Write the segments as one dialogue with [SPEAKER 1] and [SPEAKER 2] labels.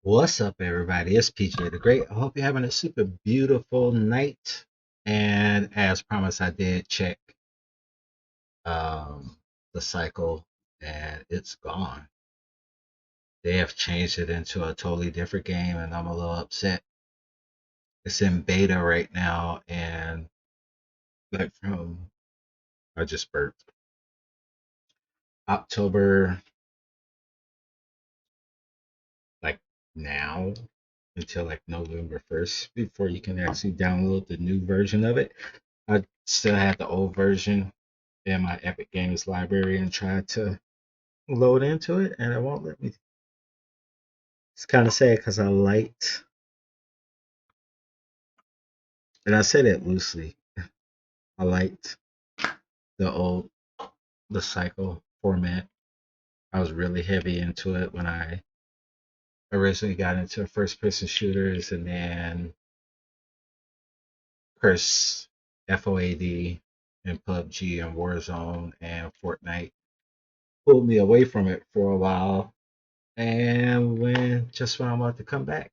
[SPEAKER 1] What's up, everybody? It's PJ the Great. I hope you're having a super beautiful night. And as promised, I did check um, the cycle, and it's gone. They have changed it into a totally different game, and I'm a little upset. It's in beta right now, and like from I just burped October, like now until like November 1st before you can actually download the new version of it. I still had the old version in my Epic Games library and tried to load into it, and it won't let me. It's kind of sad because I liked, and I say that loosely, I liked the old, the cycle format. I was really heavy into it when I originally got into first person shooters, and then Curse, FOAD, and PUBG and Warzone and Fortnite pulled me away from it for a while. And when I'm about to come back,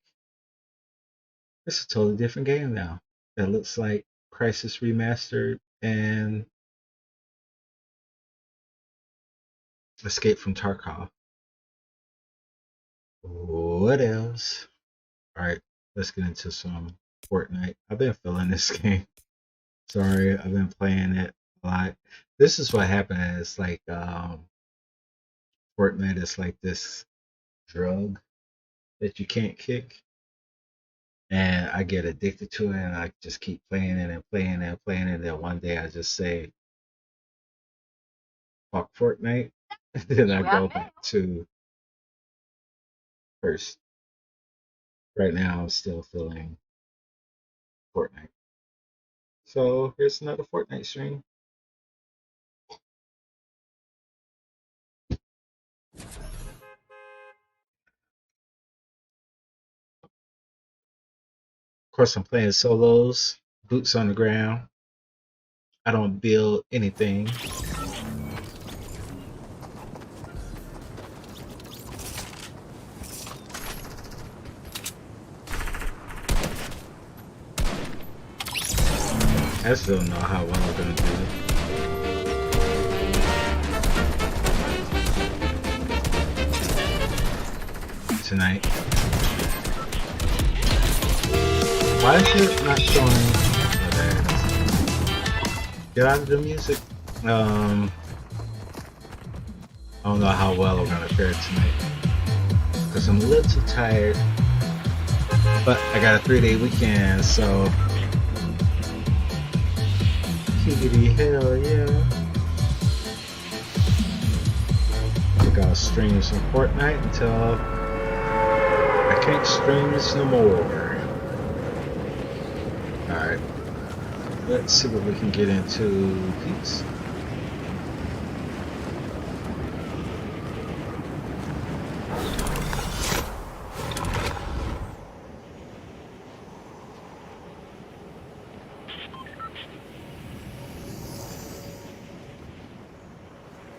[SPEAKER 1] it's a totally different game now. It looks like Crisis Remastered and Escape from Tarkov. What else? All right, let's get into some Fortnite. I've been feeling this game. Sorry, I've been playing it a lot. This is what happened. It's like Fortnite is like this drug that you can't kick, and I get addicted to it, and I just keep playing it and playing it and playing it. And then one day I just say, "Fuck Fortnite," and then I go back to first. Right now, I'm still feeling Fortnite. So here's another Fortnite stream. Of course, I'm playing solos, boots on the ground. I don't build anything. I still don't know how well I'm gonna do tonight. Why is it not showing? Oh, there it is. Get out of the music. I don't know how well I'm gonna fare tonight because I'm a little tired. But I got a 3-day weekend, so giggity hell yeah. I got stream some Fortnite until I can't stream this no more. Alright. Let's see what we can get into. Peace.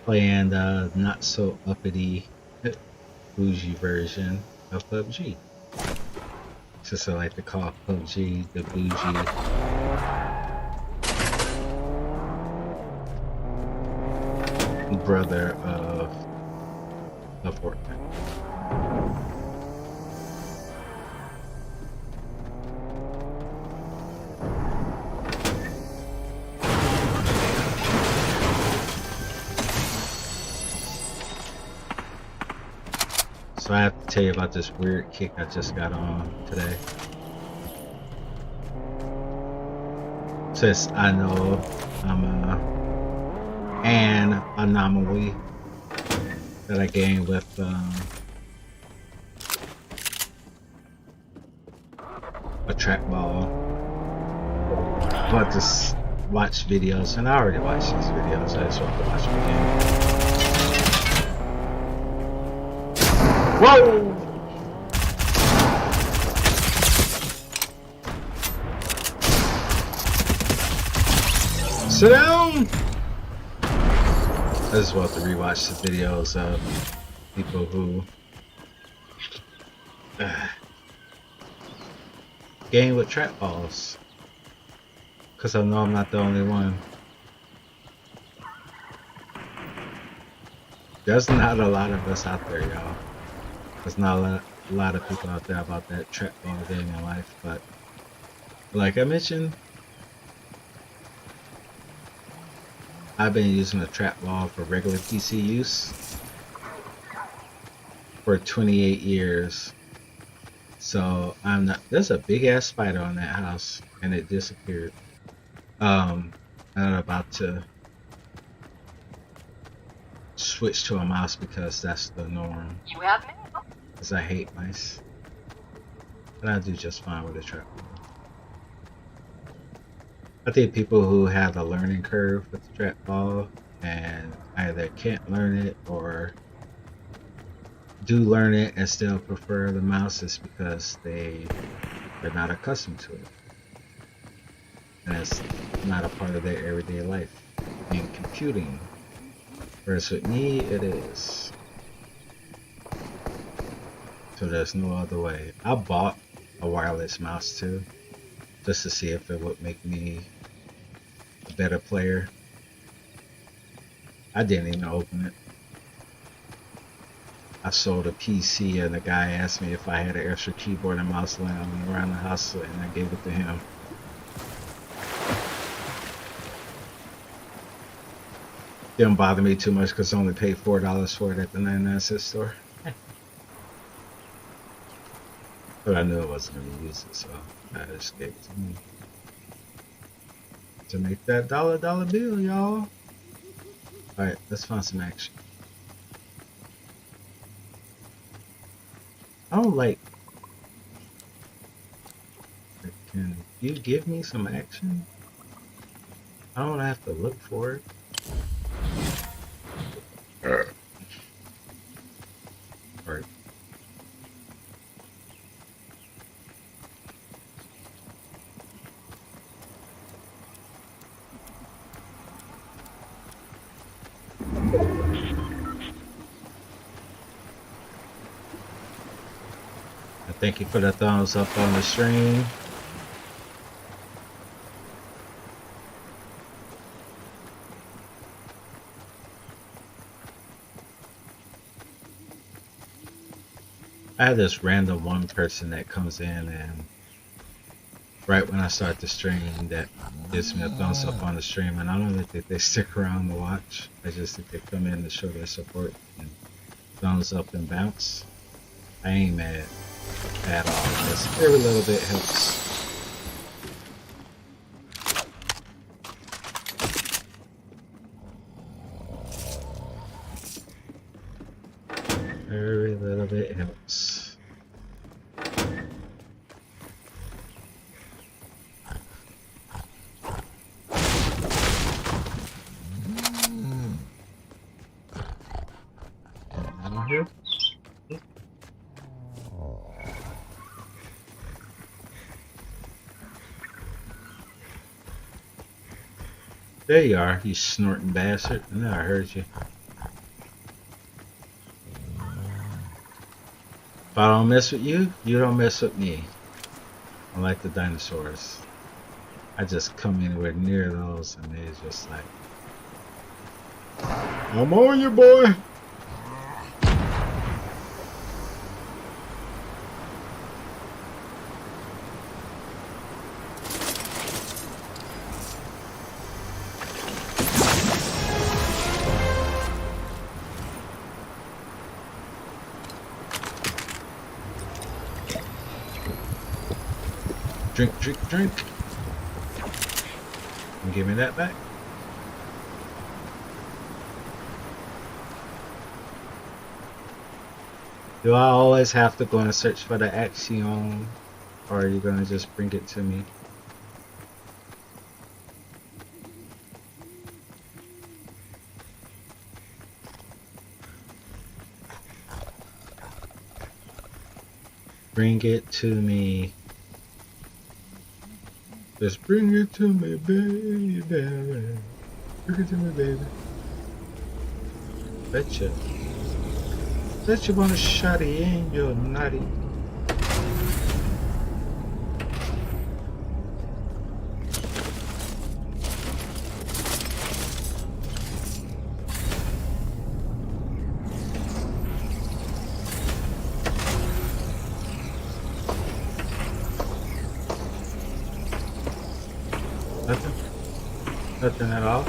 [SPEAKER 1] Playing the not so uppity bougie version of PUBG. Just I like to call PUBG the bougie brother of Fortnite. So I have to tell you about this weird kick I just got on today. Since I know I'm an anomaly that I gained with a trackball. But just watch videos, and I already watched these videos. I just want to watch them again. Whoa! Sit down! I just want to rewatch the videos of people who Game with trap balls. Because I know I'm not the only one. There's not a lot of us out there, y'all. There's not a lot of people out there about that trap ball game in life. But like I mentioned, I've been using a trap ball for regular PC use for 28 years. So I'm not. There's a big ass spider on that house, and it disappeared. I'm about to switch to a mouse because that's the norm. Because I hate mice, but I do just fine with a trap ball. I think people who have a learning curve with the trap ball and either can't learn it or do learn it and still prefer the mouse is because they're not accustomed to it. And it's not a part of their everyday life in computing. Whereas with me, it is. So there's no other way. I bought a wireless mouse too, just to see if it would make me a better player. I didn't even open it. I sold a PC and the guy asked me if I had an extra keyboard and mouse laying around the house, and I gave it to him. Didn't bother me too much because I only paid $4 for it at the 99-cent store. But I knew I wasn't going to use it, so I just gave it to me. To make that dollar bill, y'all. Alright, let's find some action. I don't like... Can you give me some action? I don't have to look for it. Alright. Thank you for the thumbs up on the stream. I have this random one person that comes in and right when I start the stream that gives me a thumbs up on the stream, and I don't really think they stick around to watch. I just think they come in to show their support and thumbs up and bounce. I ain't mad at all because every little bit helps. Every little bit helps. Here. There you are, you snorting bastard. I know I heard you. If I don't mess with you, you don't mess with me. I like the dinosaurs. I just come anywhere near those and they're just like, I'm on you, boy. Drink, drink, drink. And give me that back. Do I always have to go and search for the action, or are you gonna just bring it to me? Bring it to me. Just bring it to me, baby. Bring it to me, baby. Bet you want a shotty angel, naughty. Nothing at all.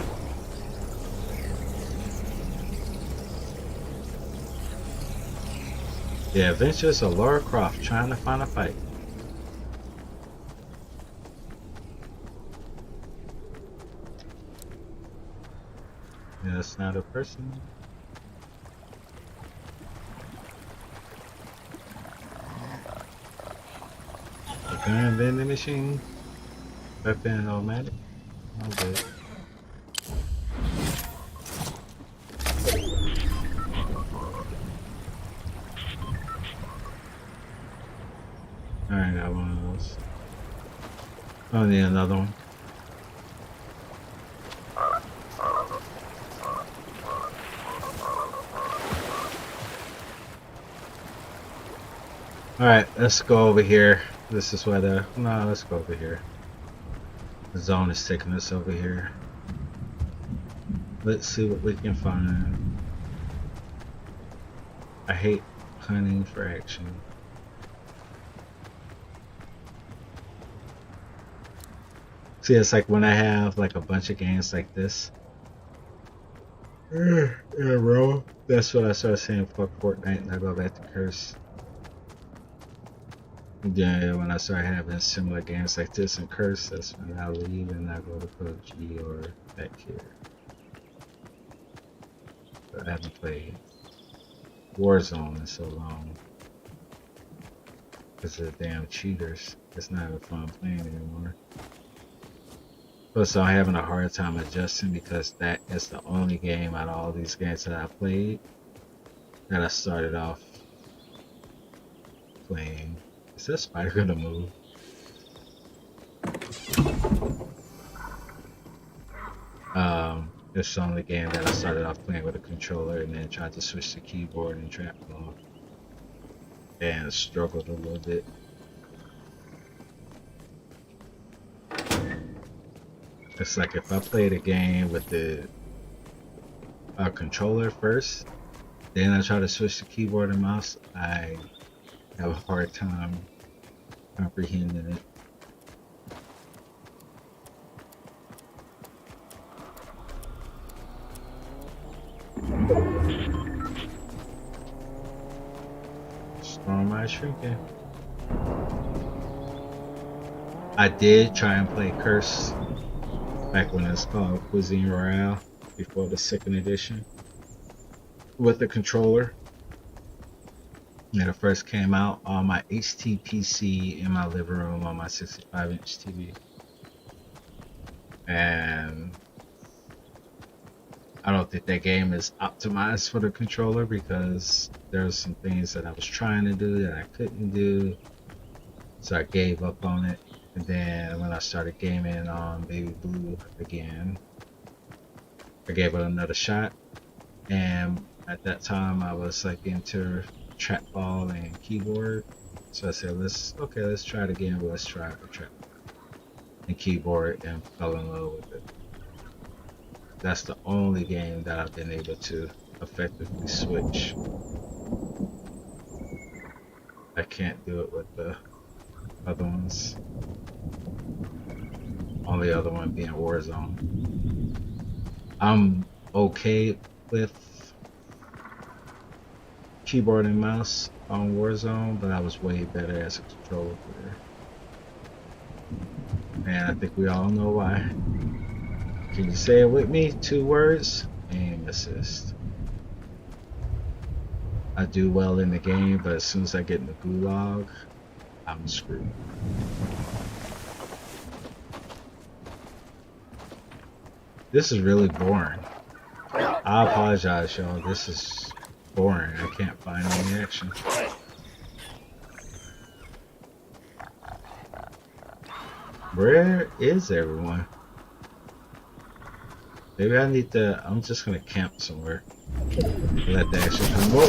[SPEAKER 1] The Adventures of Laura Croft trying to find a fight. Yeah, that's not a person. A gun vending machine. Weapon automatic. Oh, good. Alright, got one of those. Oh, need another one. Alright, let's go over here. This is where the... No, let's go over here. The zone is taking us over here. Let's see what we can find. I hate hunting for action. See, it's like when I have like a bunch of games like this in a row, that's when I start saying fuck Fortnite and I go back to Curse. Yeah, when I start having similar games like this in Curse, that's when I leave and I go to PUBG or back here. But I haven't played Warzone in so long because of the damn cheaters. It's not even fun playing anymore. Plus, I'm having a hard time adjusting because that is the only game out of all these games that I played that I started off playing. Is that spider gonna move? It's the only game that I started off playing with a controller and then tried to switch to keyboard and trap mode and struggled a little bit. It's like if I played a game with the controller first, then I try to switch to keyboard and mouse, I have a hard time comprehending it. Storm Eye shrinking. I did try and play Curse back when it's called Cuisine Royale before the second edition with the controller. When it first came out on my HTPC in my living room on my 65-inch TV. And I don't think that game is optimized for the controller because there's some things that I was trying to do that I couldn't do. So I gave up on it. And then when I started gaming on Baby Blue again, I gave it another shot. And at that time I was like into trackball and keyboard. So I said, let's try it again. Let's try the trackball and keyboard, and fell in love with it. That's the only game that I've been able to effectively switch. I can't do it with the other ones. Only other one being Warzone. I'm okay with keyboard and mouse on Warzone, but I was way better as a controller player. And I think we all know why. Can you say it with me? 2 words: aim assist. I do well in the game, but as soon as I get in the gulag, I'm screwed. This is really boring. I apologize, y'all. This is boring. I can't find any action. Where is everyone? Maybe I need to... I'm just gonna camp somewhere. Let the action come. Whoa!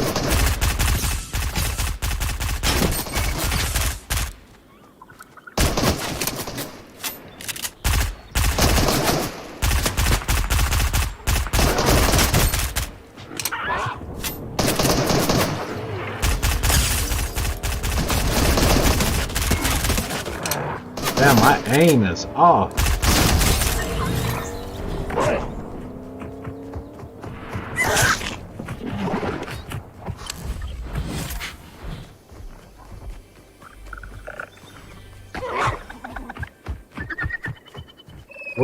[SPEAKER 1] Damn, my aim is off.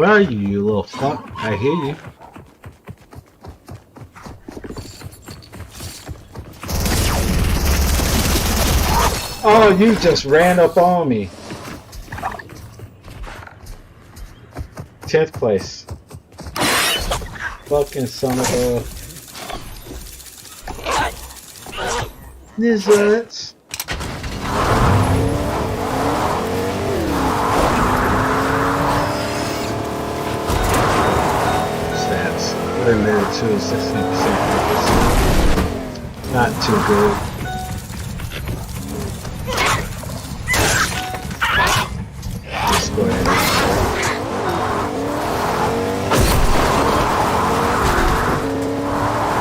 [SPEAKER 1] Where are you, you little fuck? I hear you. Oh, you just ran up on me. 10th place. Fucking son of a... Nizzards. Stats. Limited to 16%. Not too good. Let's go ahead.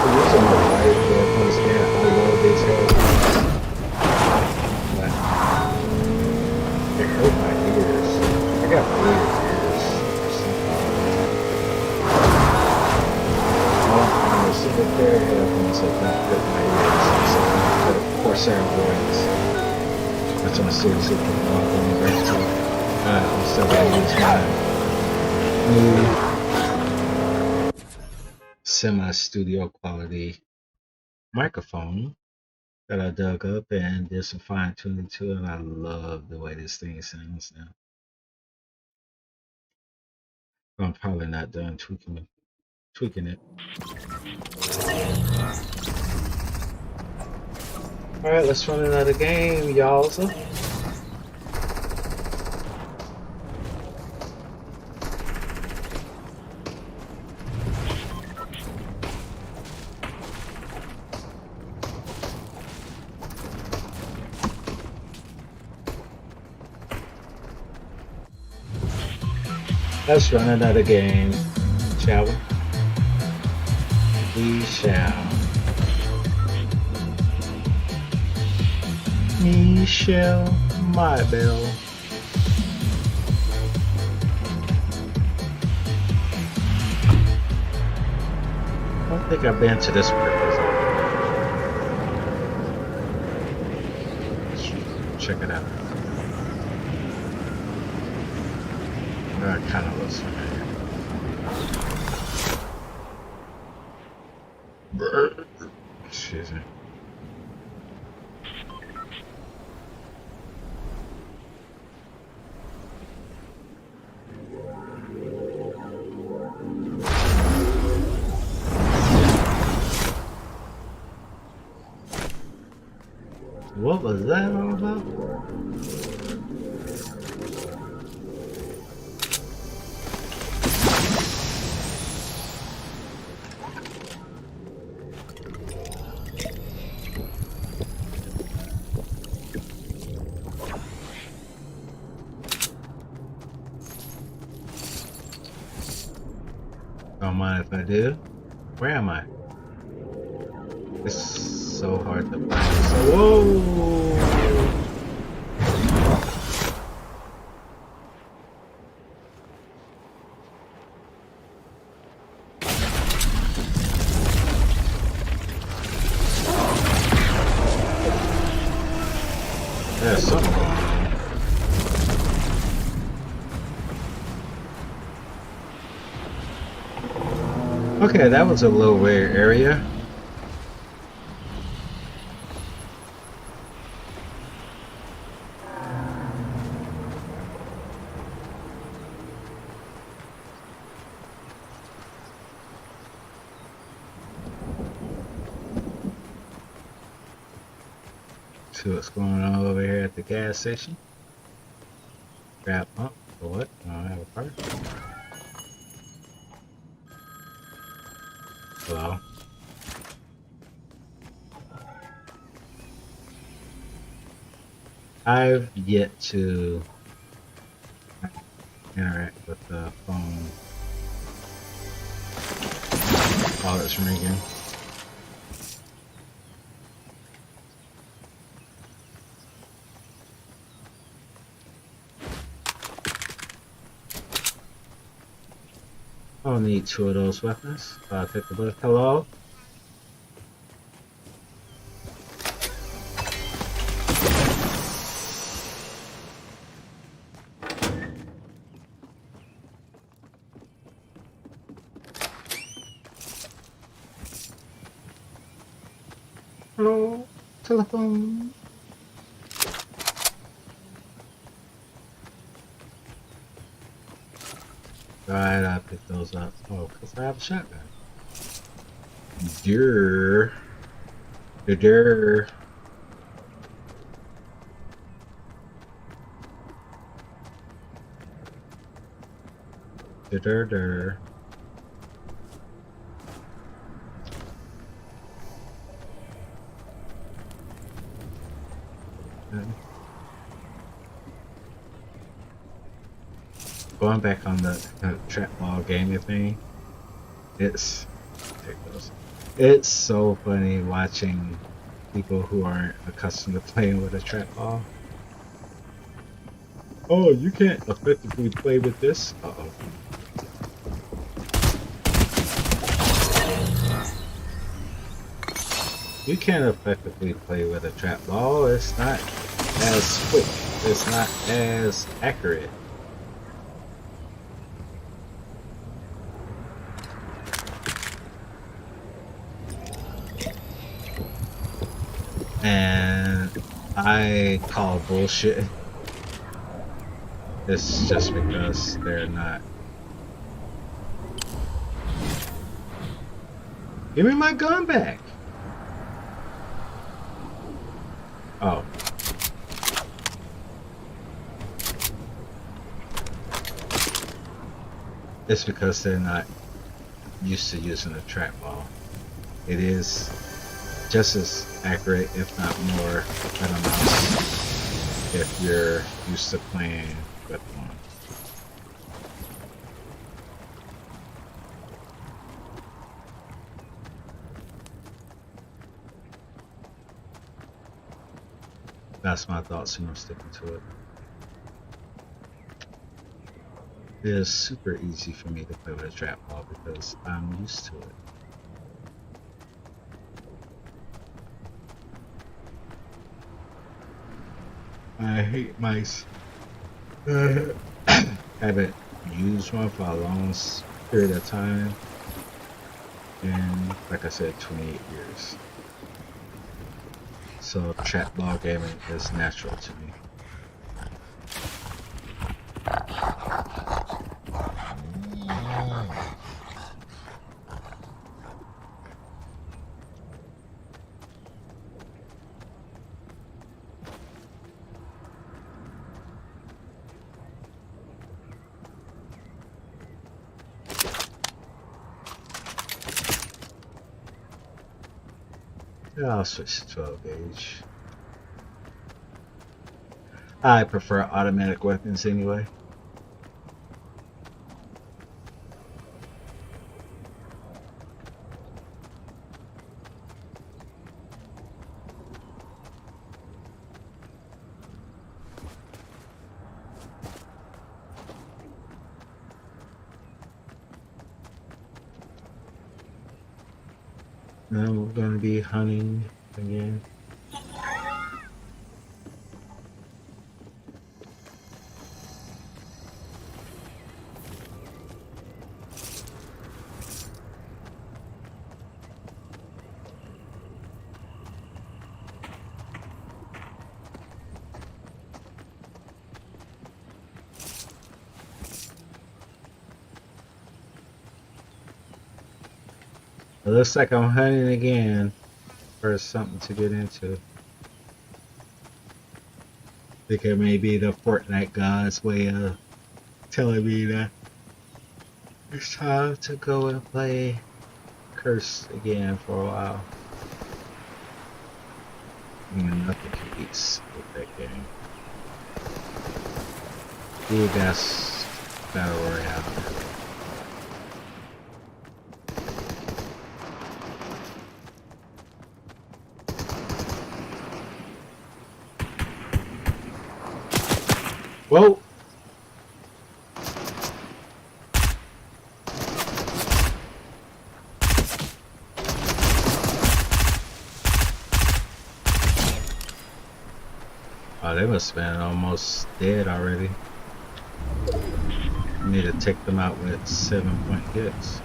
[SPEAKER 1] These are my white weapons here. I love these heads. But they hurt my ears. I got weird ears. Sit up there, headphones that don't hurt my ears. So for Corsair Voids. That's on a seriously put them on going back to it. I'm still gonna use my new semi-studio quality microphone that I dug up and did some fine tuning to, and I love the way this thing sounds now. I'm probably not done tweaking it. Alright, let's run another game, y'all. Let's run another game, shall we? We shall. Michelle, my bell. I don't think I've been to this place. Check it out. It kind of looks familiar. Excuse me. What was that all about? Don't mind if I do. Where am I? It's so hard to find. Whoa! There's something going on. Okay, that was a little weird area. See what's going on over here at the gas station. Grab pump for what? I don't have a part. Hello. I've yet to interact with the phone while it's ringing. I'll need 2 of those weapons. I'll take the bullet. Hello? Hello, telephone. Alright, I picked those up. Oh, because I have a shotgun. Durr. Durr. Durr. Going back on the trackball gaming thing, it's it's so funny watching people who aren't accustomed to playing with a trackball. Oh, you can't effectively play with this. Uh-oh. You can't effectively play with a trackball. It's not as quick. It's not as accurate. And I call bullshit. It's just because they're not. Give me my gun back. Oh. It's because they're not used to using a trackball. It is just as accurate, if not more, than a mouse if you're used to playing with one. That's my thoughts, and I'm sticking to it. It is super easy for me to play with a trackball because I'm used to it. I hate mice. Haven't used one for a long period of time. And like I said, 28 years. So trackball gaming is natural to me. Yeah, I'll switch to 12 gauge. I prefer automatic weapons anyway. Now we're going to be hunting again. It looks like I'm hunting again for something to get into. I think it may be the Fortnite God's way of telling me that it's time to go and play Curse again for a while. Nothing competes with that game. The best Battle Royale. Whoa! Oh, they must have been almost dead already. I need to take them out with 7-point hits.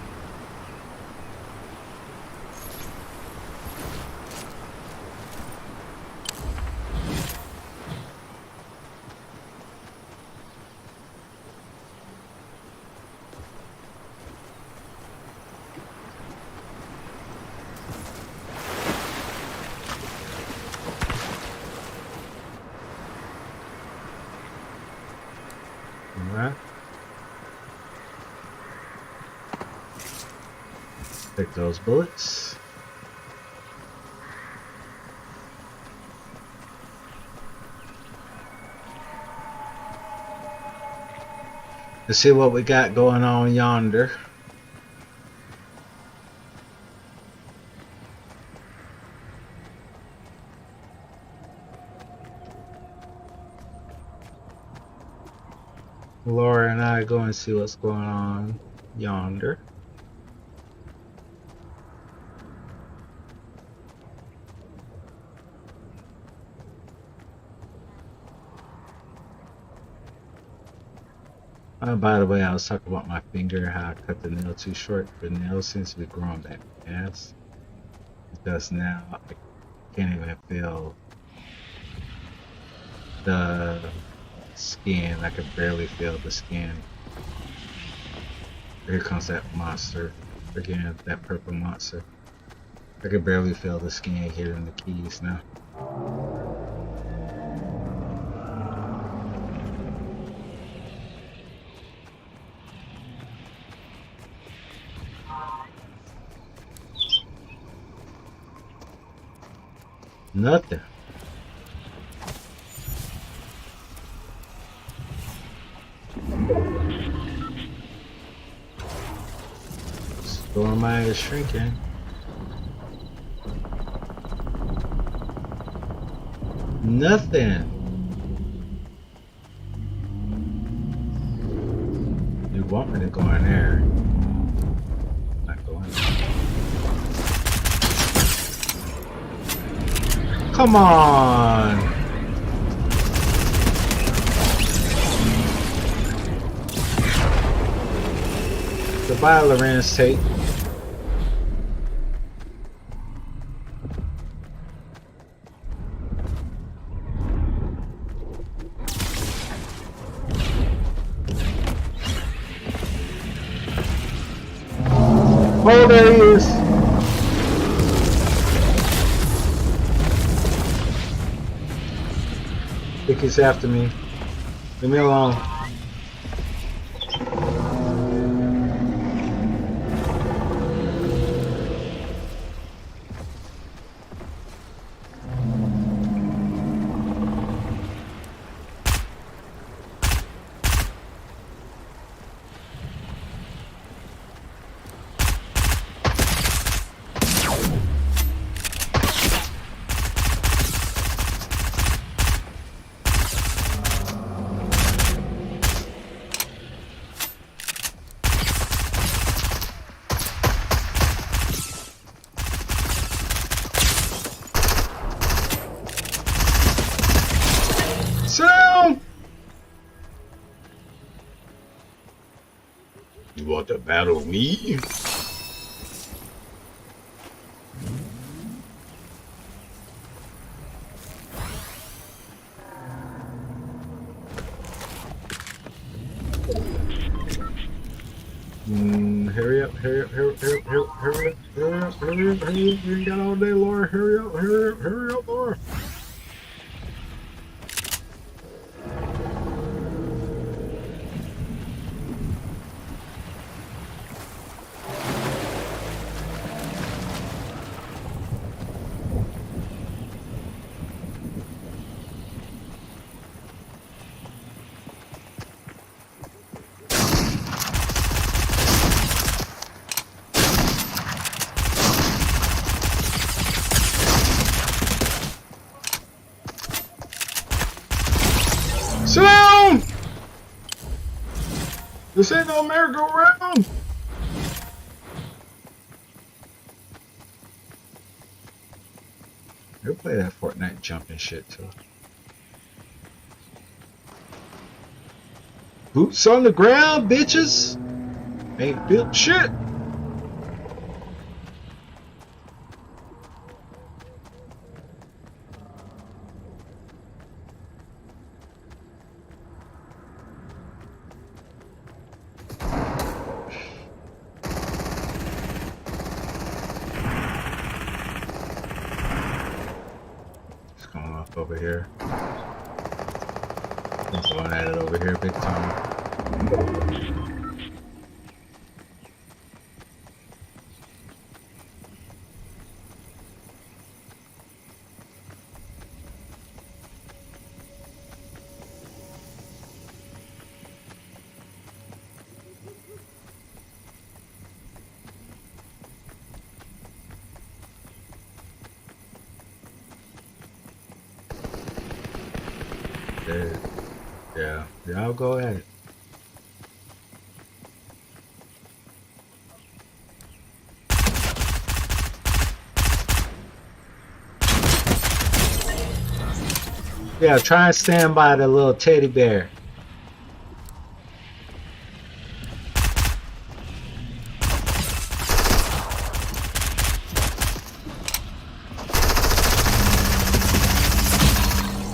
[SPEAKER 1] Take those bullets. Let's see what we got going on yonder. Laura and I go and see what's going on yonder. By the way, I was talking about my finger, how I cut the nail too short. The nail seems to be growing back fast. Because now I can't even feel the skin. I can barely feel the skin. Here comes that monster. Again, that purple monster. I can barely feel the skin hitting the keys now. Nothing. Storm eye is shrinking. Nothing. You want me to go in there? Not going there. Come on! Goodbye, Lorenz Tate. Oh, there he is. I think he's after me. Leave me alone. Sam! You want to battle me? Hurry up, hurry up, hurry up, hurry up, hurry up, hurry up, hurry up, hurry up, hurry up. You got all day, Laura. Hurry up, hurry up, hurry up, Laura. Sit down! This ain't no merry-go-round! They'll play that Fortnite jumping shit too. Boots on the ground, bitches! Ain't built shit! Over here. I'm going at it over here big time. good. Yeah, y'all go at it. Yeah, try and stand by the little teddy bear.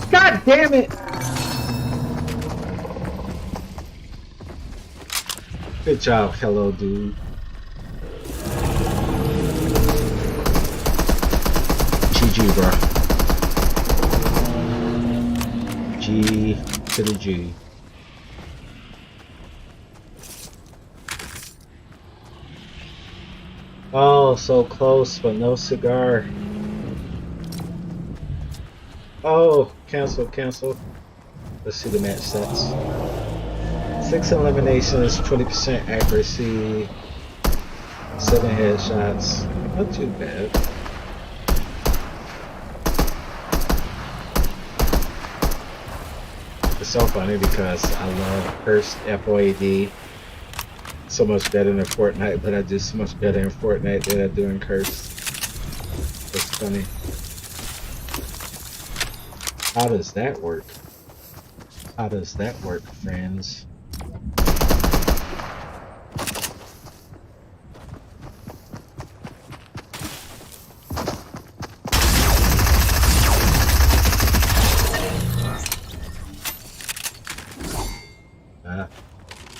[SPEAKER 1] God damn it! Good job, hello dude. GG, bro. G to the G. Oh, so close, but no cigar. Oh, cancel, cancel. Let's see the match stats. 6 eliminations, 20% accuracy, 7 headshots. Not too bad. It's so funny because I love Cursed FOAD so much better than Fortnite, but I do so much better in Fortnite than I do in Cursed. It's funny. How does that work? How does that work, friends?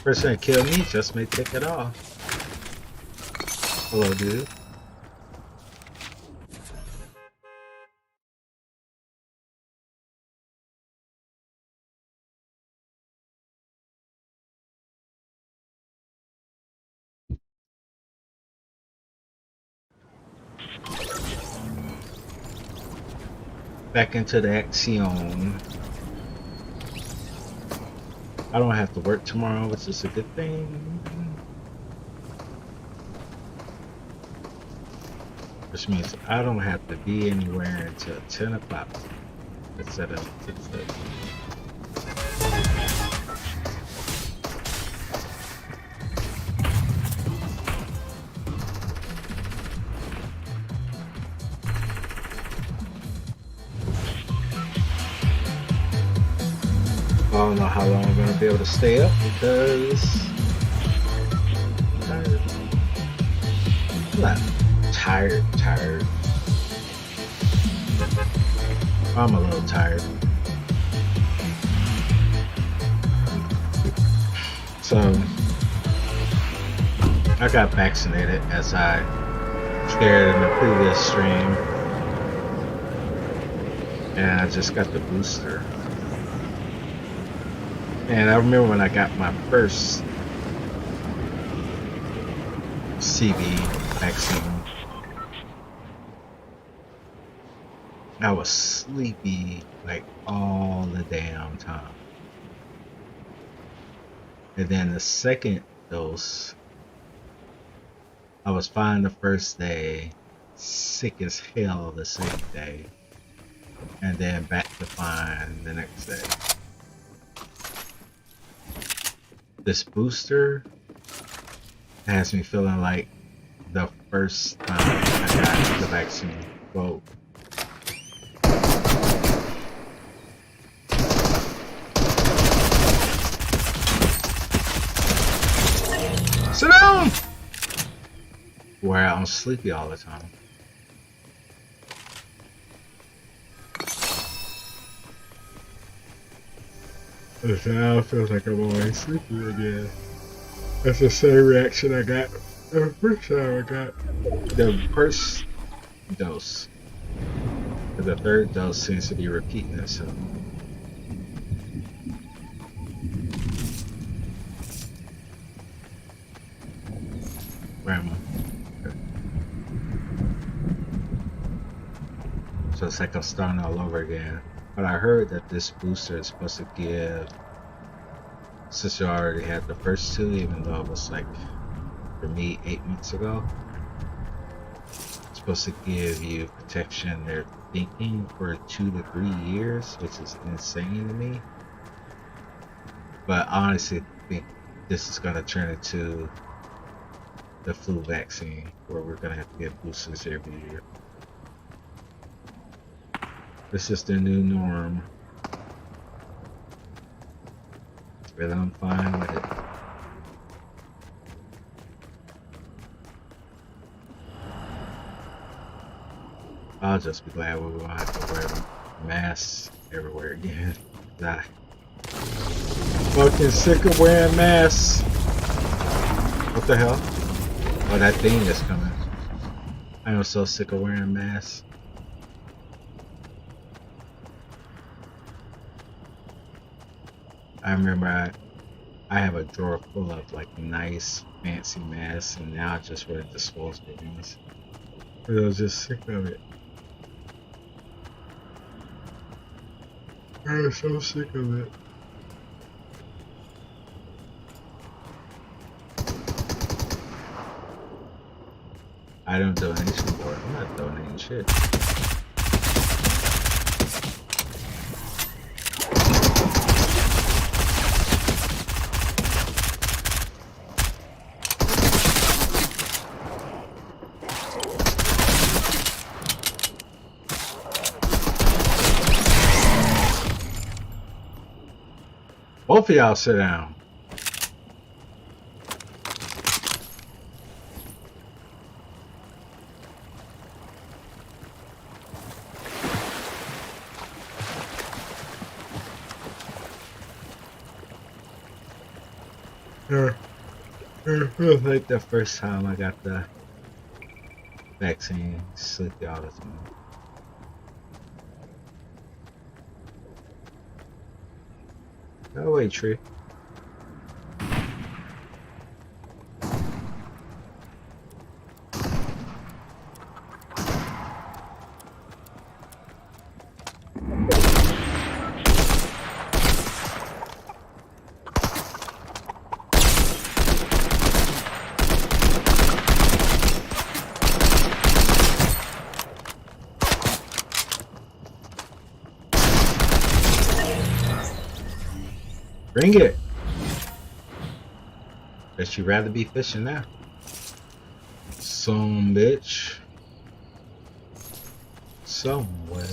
[SPEAKER 1] Person that killed me just may take it off. Hello, dude. Back into the action. I don't have to work tomorrow, which is a good thing. Which means I don't have to be anywhere until 10 o'clock instead of 6:30. I don't know how long I'm going to be able to stay up because I'm tired. I'm not tired. I'm a little tired. So, I got vaccinated as I shared in the previous stream, and I just got the booster. And I remember when I got my first CB vaccine, I was sleepy like all the damn time. And then the second dose, I was fine the first day, sick as hell the second day, and then back to fine the next day. This booster has me feeling like the first time I got the vaccine. Whoa. Sit down! Where I'm sleepy all the time. Now it feels like I'm always sleepy again. That's the same reaction I got the first time I got the first dose. The third dose seems to be repeating itself. Where am I? Okay. So it's like I'm starting all over again. But I heard that this booster is supposed to give, since you already had the first two, even though it was like, for me, 8 months ago, it's supposed to give you protection, they're thinking, for 2 to 3 years, which is insane to me. But I honestly think this is going to turn into the flu vaccine, where we're going to have to get boosters every year. This is the new norm, and I'm fine with it. I'll just be glad we won't have to wear masks everywhere again. I'm fucking sick of wearing masks. What the hell? Oh, that thing is coming. I am so sick of wearing masks. I remember I have a drawer full of like nice fancy masks, and now I just wear disposable ones. I was just sick of it. I'm so sick of it. I don't donation board. I'm not donating shit. Both of y'all sit down. It feels like the first time I got the vaccine. Sleepy all the time. Go away, tree. Bring it. Bet you'd rather be fishing now. Some bitch. Somewhere.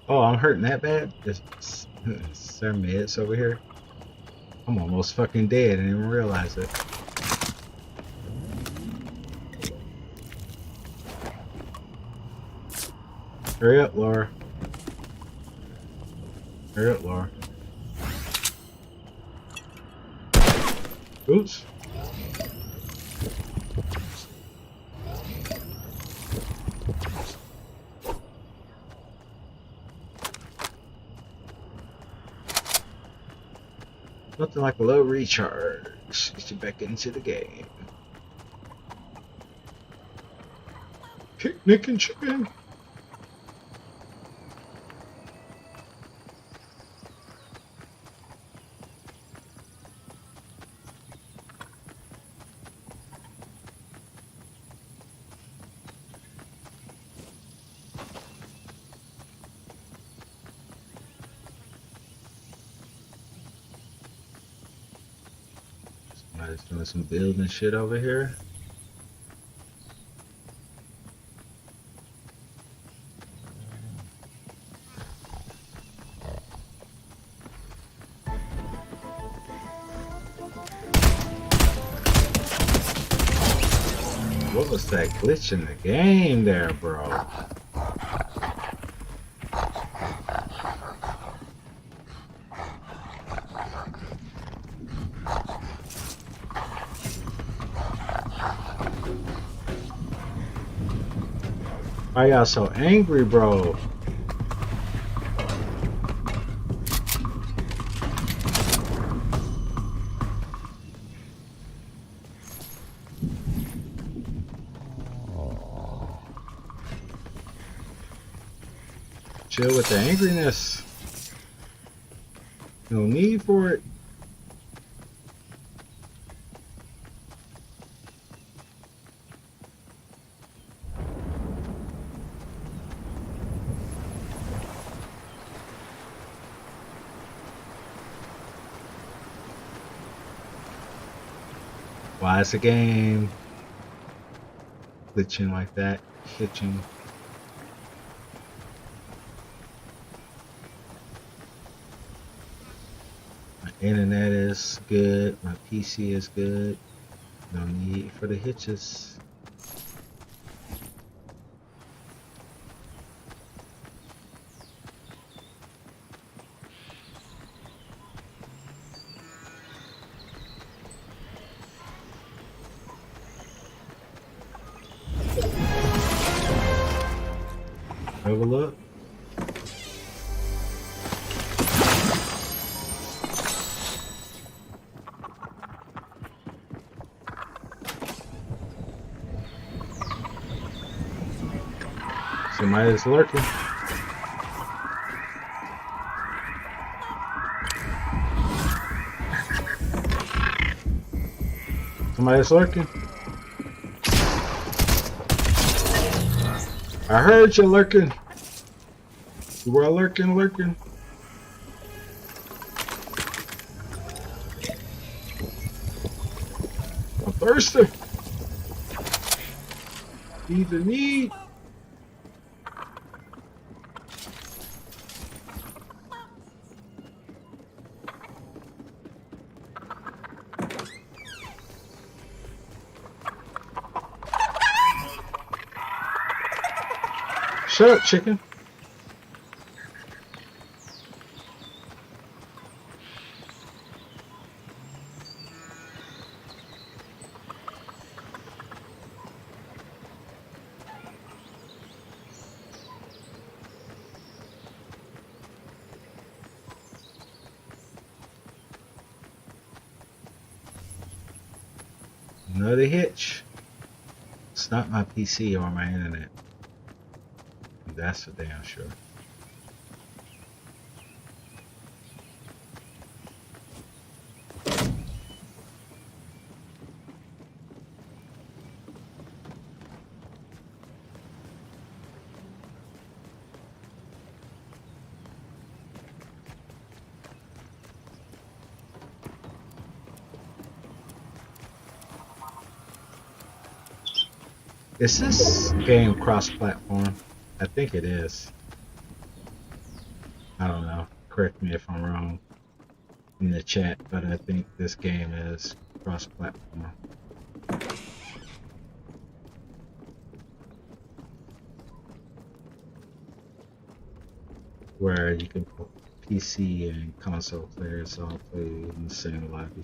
[SPEAKER 1] Oh, I'm hurting that bad? There's some meds over here. I'm almost fucking dead. I didn't even realize it. Hurry up, Laura. Hurry up, Laura. Oops. Nothing like a low recharge. Get you back into the game. Picnic and chicken. Somebody's doing some building shit over here. What was that glitch in the game there, bro? Why y'all so angry, bro? Chill with the angriness. No need for it. Why is the game glitching like that? Hitching. My internet is good. My PC is good. No need for the hitches. Overlook. Somebody's lurking. Somebody's lurking. I heard you lurking. You were lurking. I'm thirsty. Feed the need. Shut up, chicken. Another hitch. It's not my PC or my internet. That's for damn sure. Is this game cross-platform? I think it is. I don't know. Correct me if I'm wrong in the chat, but I think this game is cross-platform. Where you can put PC and console players all play in the same lobby.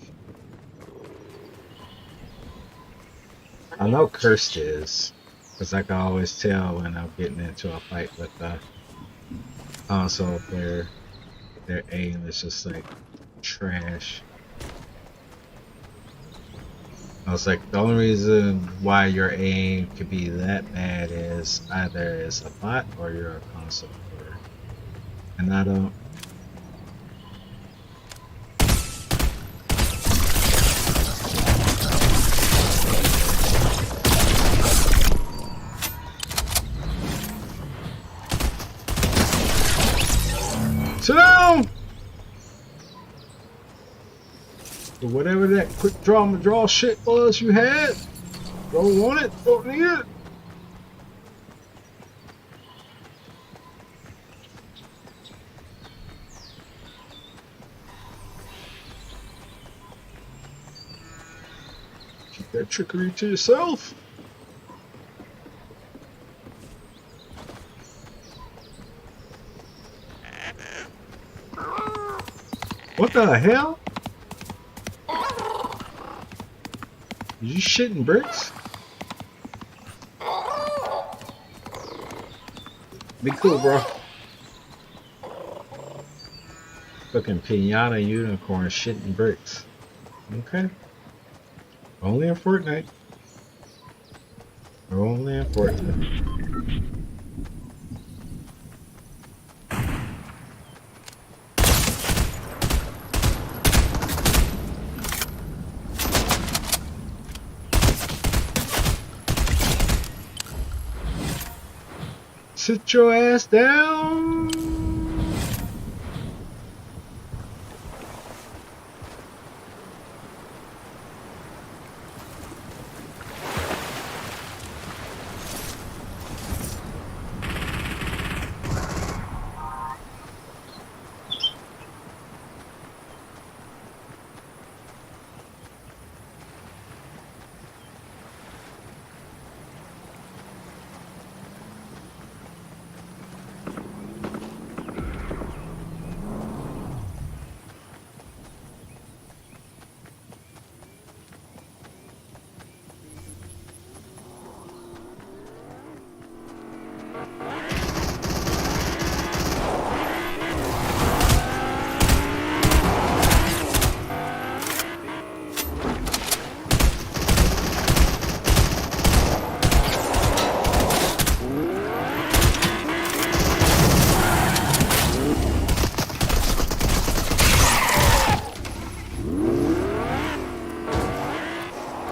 [SPEAKER 1] I know Cursed is, because I can always tell when I'm getting into a fight with a console player. Their aim is just like trash. I was like, the only reason why your aim could be that bad is either it's a bot or you're a console player. And I don't. Sit down! So whatever that quick draw shit was you had, don't want it, don't need it. Keep that trickery to yourself. What the hell? You shitting bricks? Be cool, bro. Fucking pinata unicorn shitting bricks. Okay. Only in Fortnite. Only in Fortnite. Sit your ass down.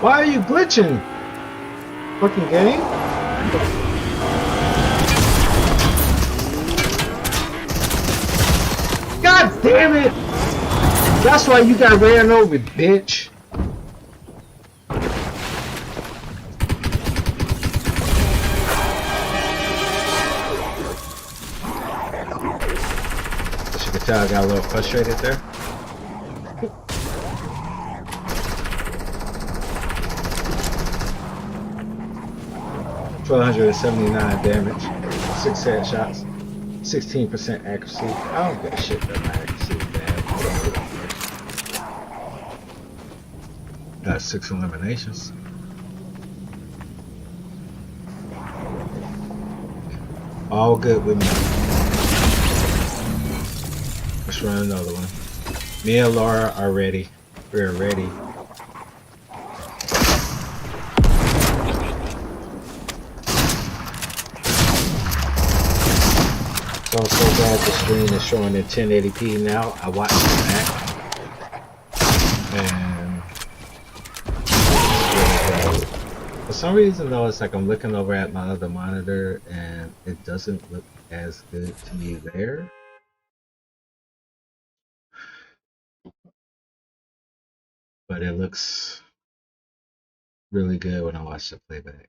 [SPEAKER 1] Why are you glitching? Fucking game? God damn it! That's why you got ran over, bitch. As you can tell, I got a little frustrated there. 1,279 damage, 6 headshots, 16% accuracy. I don't give a shit that my accuracy is bad. Got 6 eliminations. All good with me. Let's run another one. Me and Laura are ready. We're ready. So glad the stream is showing in 1080p now. I watched that, and for some reason though, it's like I'm looking over at my other monitor, and it doesn't look as good to me there. But it looks really good when I watch the playback.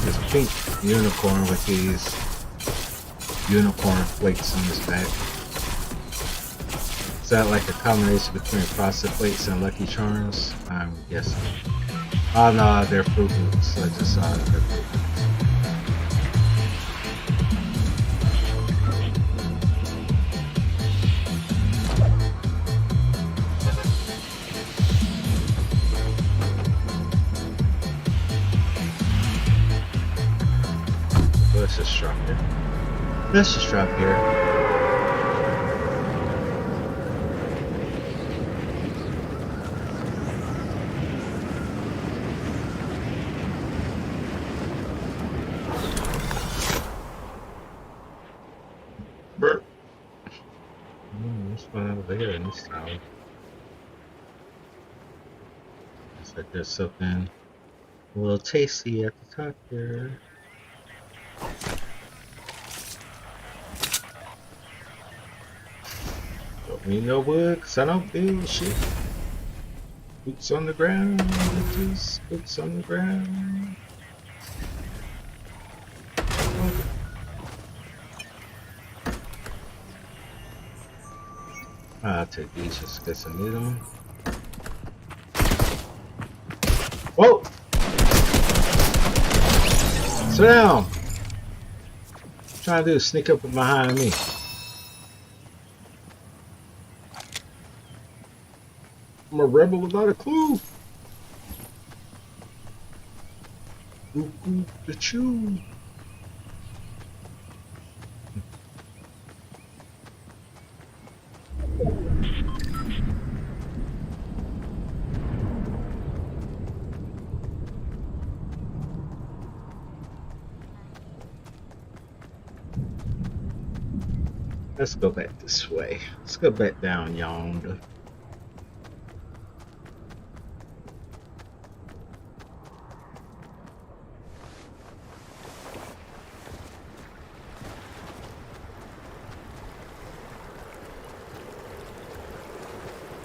[SPEAKER 1] This pink unicorn with these unicorn flakes on his back. Is that like a combination between Frosted Flakes and Lucky Charms? I'm guessing. Oh no, they're Fruit Loops. I just saw it. They're Fruit Loops. Let's just drop here. Let's just drop here. What's going on over here in this tower? Looks like there's something a little tasty at the top there. Don't need no wood, cause I don't build shit. Boots on the ground, bitches. Boots on the ground. I'll take these just because I need them. Whoa! Sit down! What I'm trying to do is sneak up behind me. I'm a rebel without a clue. Ooh, ooh, the chew. Let's go back this way. Let's go back down yonder.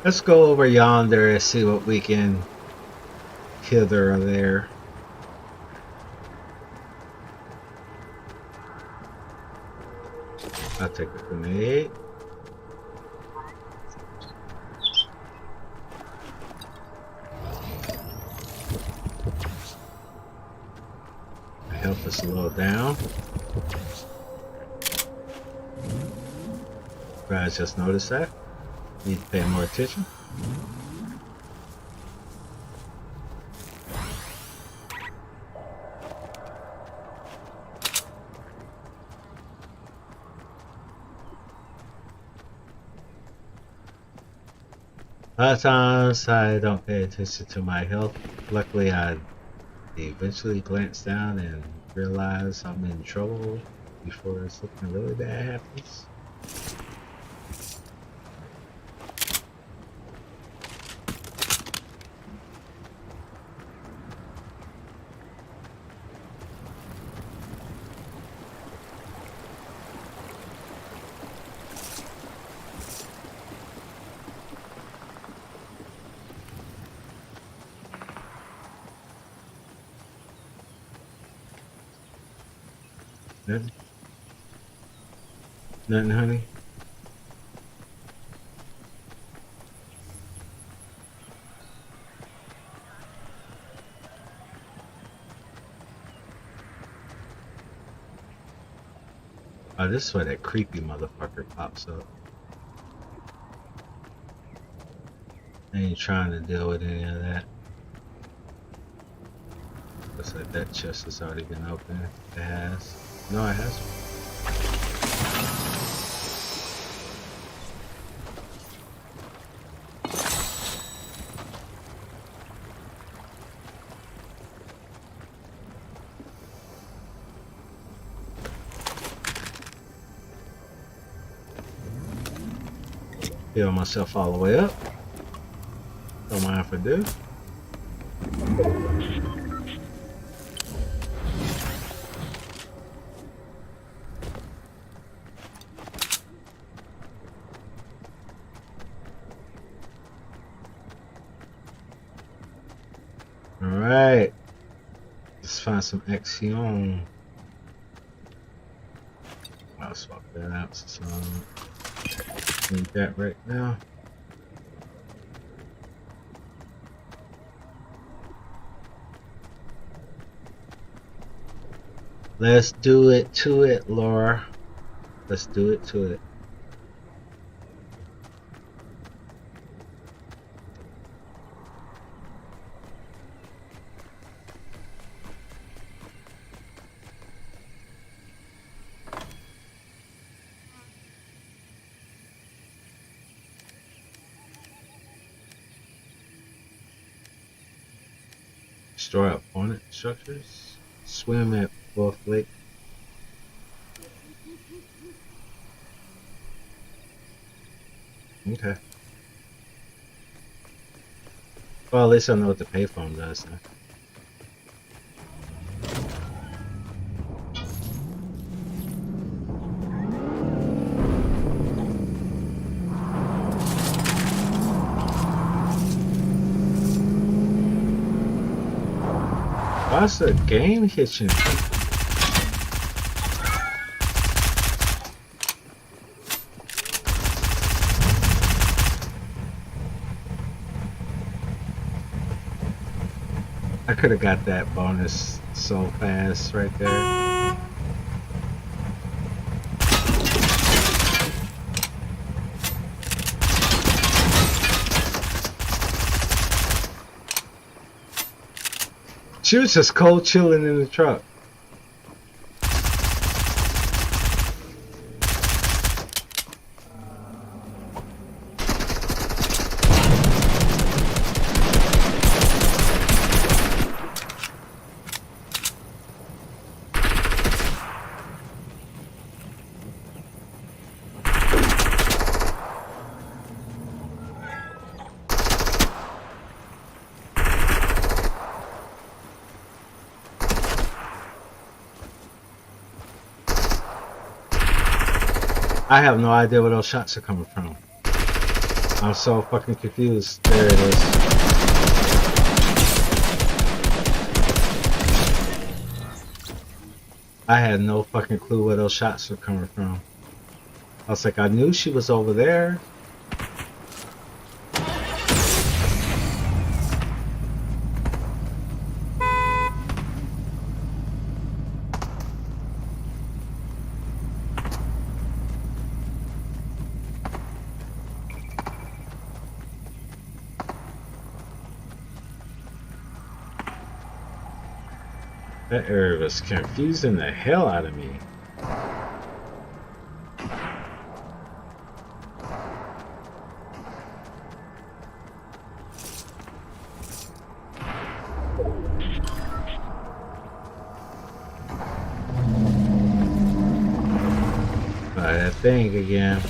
[SPEAKER 1] Let's go over yonder and see what we can hither or there. I'll take a grenade. My health is a little down. Guys, just noticed that. Need to pay more attention. A lot of times I don't pay attention to my health. Luckily I They eventually glance down and realize I'm in trouble before something really bad happens. Nothing, nothing, honey. Oh, this is where that creepy motherfucker pops up. I ain't trying to deal with any of that. Looks like that chest has already been opened. It has. No, it hasn't. Heal myself all the way up. Don't mind if I do. Alright. Let's find some Axion. I'll swap that out so I need that right now. Let's do it to it, Laura. Let's do it to it. Destroy opponent structures. Swim at both lakes. Okay. Well, at least I know what the payphone does now. Why's the game hitching? I could have got that bonus so fast right there. She was just cold chilling in the truck. I have no idea where those shots are coming from. I'm so fucking confused. There it is. I had no fucking clue where those shots were coming from. I was like, I knew she was over there. That area was confusing the hell out of me. thing again.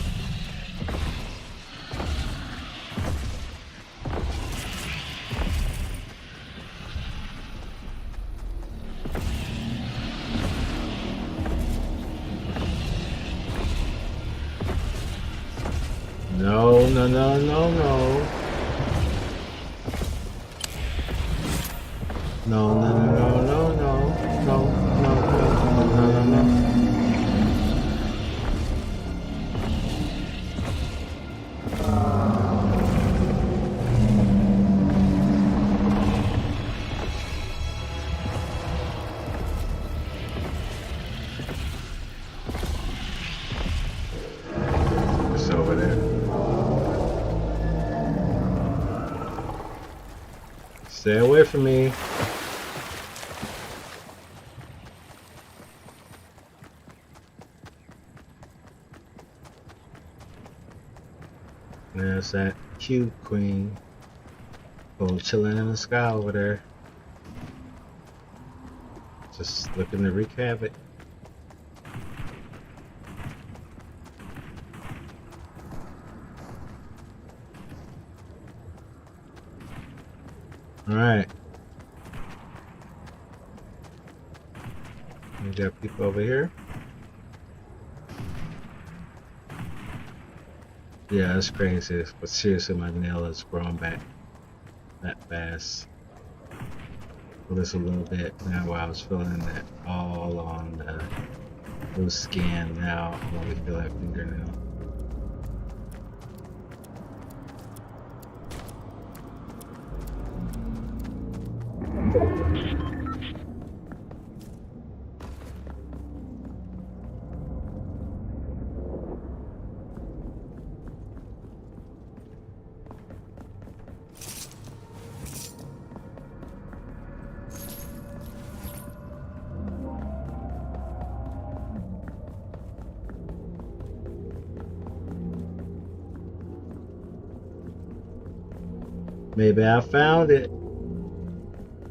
[SPEAKER 1] No, no, no, no, no. No, no, no, no, no, no, no, no, no, no, no, no. It's over there. Stay away from me. There's that cute queen. Oh, chilling in the sky over there. Just looking to wreak havoc. Alright. We got people over here. Yeah, that's crazy. But seriously, my nail has grown back that fast. Well, just a little bit. Now while I was feeling that all on the loose skin, now I only feel like fingernail. Maybe I found it.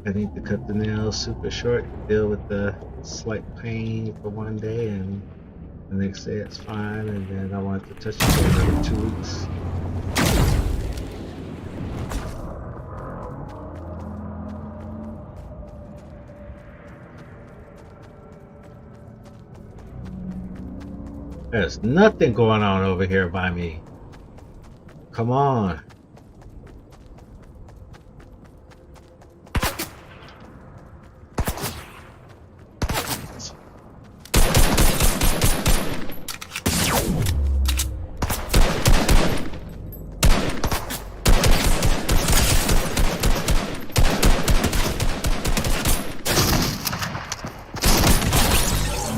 [SPEAKER 1] I need to cut the nails super short, deal with the slight pain for one day, and the next day it's fine, and then I want to touch it for another 2 weeks. There's nothing going on over here by me. Come on.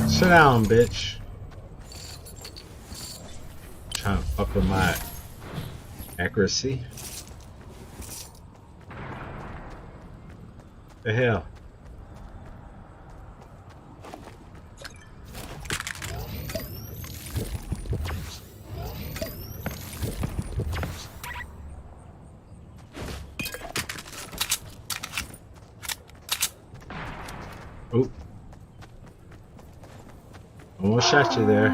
[SPEAKER 1] Sit down, bitch. Trying to fuck with my accuracy. The hell? Oop. Almost shot you there.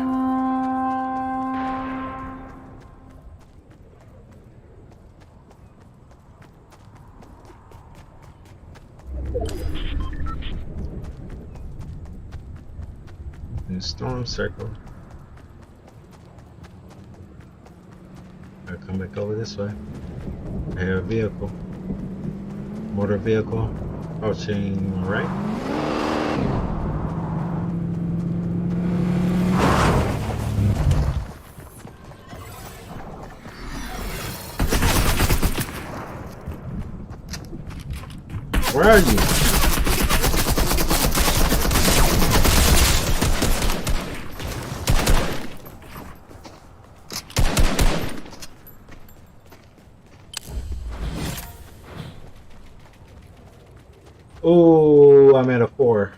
[SPEAKER 1] New storm circle. I'll come back over this way. I have a vehicle. Motor vehicle. Approaching right. Where are you? Oh, I'm at a 4.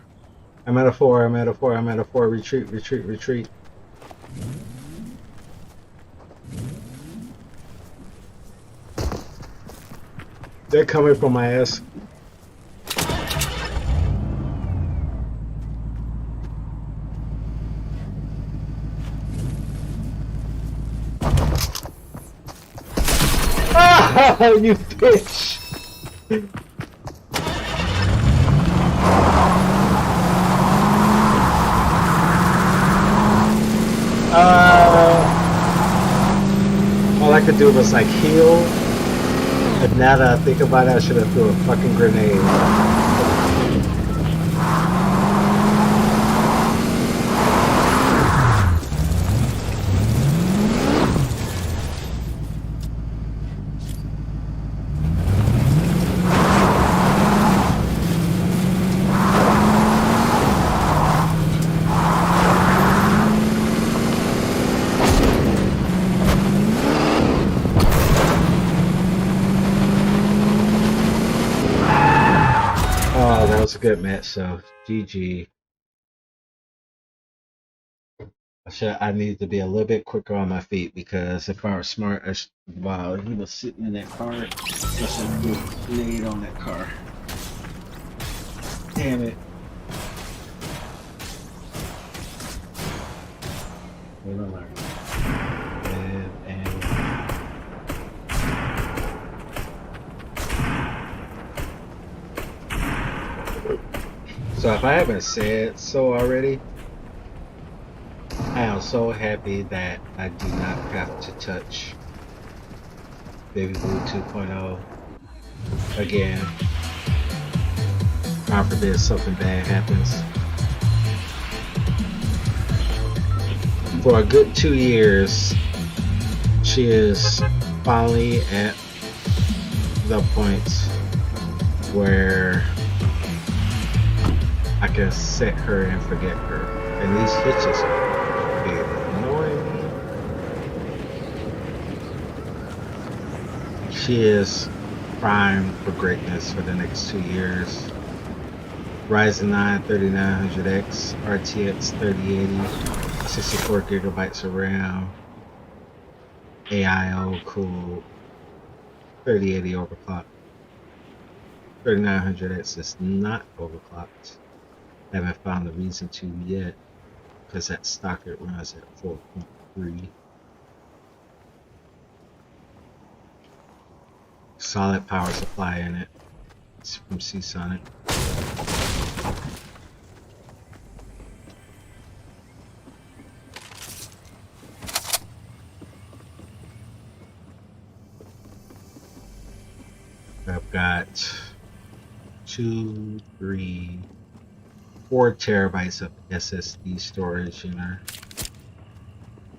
[SPEAKER 1] I'm at a 4. I'm at a 4. I'm at a 4. Retreat, retreat, retreat. They're coming from my ass. You bitch! All I could do was like heal. And now that I think about it, I should have threw a fucking grenade. Oh, that was a good match, so GG. I need to be a little bit quicker on my feet because if I were smart, while he was sitting in that car, I should have threw a grenade on that car. Damn it. We're gonna learn. So if I haven't said so already, I am so happy that I do not have to touch Baby Blue 2.0 again. God forbid something bad happens. For a good 2 years, she is finally at the point where I can set her and forget her. And these hitches are being annoying me. She is primed for greatness for the next 2 years. Ryzen 9 3900X, RTX 3080, 64 gigabytes of RAM, AIO cooled, 3080 overclocked. 3900X is not overclocked. Haven't found a reason to yet, because at stock it runs at 4.3. Solid power supply in it. It's from Seasonic. I've got 2, 3, 4 terabytes of SSD storage in her,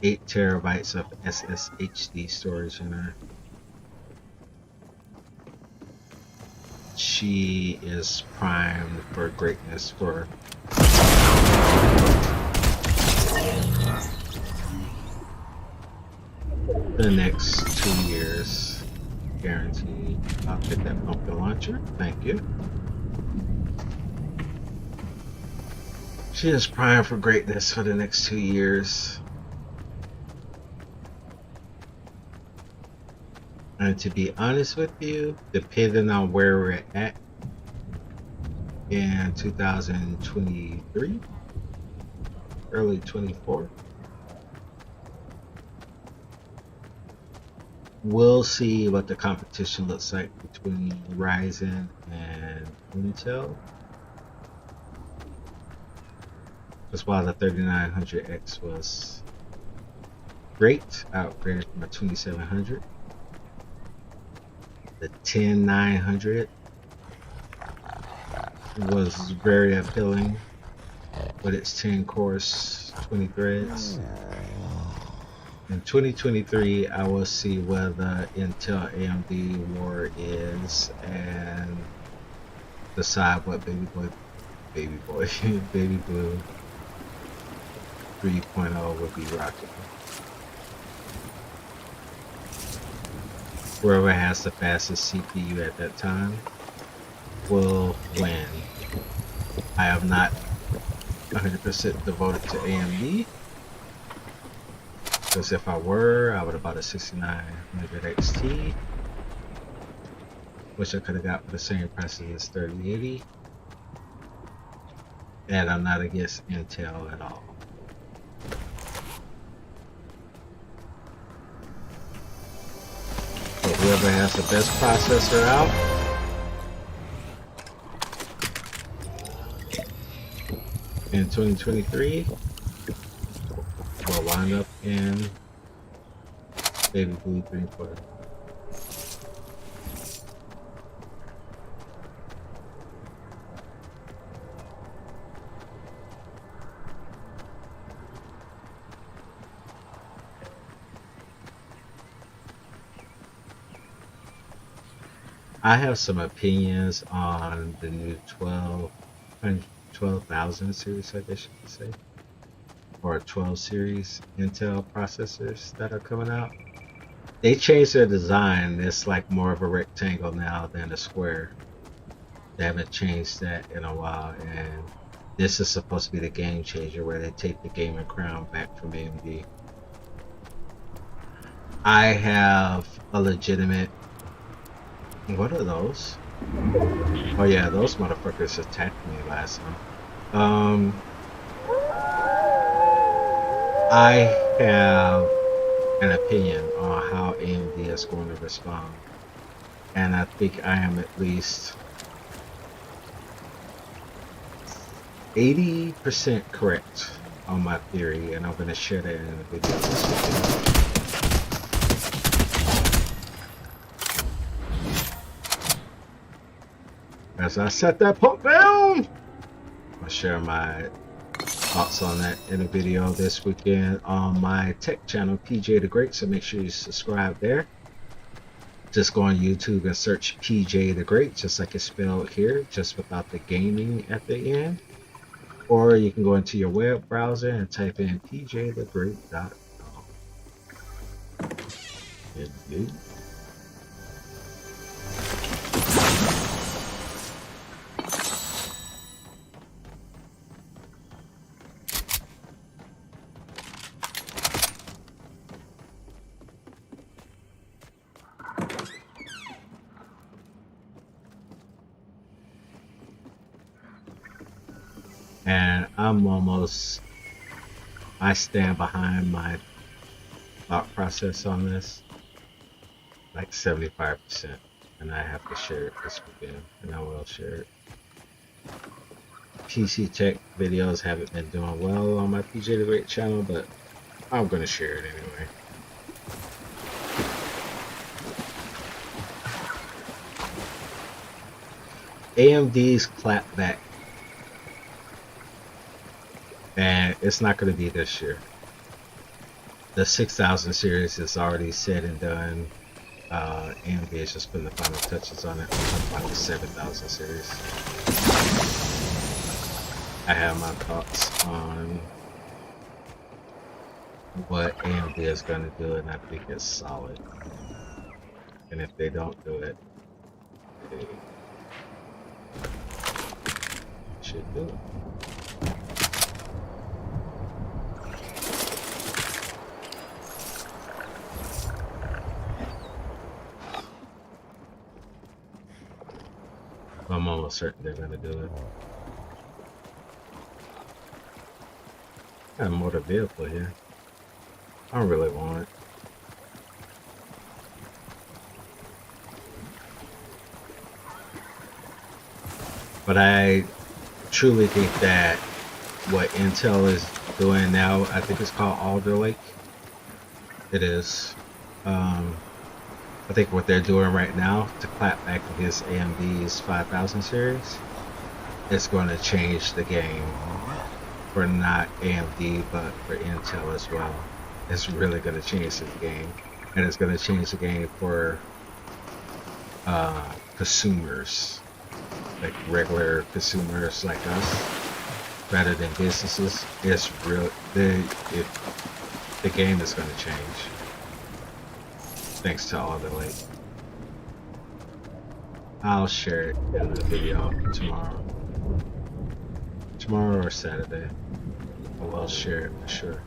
[SPEAKER 1] 8 terabytes of SSHD storage in her. She is primed for greatness for the next 2 years, guaranteed. I'll get that pumpkin launcher, thank you. She is primed for greatness for the next 2 years. And to be honest with you, depending on where we're at in 2023, early 24, we'll see what the competition looks like between Ryzen and Intel. That's why the 3900X was great, I upgraded from a 2700. The 10900 was very appealing with its 10 cores, 20 threads. In 2023, I will see where the Intel AMD war is and decide what Baby Blue 3.0 will be rocking. Whoever has the fastest CPU at that time will win. I am not 100% devoted to AMD, because if I were, I would have bought a 6900 XT, which I could have got for the same price as 3080. And I'm not against Intel at all. But whoever whoever has the best processor out in 2023 will wind up in Baby Blue 3.0. I have some opinions on the new 12,000 series, I guess you could say, or 12 series Intel processors that are coming out. They changed their design. It's like more of a rectangle now than a square. They haven't changed that in a while, and this is supposed to be the game changer where they take the gaming crown back from AMD. I have a legitimate. What are those? Oh yeah, those motherfuckers attacked me last time. I have an opinion on how AMD is going to respond, and I think I am at least 80% correct on my theory, and I'm going to share that in a video this weekend. As I set that pump down, I'll share my thoughts on that in a video this weekend on my tech channel, PJ the Great, so make sure you subscribe there. Just go on YouTube and search PJ the Great, just like it's spelled here, just without the gaming at the end. Or you can go into your web browser and type in pjthegreat.com. Indeed. And I stand behind my thought process on this, like 75%, and I have to share it this weekend, and I will share it. PC tech videos haven't been doing well on my PJ the Great channel, but I'm going to share it anyway. AMD's clapback, and it's not going to be this year. The 6000 series is already said and done. AMD is just putting the final touches on it. I'm talking about the 7000 series. I have my thoughts on what AMD is going to do, and I think it's solid. And if they don't do it, they should do it. I'm almost certain they're gonna do it. I have a motor vehicle here. I don't really want it. But I truly think that what Intel is doing now, I think it's called Alder Lake. It is. I think what they're doing right now to clap back against AMD's 5000 series is going to change the game for not AMD but for Intel as well. It's really going to change the game, and it's going to change the game for consumers, like regular consumers like us, rather than businesses. It's real. The game is going to change. Thanks to Alder Lake. I'll share it in the video tomorrow. Tomorrow or Saturday. I will share it for sure.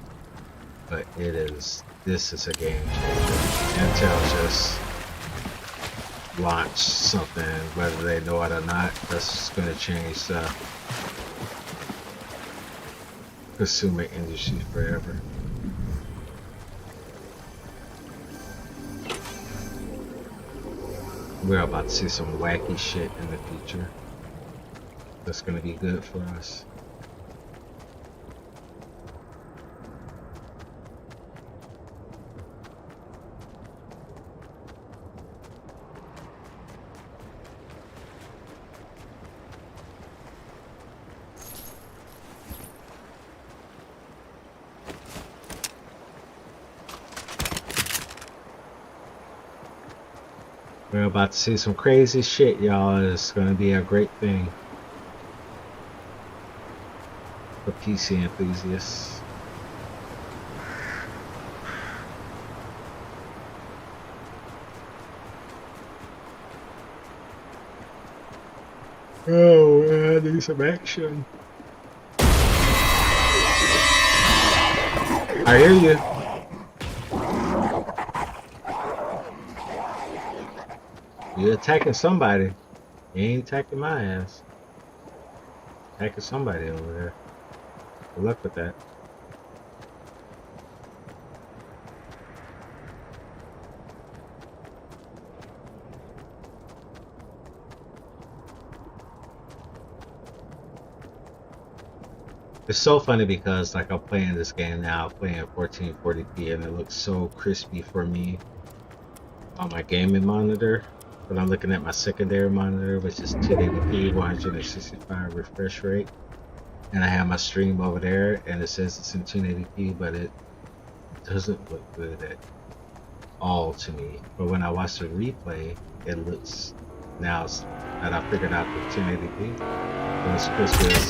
[SPEAKER 1] But this is a game changer. Intel just launched something, whether they know it or not, that's going to change the consumer industry forever. We're about to see some wacky shit in the future. That's gonna be good for us. We're about to see some crazy shit, y'all. It's gonna be a great thing for PC enthusiasts. Oh, man, I need some action. I hear you. You're attacking somebody. You ain't attacking my ass. Attacking somebody over there. Good luck with that. It's so funny because like I'm playing this game now, playing at 1440p, and it looks so crispy for me on my gaming monitor. But I'm looking at my secondary monitor, which is 1080p, 165 refresh rate. And I have my stream over there, and it says it's in 1080p, but it doesn't look good at all to me. But when I watch the replay, it looks, now that I figured out the 1080p, it looks crispy as.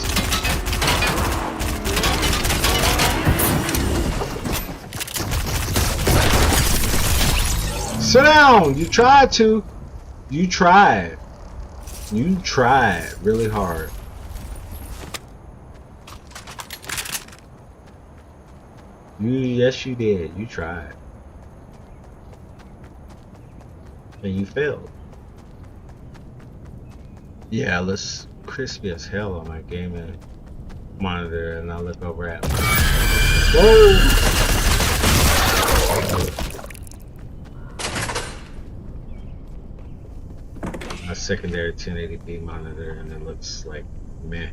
[SPEAKER 1] Sit down! You tried to. You tried. You tried really hard. Yes, you did. You tried. And you failed. Yeah, it looks crispy as hell on my gaming monitor, and I look over at. Whoa! My secondary 1080p monitor, and it looks like meh.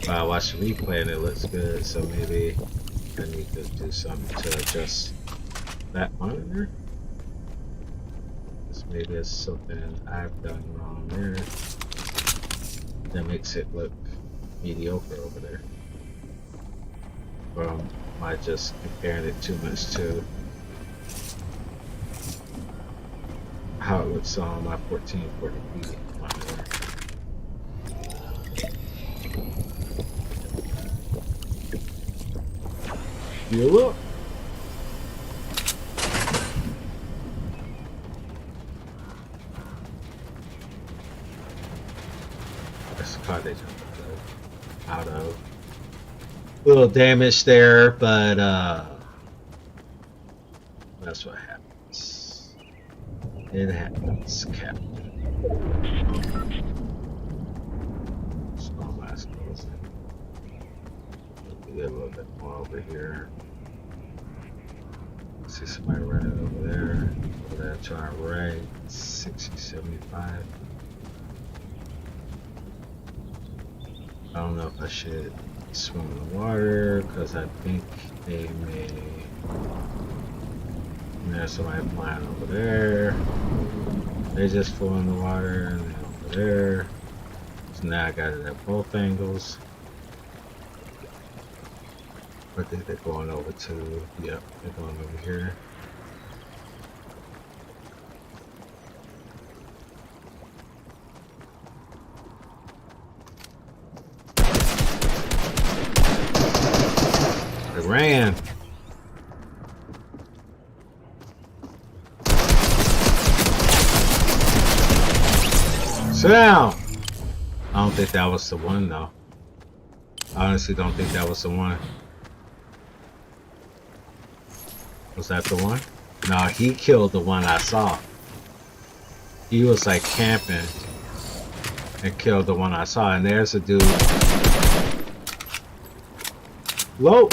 [SPEAKER 1] But I watch the replay and it looks good, so maybe I need to do something to adjust that monitor. This maybe it's something I've done wrong there that makes it look mediocre over there. Or am I just comparing it too much to how it looks on my 1440p monitor? You look. That's the car they jumped out of. Little damage there, but that's what happens. It happens, Captain. Small mask goes in. Get a little bit more over here. See somebody running over there. Over there to our right. 60, 75. I don't know if I should swim in the water because I think they may. And there's somebody flying over there. They just flew in the water and then over there. So now I got it at both angles. I think they're going over to, yep, they're going over here. They ran. Sit down. I don't think that was the one though. I honestly don't think that was the one. Was that the one? No, he killed the one I saw. He was like camping and killed the one I saw. And there's a dude. Whoa!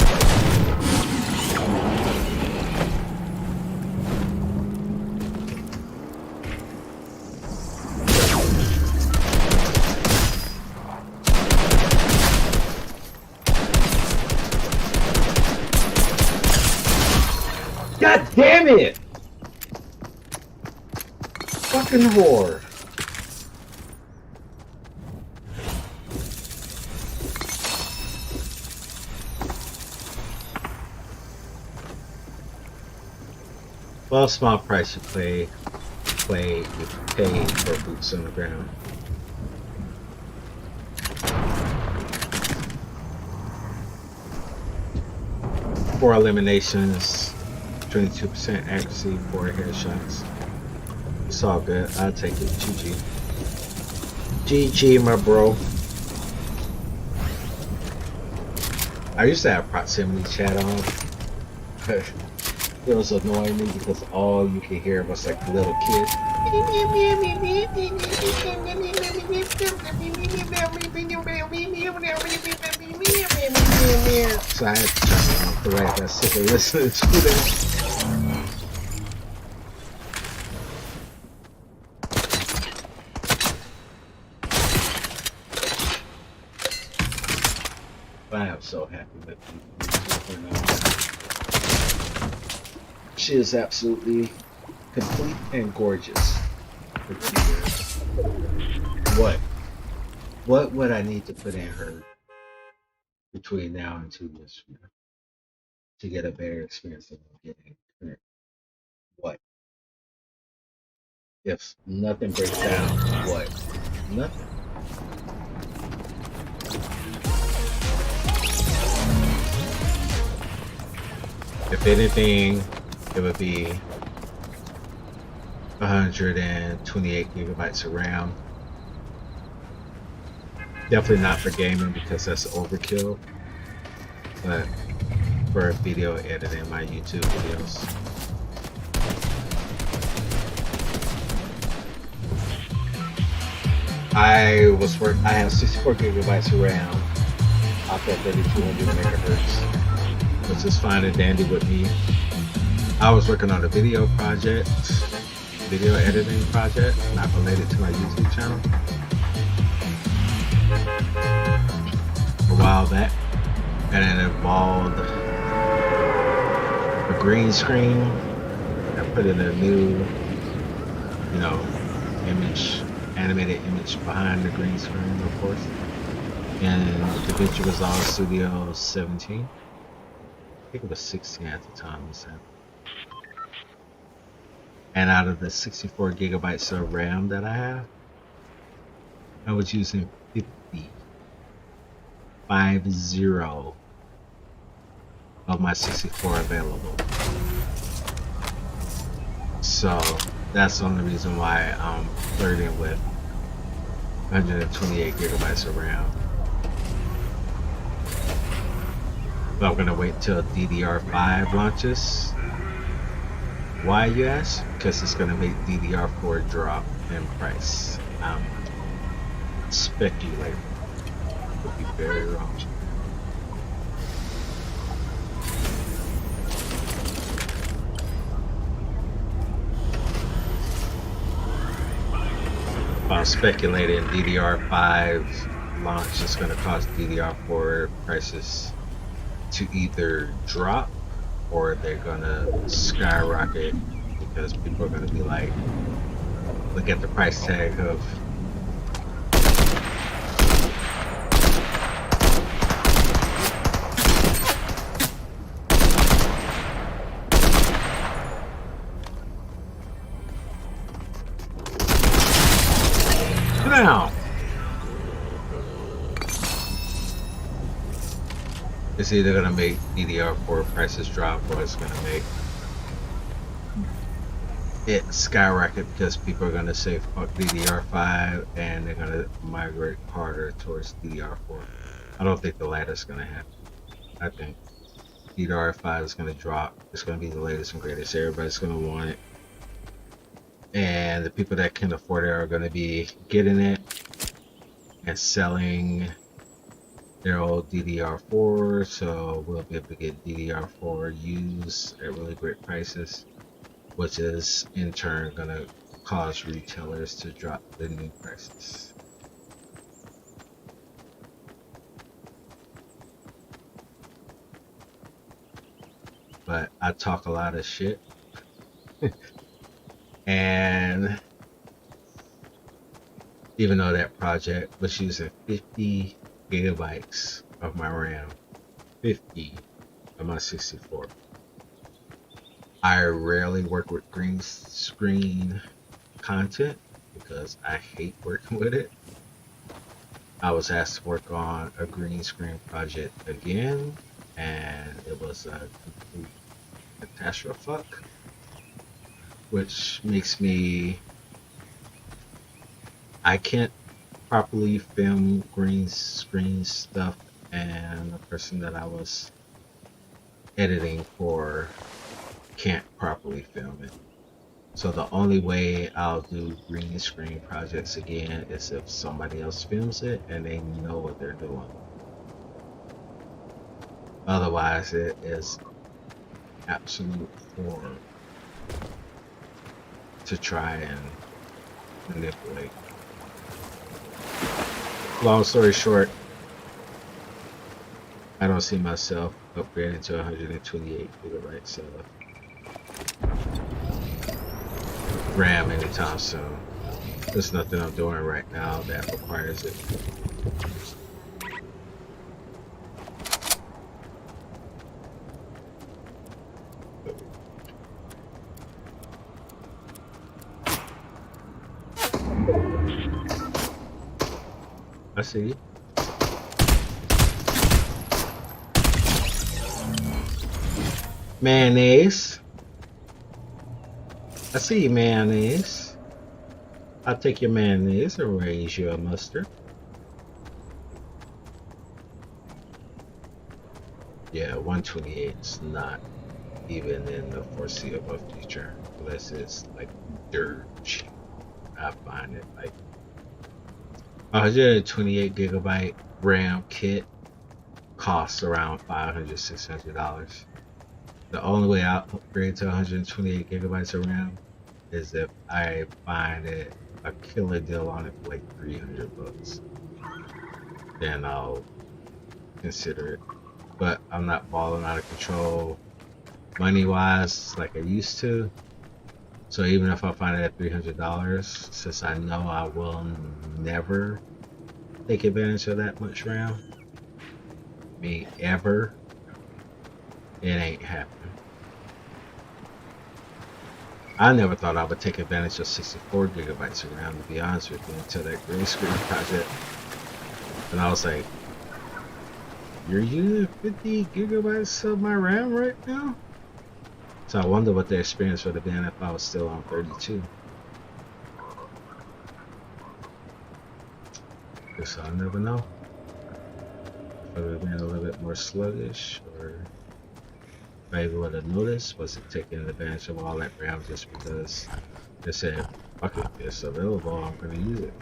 [SPEAKER 1] God damn it! Fucking whore. Well, small price you you pay for boots on the ground. Four eliminations, 22% accuracy, 4 headshots. It's all good. I'll take it. GG. GG, my bro. I used to have proximity chat on. It was annoying me because all you could hear was like the little kids. So I had to turn it off because I got sick of listening to them. I am so happy with you. She is absolutely complete and gorgeous. What? What would I need to put in her between now and 2 years from now to get a better experience than I'm getting currently? What? If nothing breaks down, what? Nothing. If anything, it would be 128 gigabytes of RAM. Definitely not for gaming because that's overkill, but for video editing my YouTube videos. I have 64 gigabytes of RAM off at 3200 megahertz, which is fine and dandy with me. I was working on a video editing project, not related to my YouTube channel, a while back, and it involved a green screen. I put in a new, animated image behind the green screen, of course. And DaVinci Resolve Studio 17. I think it was 16 at the time. And out of the 64 gigabytes of RAM that I have, I was using 50 of my 64 available. So that's the only reason why I'm flirting with 128 gigabytes of RAM. But I'm gonna wait till DDR5 launches. Why, you ask? Because it's gonna make DDR4 drop in price. I'm speculating. Could be very wrong. I'm speculating DDR5 launch is going to cause DDR4 prices to either drop or they're going to skyrocket because people are going to be like, look at the price tag of now. It's either gonna make DDR4 prices drop or it's gonna make it skyrocket because people are gonna say fuck DDR5 and they're gonna migrate harder towards DDR4. I don't think the latter is gonna happen. I think DDR5 is gonna drop. It's gonna be the latest and greatest. Everybody's gonna want it. And the people that can afford it are gonna be getting it and selling their old DDR4, so we'll be able to get DDR4 used at really great prices, which is in turn going to cause retailers to drop the new prices. but I talk a lot of shit. And even though that project was using 50 gigabytes of my RAM, 50 of my 64, I rarely work with green screen content because I hate working with it. I was asked to work on a green screen project again, and it was a complete catastrophe, which makes me, I can't properly film green screen stuff, and the person that I was editing for can't properly film it. So the only way I'll do green screen projects again is if somebody else films it and they know what they're doing. Otherwise, it is absolute horror to try and manipulate. Long story short, I don't see myself upgrading to 128 gigabytes of RAM anytime soon. There's nothing I'm doing right now that requires it. I see you. Mayonnaise. I see you, mayonnaise. I'll take your mayonnaise and raise you a mustard. Yeah, 128 is not even in the foreseeable future, unless it's like dirt cheap. I find it like 128 gigabyte RAM kit costs around $500, $600. The only way I'll upgrade to 128 gigabytes of RAM is if I find it a killer deal on it for like $300. Then I'll consider it. But I'm not balling out of control money wise like I used to. So even if I find it at $300, since I know I will never take advantage of that much RAM, me ever, it ain't happening. I never thought I would take advantage of 64 gigabytes of RAM, to be honest with you, until that green screen project. And I was like, you're using 50 gigabytes of my RAM right now? So I wonder what the experience would have been if I was still on 32. Guess I'll never know. If I would have been a little bit more sluggish, or if I even would have noticed, was it taking advantage of all that RAM just because they said, fuck it, it's available, I'm going to use it.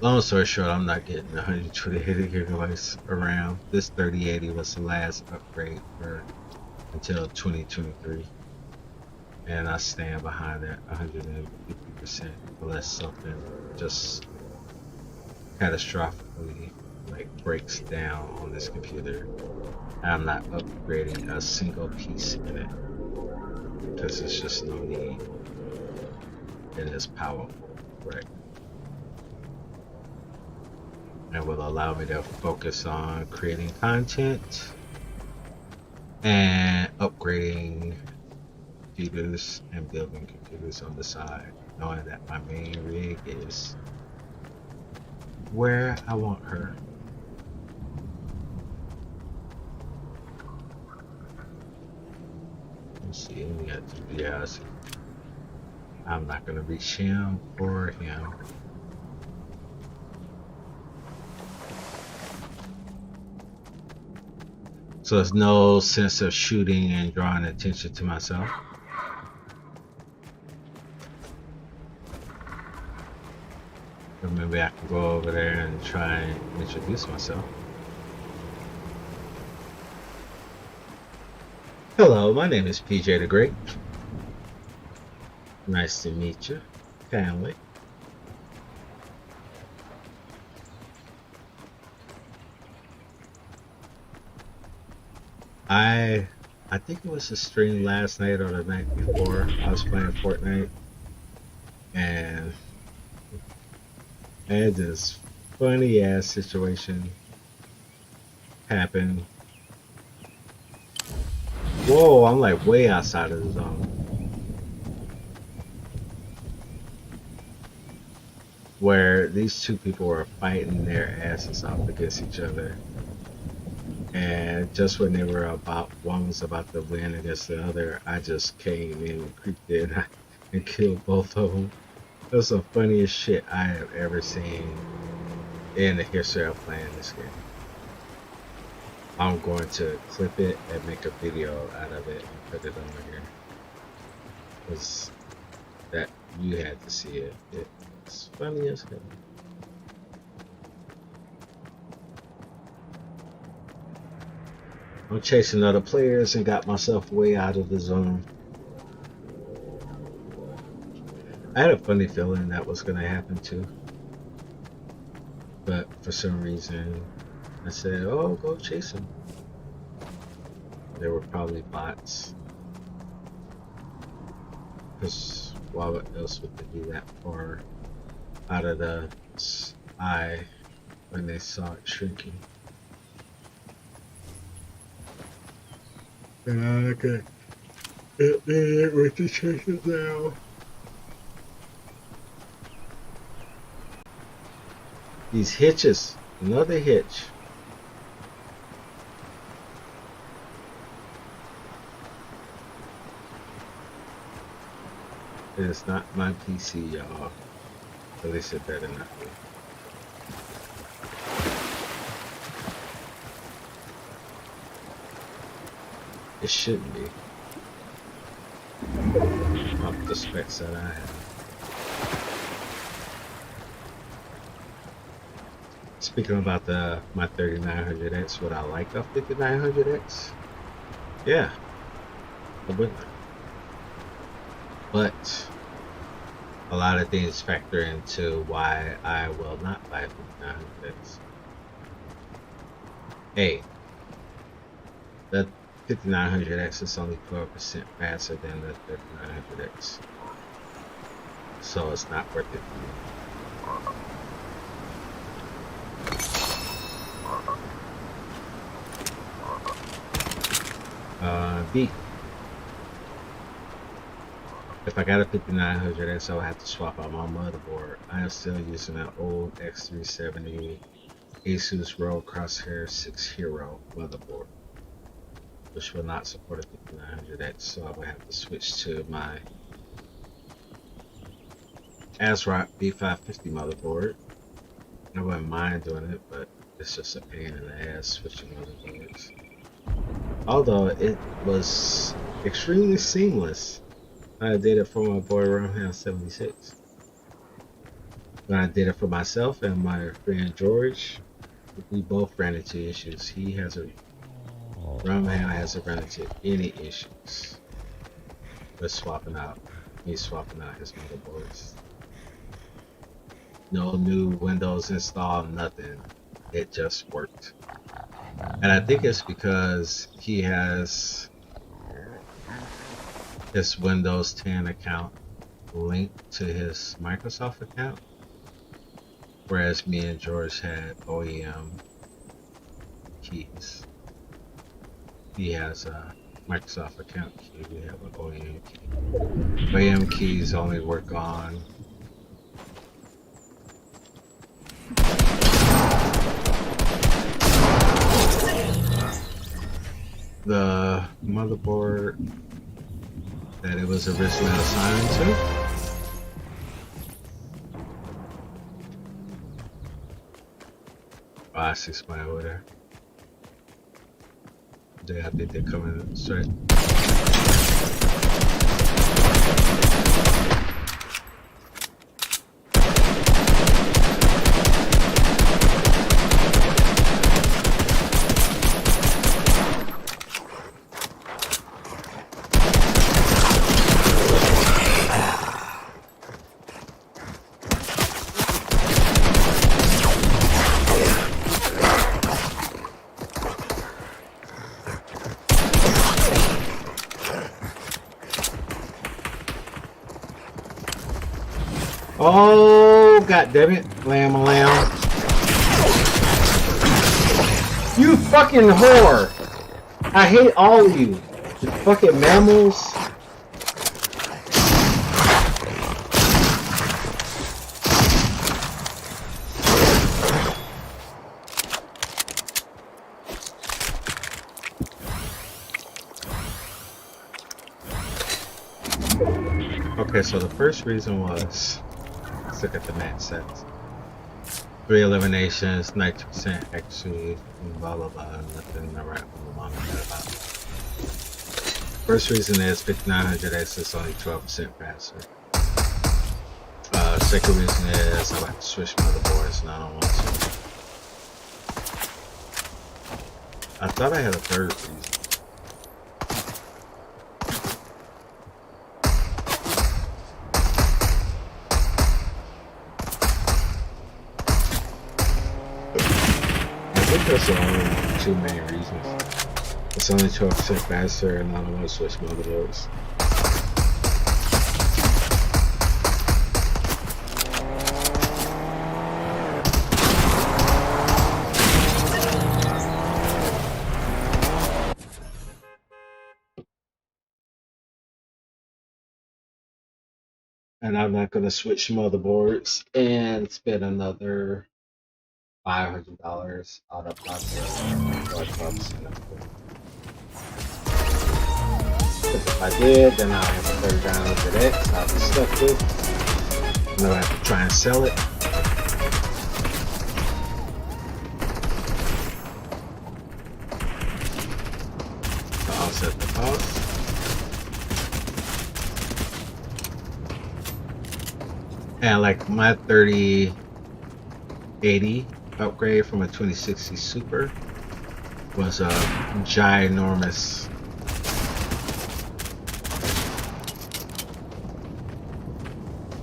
[SPEAKER 1] Long story short, I'm not getting 128 gigabytes of RAM. This 3080 was the last upgrade for until 2023. And I stand behind that 150% unless something just catastrophically like breaks down on this computer. I'm not upgrading a single piece in it because there's just no need. It is powerful, right? And will allow me to focus on creating content and upgrading computers and building computers on the side, knowing that my main rig is where I want her. Let's see, we got 2 guys. I'm not gonna reach him or him. So there's no sense of shooting and drawing attention to myself. Or maybe I can go over there and try and introduce myself. Hello, my name is PJ the Great. Nice to meet you, family. I I think it was a stream last night or the night before. I was playing Fortnite and I had this funny ass situation happen. Whoa, I'm like way outside of the zone. Where these two people were fighting their asses off against each other. And just when they were about, one was about to win against the other, I just came in and creeped in and killed both of them. It was the funniest shit I have ever seen in the history of playing this game. I'm going to clip it and make a video out of it and put it on here. Because that you had to see it. It's funny as hell. I'm chasing other players and got myself way out of the zone. I had a funny feeling that was going to happen too. But for some reason, I said, oh, go chase them. They were probably bots. Because why else would they do that far out of the eye when they saw it shrinking? Okay. It with the chases now. These hitches. Another hitch. It's not my PC, y'all. At least it better not be. It shouldn't be. Off the specs that I have. Speaking about my 3900X, would I like a 5900X? Yeah, I would like. But a lot of things factor into why I will not buy 5900X. Hey, the 5900X is only 12% faster than the 3900X, so it's not worth it for me. B. If I got a 5900X, I'll have to swap out my motherboard. I am still using an old X370 Asus ROG Crosshair 6 Hero motherboard, which will not support a 5900X, so I will have to switch to my ASRock B550 motherboard. I wouldn't mind doing it, but it's just a pain in the ass switching motherboards. Although it was extremely seamless. I did it for my boy Rumhound 76. When I did it for myself and my friend George, we both ran into issues. Rumhound hasn't run into any issues with swapping out his motherboards. No new Windows install, nothing. It just worked. And I think it's because he has his Windows 10 account linked to his Microsoft account, whereas me and George had OEM keys. He has a Microsoft account key, we have an OEM key. OEM keys only work on the motherboard that it was originally assigned to. Oh, I see somebody over there. I think they're coming straight. Oh, god damn it. Lamb, lamb. You fucking whore. I hate all of you. You fucking mammals. Okay, so the first reason was, let's look at the match sets. 3 eliminations, 90% actually, blah blah blah, nothing to wrap along about. First reason is 5900X is only 12% faster. Second reason is I like to switch motherboards and I don't want to. I thought I had a third reason. I think that's the only two main reasons. It's only 12% faster and I don't want to switch motherboards. And I'm not going to switch motherboards and spend another $500 out of pocket or 12% of it. Because if I did, then I'll have to 3900X I'll be stuck with. And I'll have to try and sell it. To offset the cost. And like my 3080 upgrade from a 2060 Super was a ginormous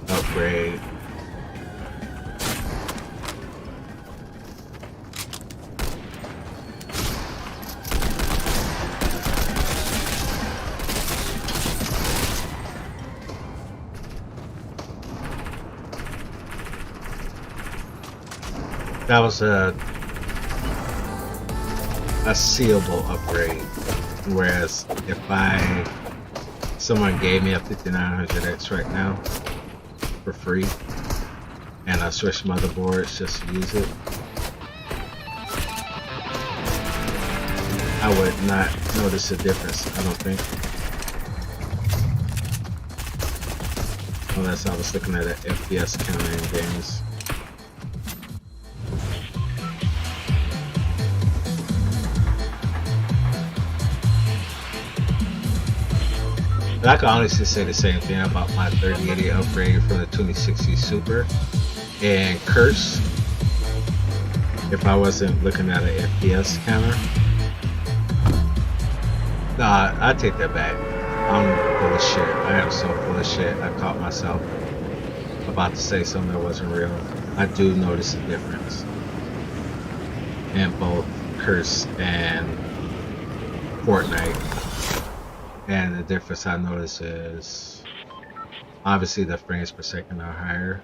[SPEAKER 1] upgrade. That was a seeable upgrade. Whereas if someone gave me a 5900X right now for free and I switched motherboards just to use it, I would not notice a difference, I don't think. Unless I was looking at an FPS counter in games. I can honestly say the same thing about my 3080 upgrade from the 2060 Super and Curse. If I wasn't looking at an FPS counter, nah, I take that back. I'm full of shit. I am so full of shit. I caught myself about to say something that wasn't real. I do notice a difference in both Curse and Fortnite. And the difference I notice is obviously the frames per second are higher,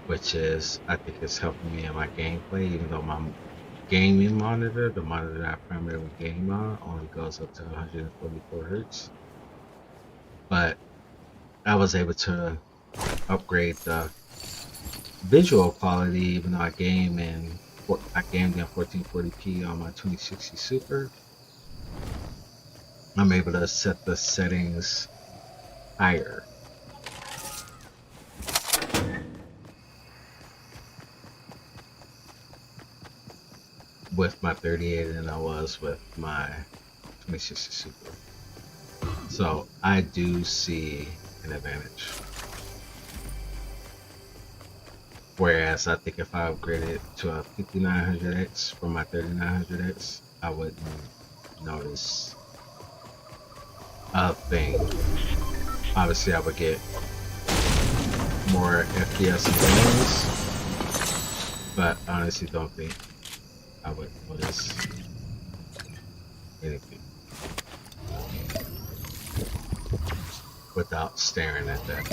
[SPEAKER 1] which is, I think it's helping me in my gameplay, even though my gaming monitor, the monitor I primarily game on, only goes up to 144 hertz. But I was able to upgrade the visual quality, even though I gamed in 1440p on my 2060 Super. I'm able to set the settings higher. With my 38 than I was with my 2060 Super. So I do see an advantage. Whereas I think if I upgraded to a 5900X from my 3900X, I wouldn't notice a thing. Obviously I would get more FPS games, but I honestly don't think I would notice anything without staring at that.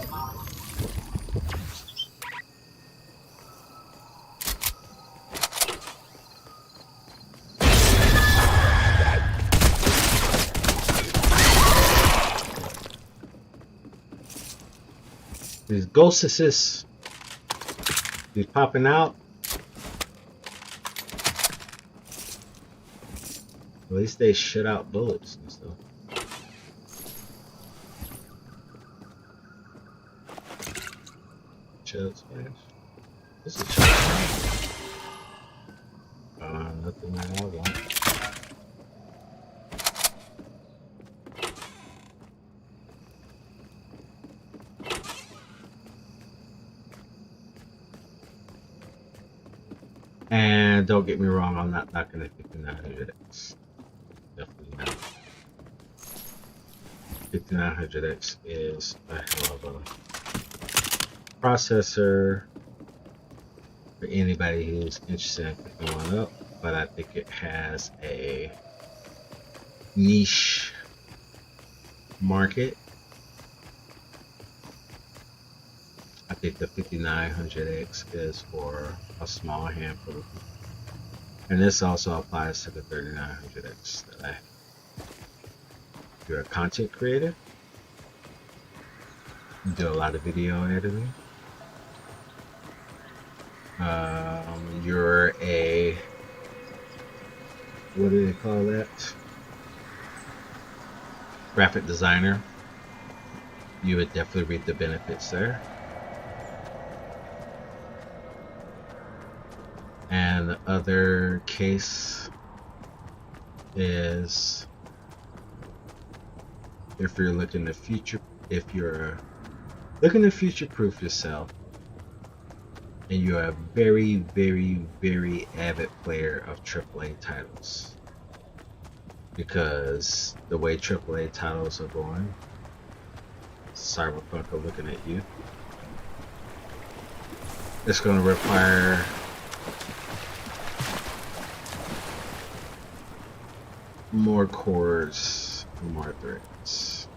[SPEAKER 1] These ghost assists, these popping out. At least they shit out bullets and stuff. Chug smash. This is chug smash. Nothing that I want. And don't get me wrong, I'm not knocking the 5900X. Definitely not. 5900X is a hell of a processor for anybody who's interested in picking one up, but I think it has a niche market. I think the 5900X is for a small handful of people. And this also applies to the 3900X that I have. If you're a content creator, you do a lot of video editing, you're a, what do they call that? Graphic designer, you would definitely reap the benefits there. And the other case is if you're looking to future-proof yourself, and you're a very, very, very avid player of AAA titles, because the way AAA titles are going, Cyberpunk are looking at you. It's going to require more cores, more threads.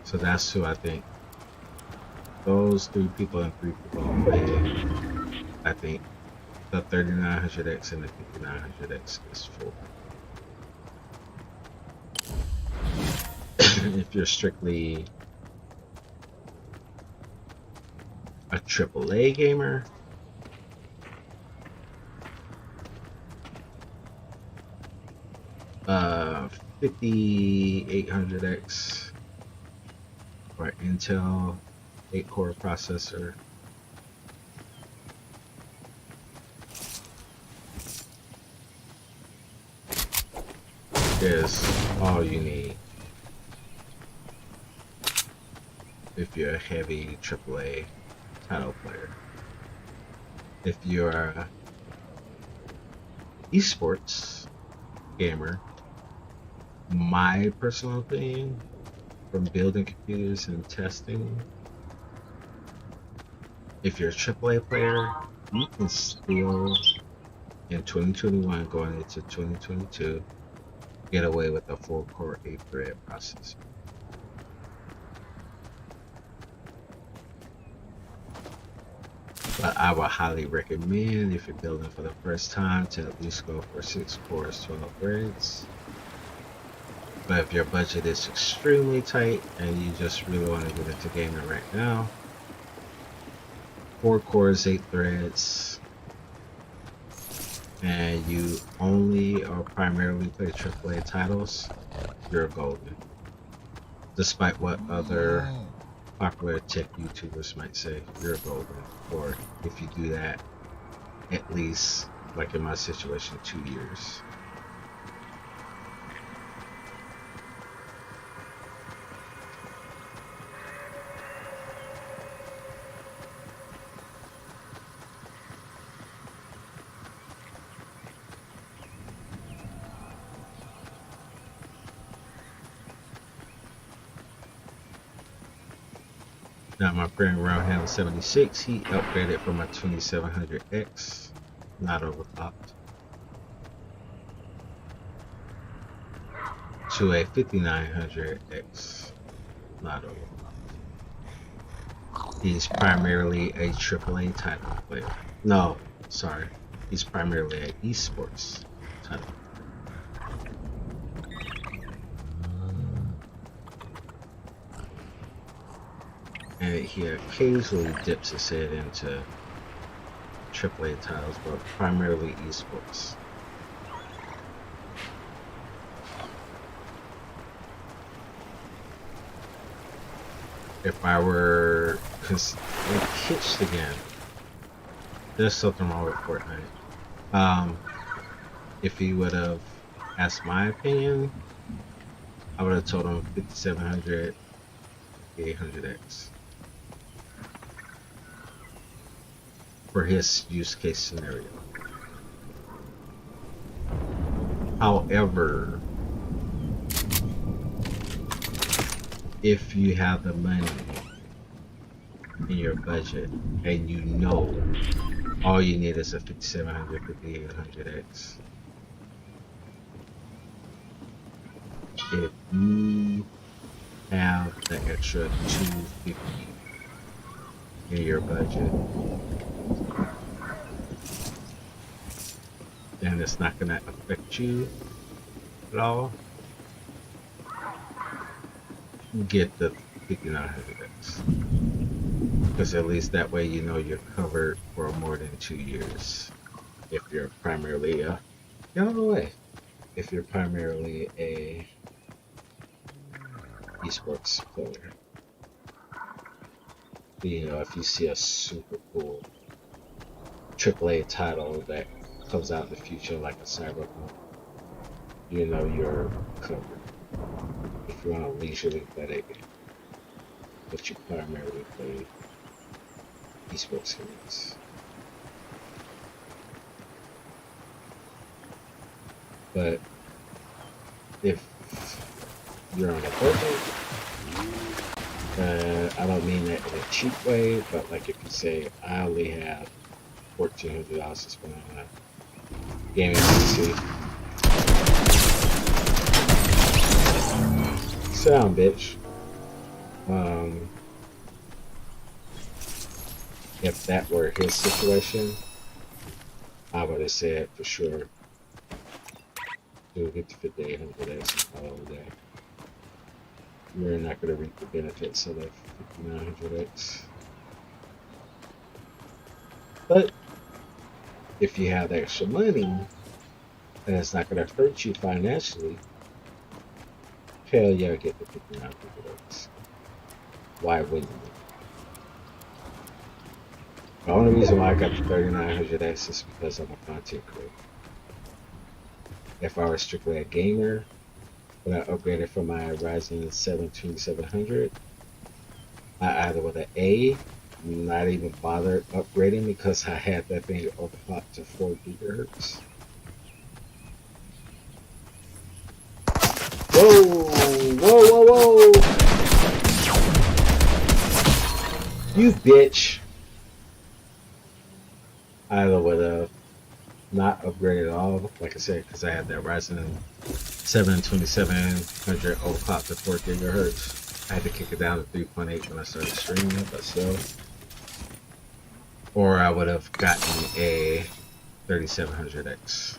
[SPEAKER 1] So that's who I think. Those three people and three people I think the 3900X and the 5900X is for. If you're strictly a AAA gamer, uh, 5800X or Intel 8-core processor is all you need if you're a heavy AAA title player. If you're a esports gamer, my personal opinion, from building computers and testing, if you're a AAA player, you can still, in 2021 going into 2022, get away with a 4-core 8-thread processor. But I would highly recommend, if you're building for the first time, to at least go for 6 cores, 12 threads. But if your budget is extremely tight and you just really want to get into gaming right now, 4 cores, 8 threads, and you only or primarily play AAA titles, you're golden. Despite what other popular tech YouTubers might say, you're golden. Or if you do that, at least, like in my situation, 2 years. Now my friend Roundhandle 76, he upgraded from a 2700X, not overclocked, to a 5900X, not overclocked. He's primarily a AAA title player. No, sorry, he's primarily an esports title player. and he occasionally dips his head into AAA titles, but primarily esports. If I were pitched again, there's something wrong with Fortnite. If he would have asked my opinion, I would have told him 5700, 800X for his use case scenario. However, if you have the money in your budget and you know all you need is a 5700, 5800X, if you have the extra 250 in your budget, then it's not going to affect you at all. Get the 5900X, because at least that way you know you're covered for more than 2 years. If you're primarily get out of the way. If you're primarily a esports player, you know, if you see a super cool AAA title that comes out in the future, like a Cyberpunk, you know you're covered. If you want to leisurely play that game, but you primarily play esports games. But if you're on a budget, I don't mean that in a cheap way, but like if you say, I only have $1,400 to spend on a gaming PC. Sound, bitch. If that were his situation, I would have said for sure, do get the 5800X all over there. You're not going to reap the benefits of that 5900X. But if you have extra money, and it's not going to hurt you financially, hell yeah, get the 5900X. Why wouldn't you? The only reason why I got the 3900X is because I'm a content creator. If I was strictly a gamer, when I upgraded from my Ryzen 7 2700, I either would have not even bothered upgrading because I had that thing overclocked to 4 gigahertz. Whoa, whoa, whoa, whoa! You bitch! I either would have not upgraded at all, like I said, because I had that Ryzen 7 2700 overclocked to 4 gigahertz. I had to kick it down to 3.8 when I started streaming, but still. Or I would have gotten a 3700X.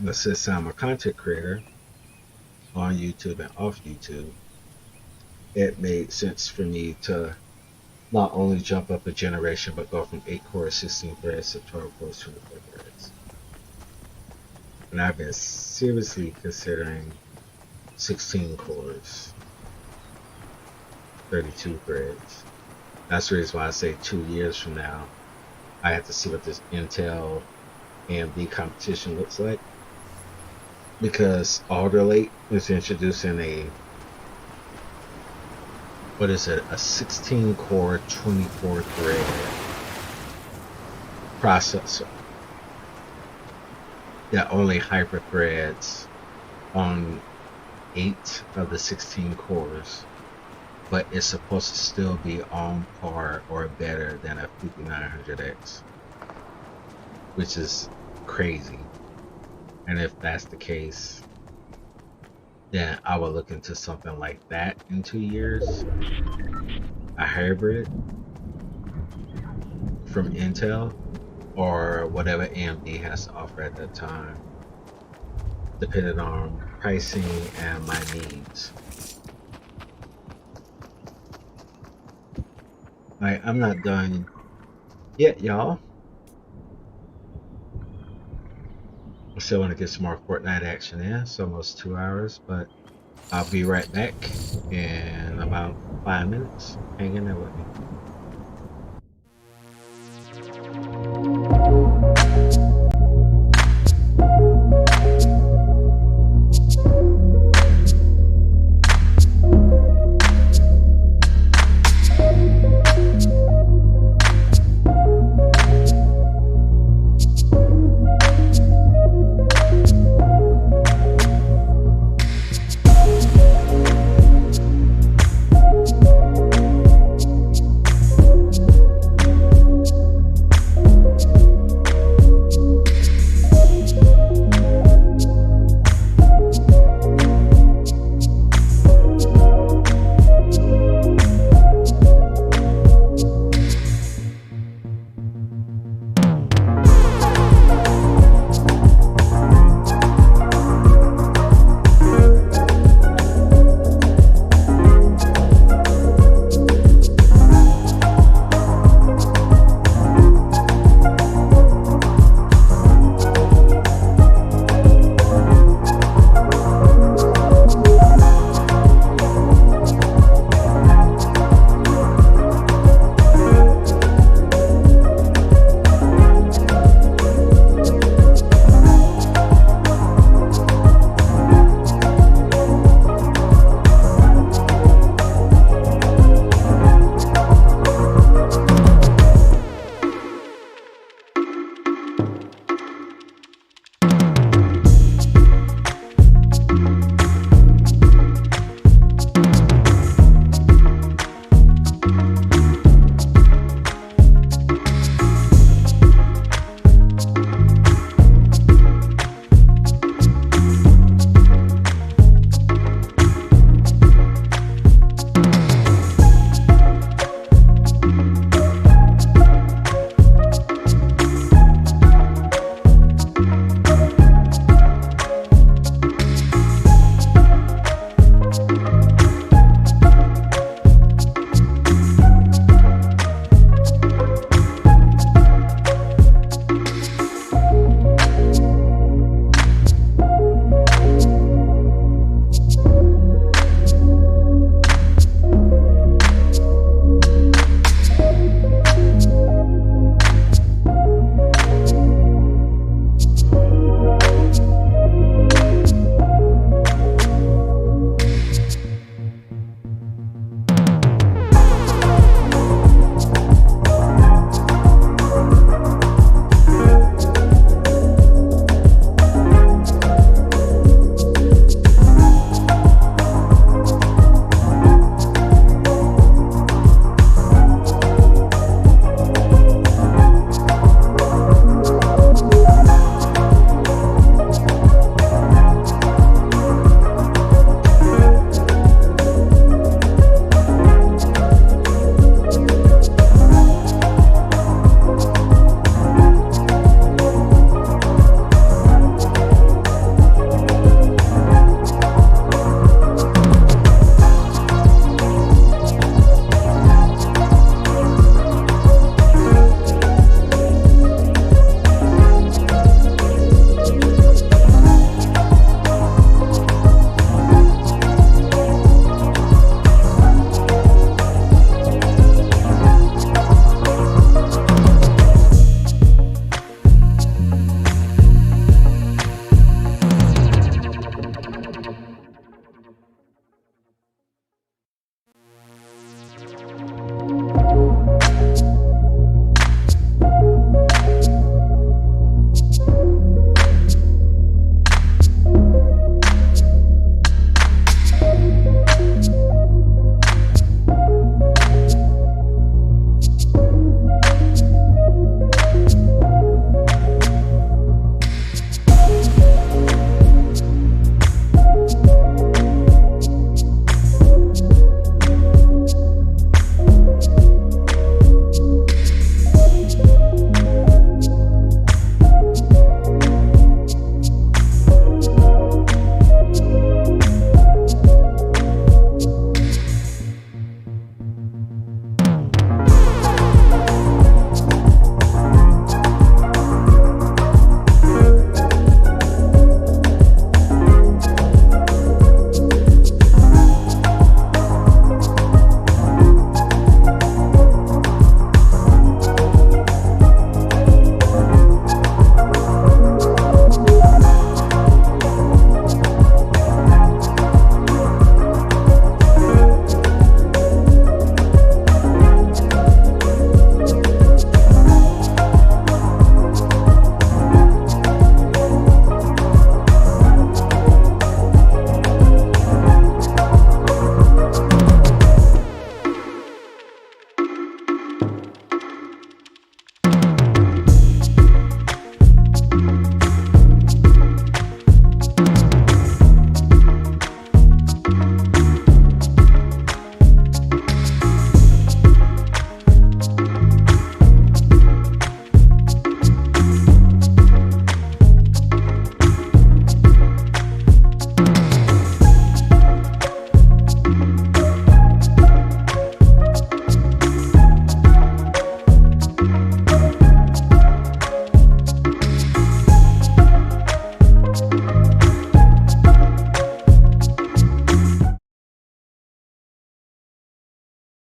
[SPEAKER 1] But since I'm a content creator on YouTube and off YouTube, it made sense for me to not only jump up a generation, but go from 8 cores, 16 threads to 12 cores, 24 threads. And I've been seriously considering 16 cores, 32 threads. That's the reason why I say 2 years from now, I have to see what this Intel AMD competition looks like. Because Alder Lake is introducing a 16 core, 24 thread processor that only hyper threads on 8 of the 16 cores, but it's supposed to still be on par or better than a 5900X, which is crazy. And if that's the case, then I would look into something like that in 2 years. A hybrid from Intel or whatever AMD has to offer at that time, depending on pricing and my needs. Like, I'm not done yet, y'all. I still want to get some more Fortnite action in. It's almost 2 hours, but I'll be right back in about 5 minutes. Hang in there with me.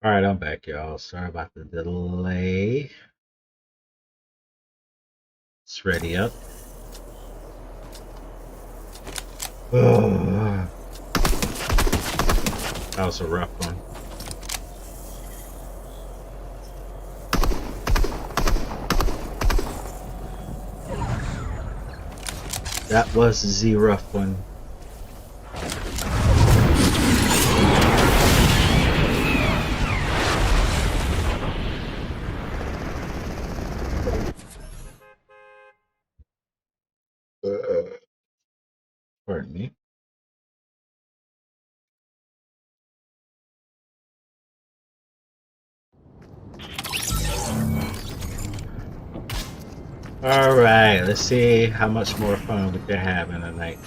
[SPEAKER 1] Alright, I'm back, y'all. Sorry about the delay. It's ready up. Ugh. That was a rough one. That was the rough one. Pardon me. Alright, let's see how much more fun we can have in a night.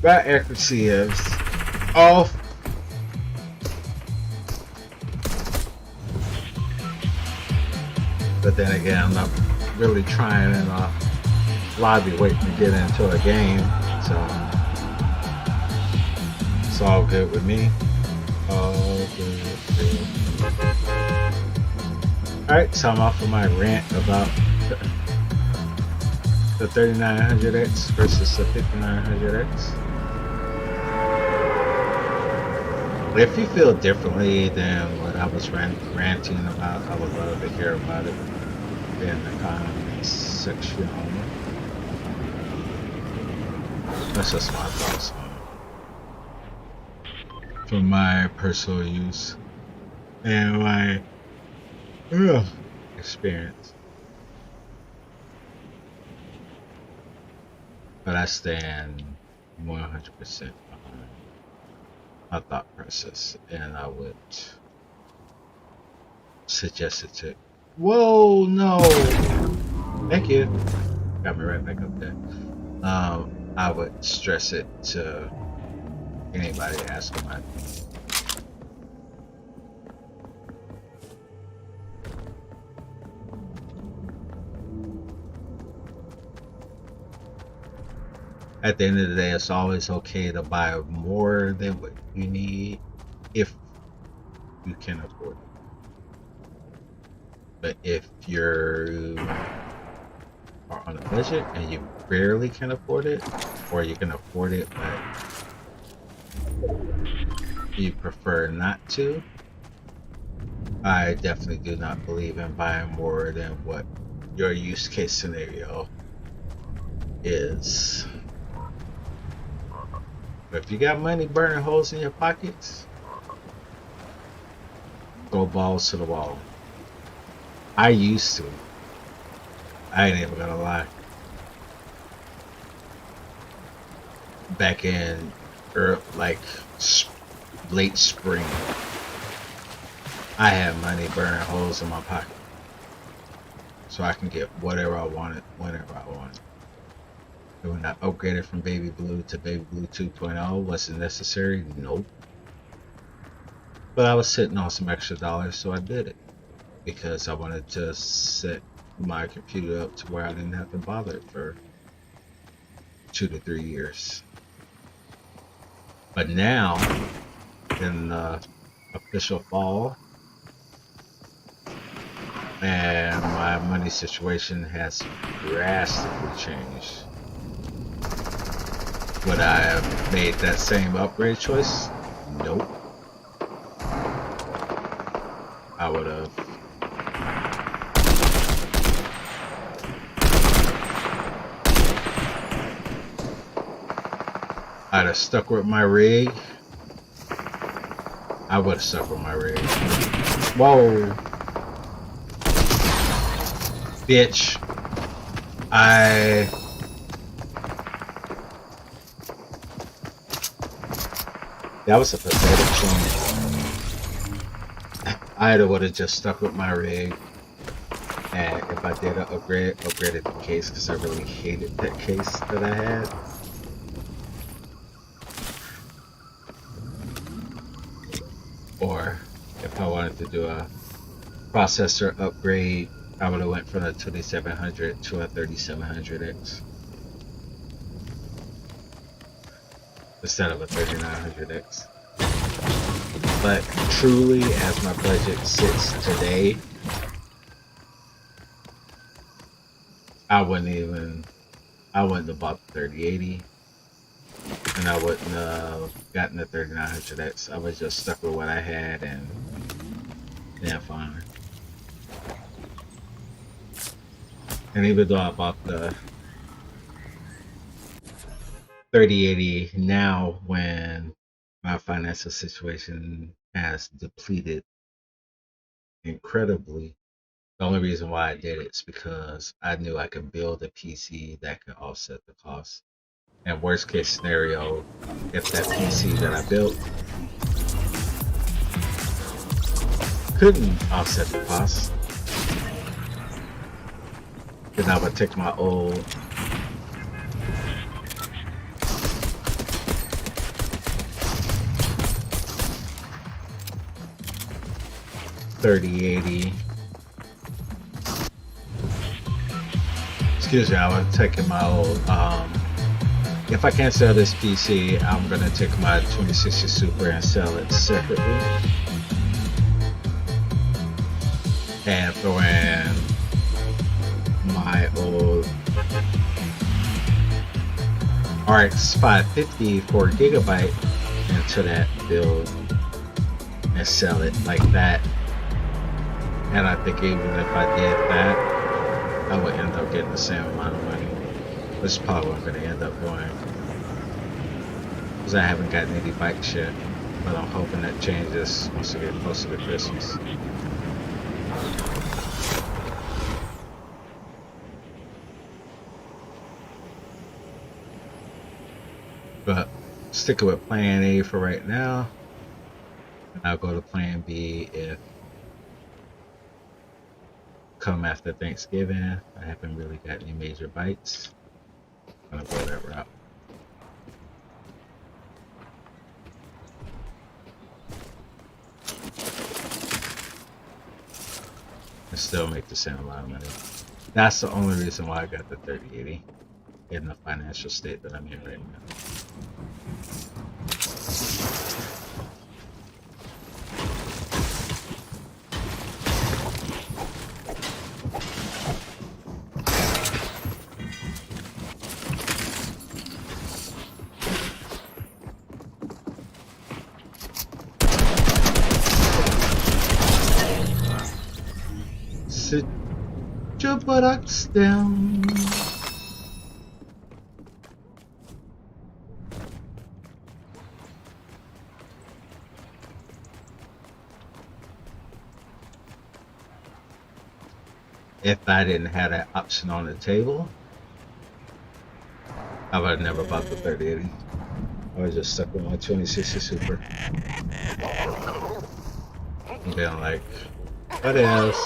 [SPEAKER 1] That accuracy is off. But then again, I'm not really trying in a lobby waiting to get into a game, so it's all good with me. All good. Alright, so I'm off of my rant about the 3900X versus the 5900X. If you feel differently than what I was ranting about, I would love to hear about it in the comments section. That's just my thoughts from my personal use and my experience. But I stand 100% behind my thought process, and I would suggest it to. Whoa, no! Thank you. Got me right back up there. I would stress it to anybody asking my opinion. At the end of the day, it's always okay to buy more than what you need if you can afford it. But if you are on a budget and you barely can afford it, or you can afford it but you prefer not to, I definitely do not believe in buying more than what your use case scenario is. But if you got money burning holes in your pockets, go balls to the wall. I used to. I ain't even gonna lie. Back in like late spring, I had money burning holes in my pocket, so I can get whatever I wanted whenever I wanted. And when I upgraded from Baby Blue to Baby Blue 2.0, was it necessary? Nope. But I was sitting on some extra dollars, so I did it because I wanted to set my computer up to where I didn't have to bother it for 2 to 3 years. But now, in the official fall, and my money situation has drastically changed. Would I have made that same upgrade choice? Nope. I would have I'd have stuck with my rig. I would have stuck with my rig. Whoa. Bitch. That was a pathetic change. I would have just stuck with my rig. And if I did an upgraded the case because I really hated that case that I had. Or if I wanted to do a processor upgrade, I would have went from a 2700 to a 3700X instead of a 3900X. But truly, as my budget sits today, I wouldn't have bought the 3080, and I wouldn't have gotten the 3900X. I was just stuck with what I had, and yeah, fine. And even though I bought the 3080 now, when my financial situation has depleted incredibly, the only reason why I did it is because I knew I could build a PC that could offset the cost. And worst case scenario, if that PC that I built couldn't offset the cost, then I would take my old 3080. Excuse me, I was taking my old. If I can't sell this PC, I'm gonna take my 2060 Super and sell it separately, and throw in my old RX 550 4GB into that build and sell it like that. And I think even if I did that, I would end up getting the same amount of money. Which is probably what I'm going to end up doing. Because I haven't gotten any bikes yet. But I'm hoping that changes once we get closer to Christmas. But sticking with plan A for right now. And I'll go to plan B if come after Thanksgiving. I haven't really got any major bites. I'm gonna go that route. And still make the same amount of money. That's the only reason why I got the 3080 in the financial state that I'm in right now. Sit your buttocks down. If I didn't have that option on the table, I would have never bought the 3080. I was just stuck with my 2060 Super. And being like, what else?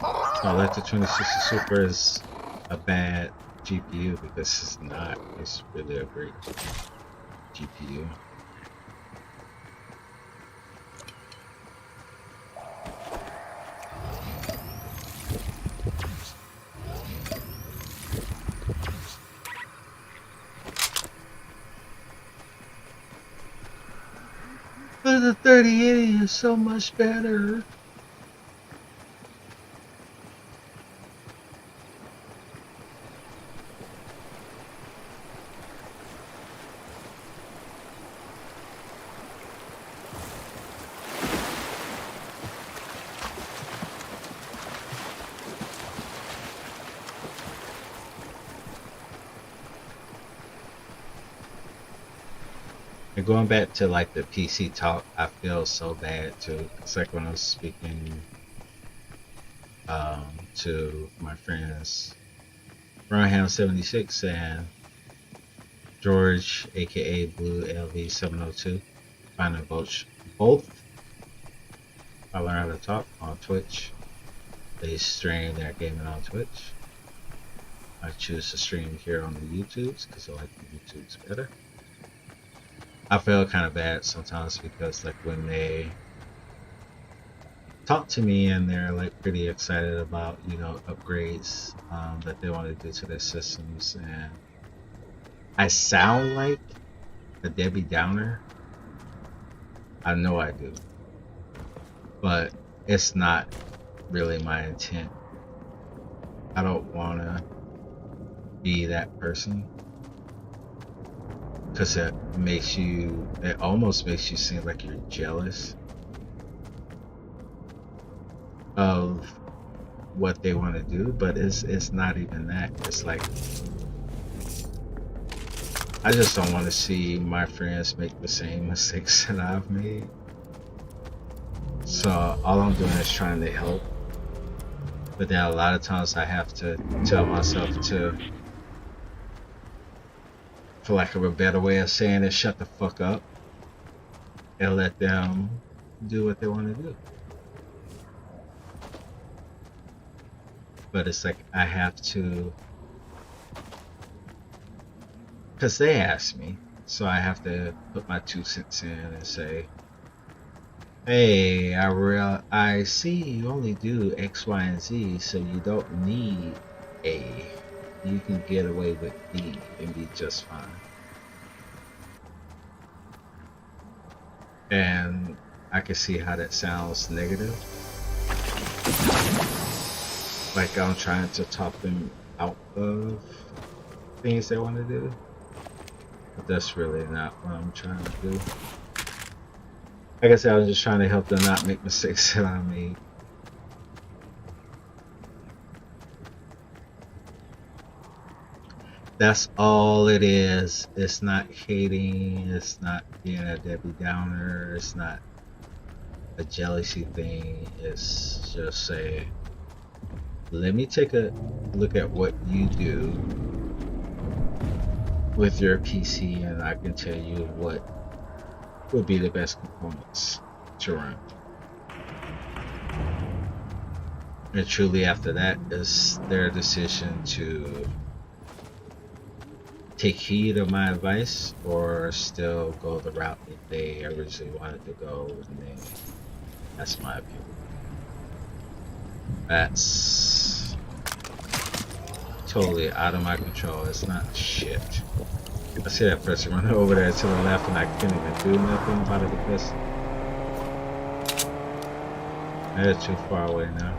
[SPEAKER 1] I like the 2060 Super is a bad GPU because it's not. It's really a great GPU. But the 3080 is so much better. And going back to like the PC talk, I feel so bad too. It's like when I was speaking to my friends Brownham76 and George, aka Blue LV702. Finding both I learned how to talk on Twitch. They stream their gaming on Twitch. I choose to stream here on the YouTubes because I like the YouTubes better. I feel kind of bad sometimes because like when they talk to me and they're like pretty excited about upgrades that they want to do to their systems, and I sound like a Debbie Downer. I know I do, but it's not really my intent. I don't want to be that person because it almost makes you seem like you're jealous of what they want to do, but it's not even that. It's like I just don't want to see my friends make the same mistakes that I've made. So all I'm doing is trying to help, but then a lot of times I have to tell myself to, for lack of a better way of saying it, shut the fuck up and let them do what they want to do. But it's like I have to, because they asked me, so I have to put my 2 cents in and say, hey, I see you only do X, Y, and Z, so you don't need A. You can get away with B and be just fine. And I can see how that sounds negative. Like I'm trying to talk them out of things they want to do. But that's really not what I'm trying to do. Like I said, I was just trying to help them not make mistakes that I made. That's all it is. It's not hating. It's not being a Debbie Downer. It's not a jealousy thing. It's just say, let me take a look at what you do with your PC, and I can tell you what would be the best components to run. And truly after that is their decision to take heed of my advice or still go the route that they originally wanted to go, and then that's my opinion. That's totally out of my control. It's not shit. I see that person running over there to the left and I can't even do nothing about it because they're too far away now.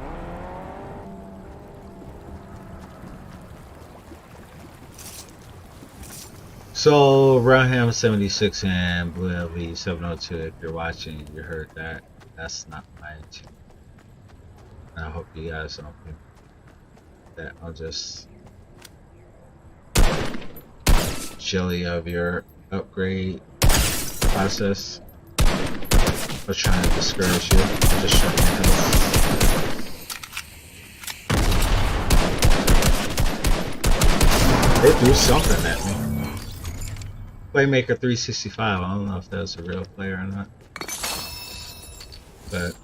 [SPEAKER 1] So Raham76 and Blue LV702, if you're watching, you heard that. That's not my intent. I hope you guys don't think that I'll just jelly of your upgrade process or trying to discourage you or just shut my head. They threw something at me. Playmaker 365, I don't know if that was a real player or not. But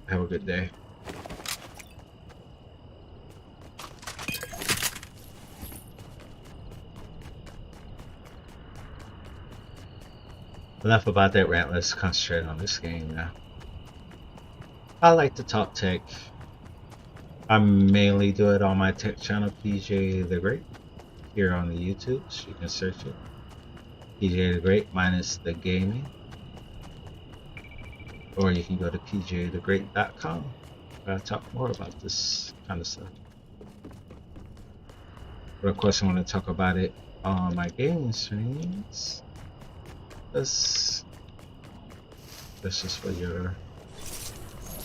[SPEAKER 1] have a good day. Enough about that rant, let's concentrate on this game now. I like to talk tech. I mainly do it on my tech channel, PJ the Great, here on the YouTube, so you can search it. PJ the Great minus the gaming. Or you can go to pjthegreat.com. I'll talk more about this kind of stuff. But of course I want to talk about it on my gaming streams. This is where your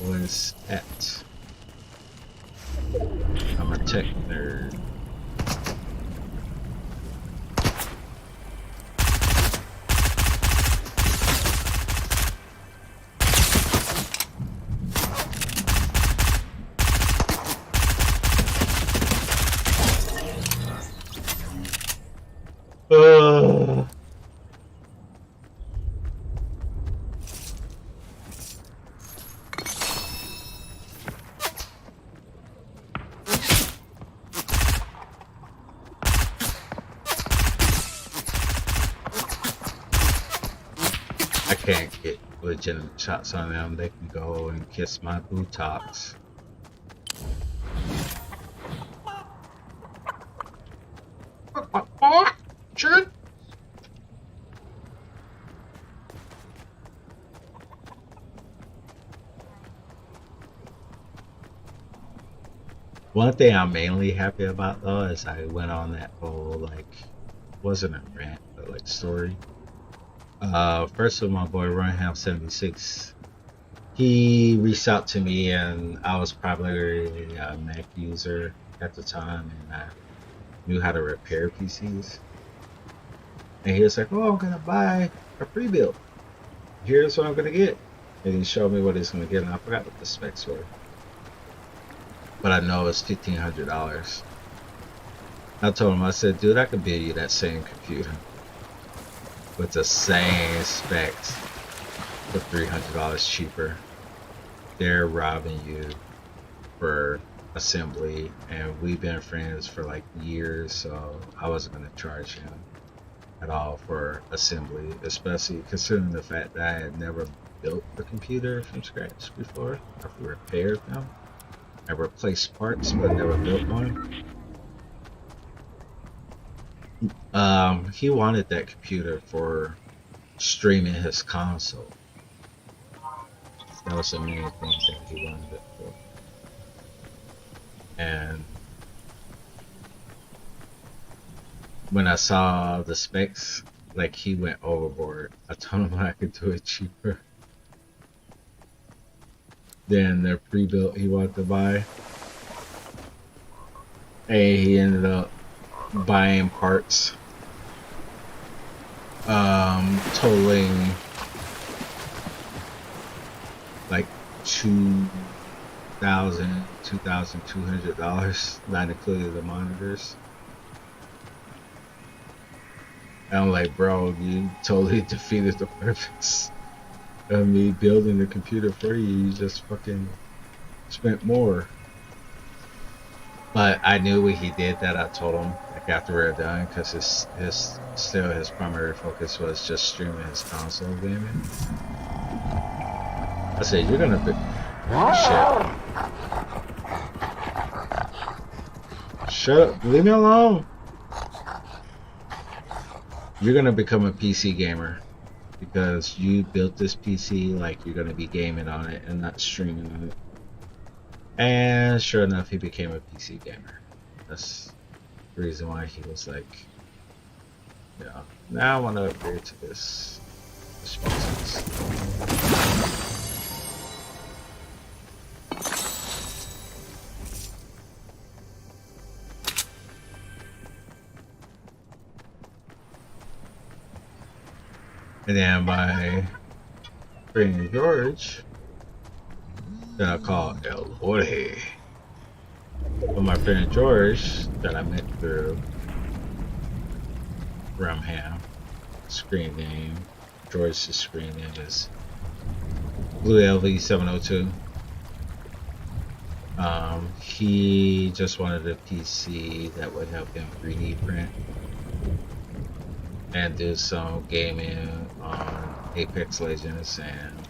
[SPEAKER 1] boy's at. I'm a tech nerd. can't get legitimate shots on them. They can go and kiss my buttocks. Sure. One thing I'm mainly happy about though is I went on that whole like, wasn't a rant but like story. First with my boy Runham76, he reached out to me and I was probably a Mac user at the time and I knew how to repair PCs. And he was like, "Oh, I'm gonna buy a pre-built. Here's what I'm gonna get." And he showed me what he's gonna get, and I forgot what the specs were. But I know it's $1,500. I told him, I said, "Dude, I could build you that same computer with the same specs for $300 cheaper." They're robbing you for assembly, and we've been friends for like years, so I wasn't gonna charge him at all for assembly, especially considering the fact that I had never built a computer from scratch before. I've repaired them. I replaced parts but never built one. He wanted that computer for streaming his console. That was the main thing that he wanted it for. And when I saw the specs, like he went overboard. I told him I could do it cheaper than the pre-built he wanted to buy. And he ended up buying parts totaling like $2,200, not including the monitors. And I'm like, bro, you totally defeated the purpose of me building the computer for you. You just fucking spent more. But I knew when he did that, I told him like after we were done, because his primary focus was just streaming his console gaming. I said, "You're gonna be shut up, leave me alone. You're gonna become a PC gamer because you built this PC like you're gonna be gaming on it and not streaming on it." And sure enough, he became a PC gamer. That's the reason why he was like, "Yeah, now I want to upgrade to this PCs." And then my friend George, that I call El Jorge. But my friend George, that I met through Rumham, screen name, George's screen name is Blue LV702. He just wanted a PC that would help him 3D print and do some gaming on Apex Legends and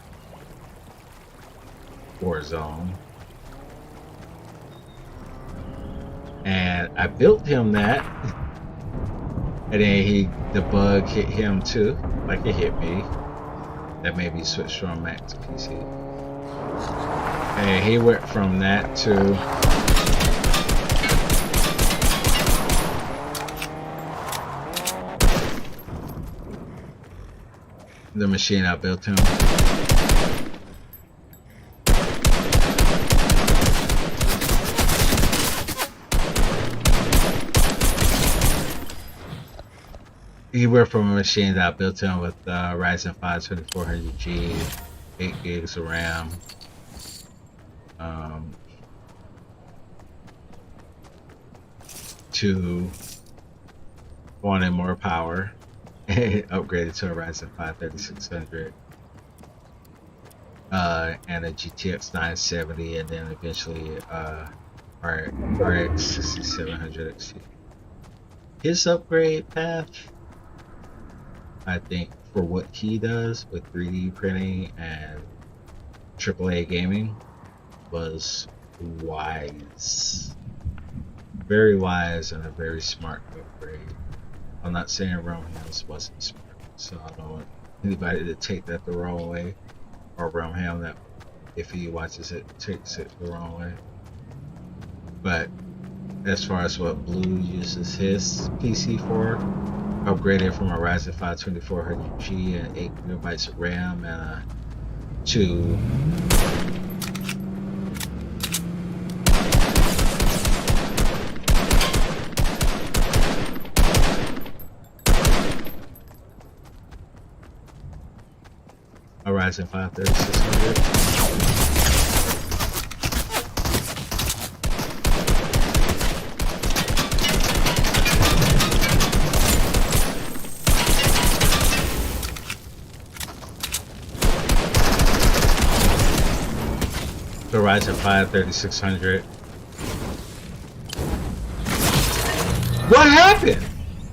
[SPEAKER 1] Warzone. And I built him that, and then the bug hit him too, like it hit me. That made me switch from Mac to PC. And he went from that to the machine I built him. He went from a machine that I built him with Ryzen 5 2400G, 8 gigs of RAM, to wanting more power, upgraded to a Ryzen 5 3600, and a GTX 970, and then eventually RX 6700 XT. His upgrade path, I think for what he does with 3D printing and AAA gaming was wise. Very wise and a very smart upgrade. I'm not saying Rohams wasn't smart, so I don't want anybody to take that the wrong way, or Roham that if he watches it takes it the wrong way. But as far as what Blue uses his PC for, upgraded from a Ryzen 5 2400G and 8GB of RAM to a Ryzen 5 3600. The Ryzen 5 3600. What happened?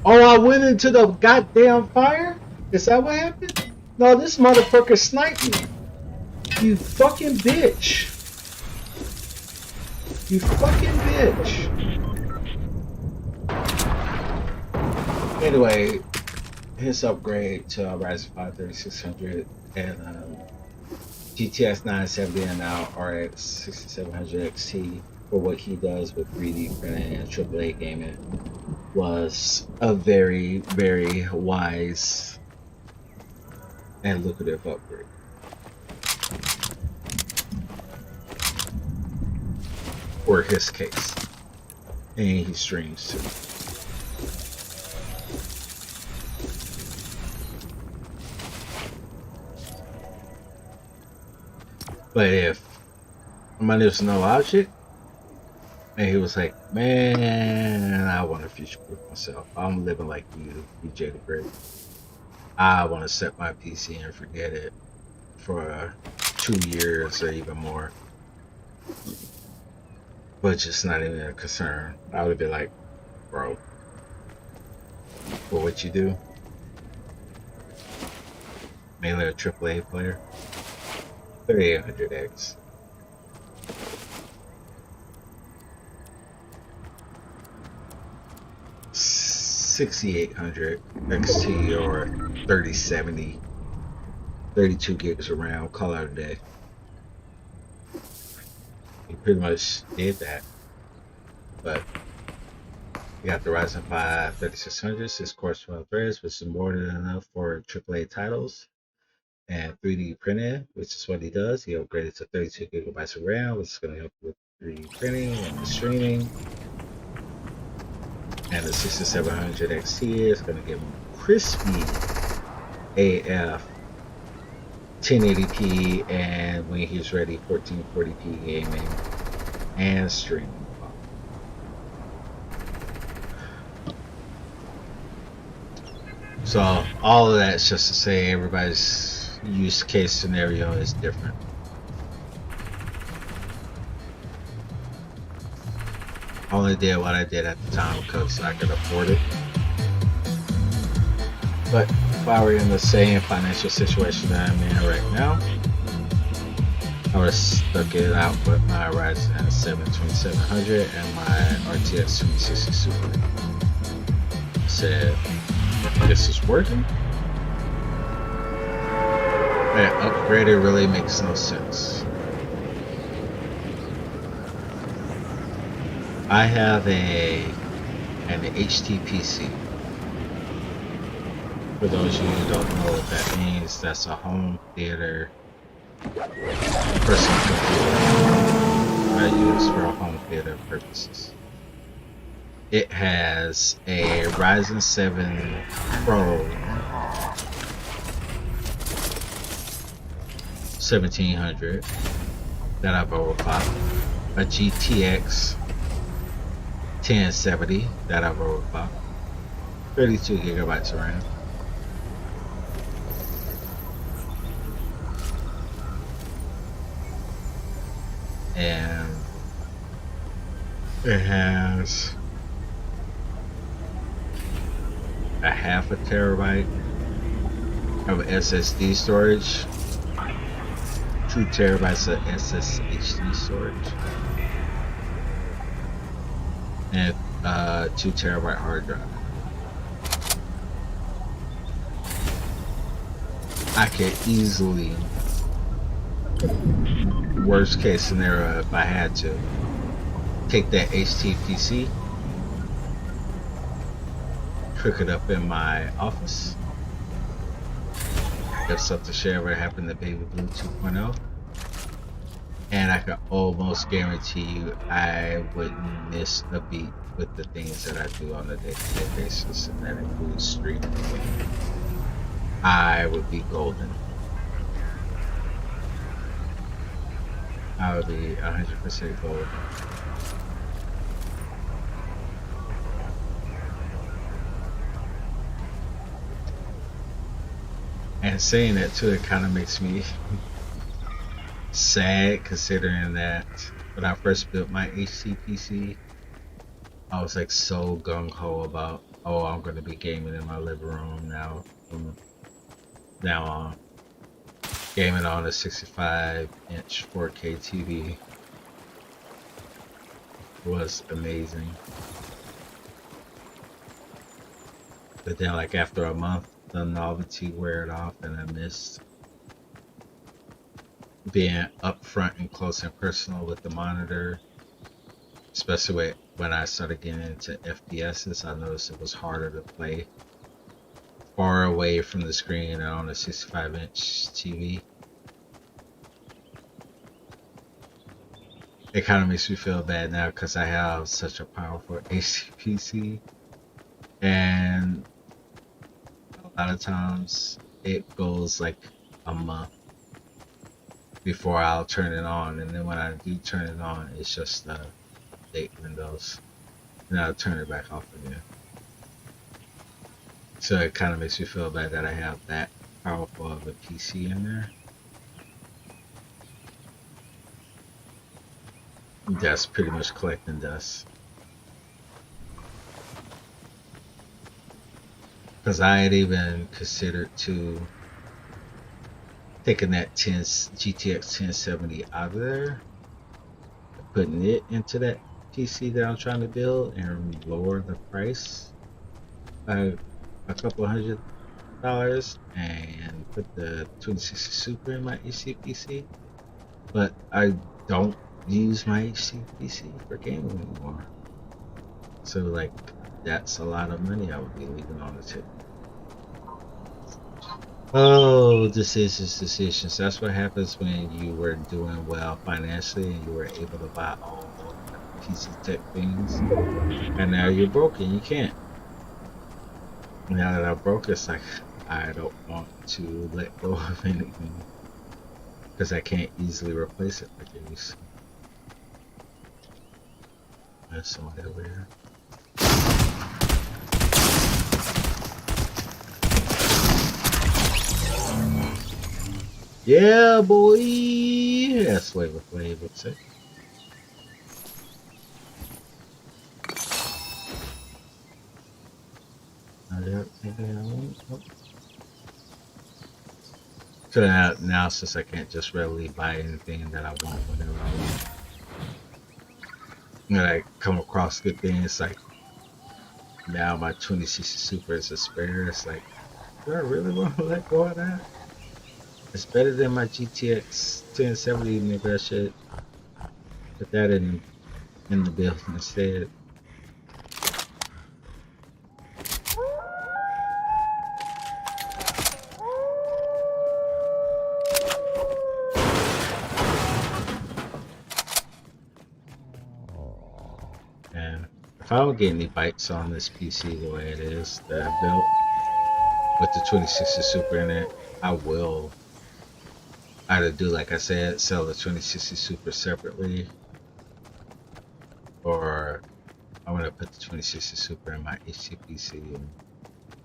[SPEAKER 1] Oh, I went into the goddamn fire? Is that what happened? No, this motherfucker sniped me. You fucking bitch. You fucking bitch. Anyway, his upgrade to Ryzen 5 3600 and GTX 970 and now RX 6700 XT for what he does with 3D printing and AAA gaming was a very, very wise and lucrative upgrade. For his case. And he streams too. But if money was no object, and he was like, man, I want to future-proof myself. I'm living like you, BJ the Great. I want to set my PC and forget it for 2 years or even more. But just not even a concern. I would be like, bro, for what you do, mainly a AAA player, 3800X. $6,800 XT or 3070, 32 gigs of RAM, call out a day. He pretty much did that. But you got the Ryzen 5 3600, 6 cores, 12 threads, which is more than enough for AAA titles. And 3D printing, which is what he does. He upgraded to 32 gigabytes of RAM, which is going to help with 3D printing and the streaming. And the 6700 XT is going to give him crispy AF 1080p, and when he's ready, 1440p gaming and streaming. So all of that's just to say everybody's use case scenario is different. I only did what I did at the time because I could afford it. But if I were in the same financial situation that I'm in right now, I would have stuck it out with my Ryzen 7 2700 and my RTX 2060 Super. Said, this is working. And upgraded really makes no sense. I have an HTPC. For those of you who don't know what that means, that's a home theater personal computer I use for home theater purposes. It has a Ryzen 7 Pro 1700 that I've overclocked, a GTX 1070 that I've overclocked, 32 gigabytes of RAM. And it has a half a terabyte I have SSD storage, 2 terabytes of SSHD storage, and 2 terabyte hard drive. I could easily, worst case scenario, if I had to, take that HTPC, hook it up in my office. If something should ever happen to Baby Blue 2.0, and I can almost guarantee you I wouldn't miss a beat with the things that I do on a day-to-day basis, and that includes streaming. I would be golden. I would be 100% golden. And saying that too, it kind of makes me sad, considering that when I first built my HTPC, I was like so gung ho about, oh, I'm going to be gaming in my living room now. From now on, gaming on a 65-inch 4K TV was amazing. But then, like after a month, the novelty wore off, and I missed being up front and close and personal with the monitor. Especially when I started getting into FPSs, I noticed it was harder to play far away from the screen on a 65-inch TV. It kind of makes me feel bad now because I have such a powerful HTPC, and a lot of times it goes like a month before I'll turn it on, and then when I do turn it on, it's just the date windows, and I'll turn it back off again. So it kind of makes me feel bad that I have that powerful of a PC in there. That's pretty much collecting dust. Because I had even considered to taking that GTX 1070 out of there, putting it into that PC that I'm trying to build, and lower the price by a couple $100 and put the 2060 Super in my HCPC. But I don't use my HCPC for gaming anymore. So like that's a lot of money I would be leaving on the table. Oh, decisions. That's what happens when you were doing well financially and you were able to buy all the PC tech things, and now you're broken. You can't. Now that I'm broke, it's like I don't want to let go of anything because I can't easily replace it like I used to. There's somebody over here. Yeah, boy. That's Flavor Flav would say. So now since I can't just readily buy anything that I want whenever I want, when I come across good things, like now my 2060 Super is a spare. It's like, do I really want to let go of that? It's better than my GTX 1070. Maybe I should put that in the build instead. And if I don't get any bites on this PC the way it is that I built with the 2060 Super in it, I will either do like I said, sell the 2060 Super separately, or I'm gonna put the 2060 Super in my HTPC and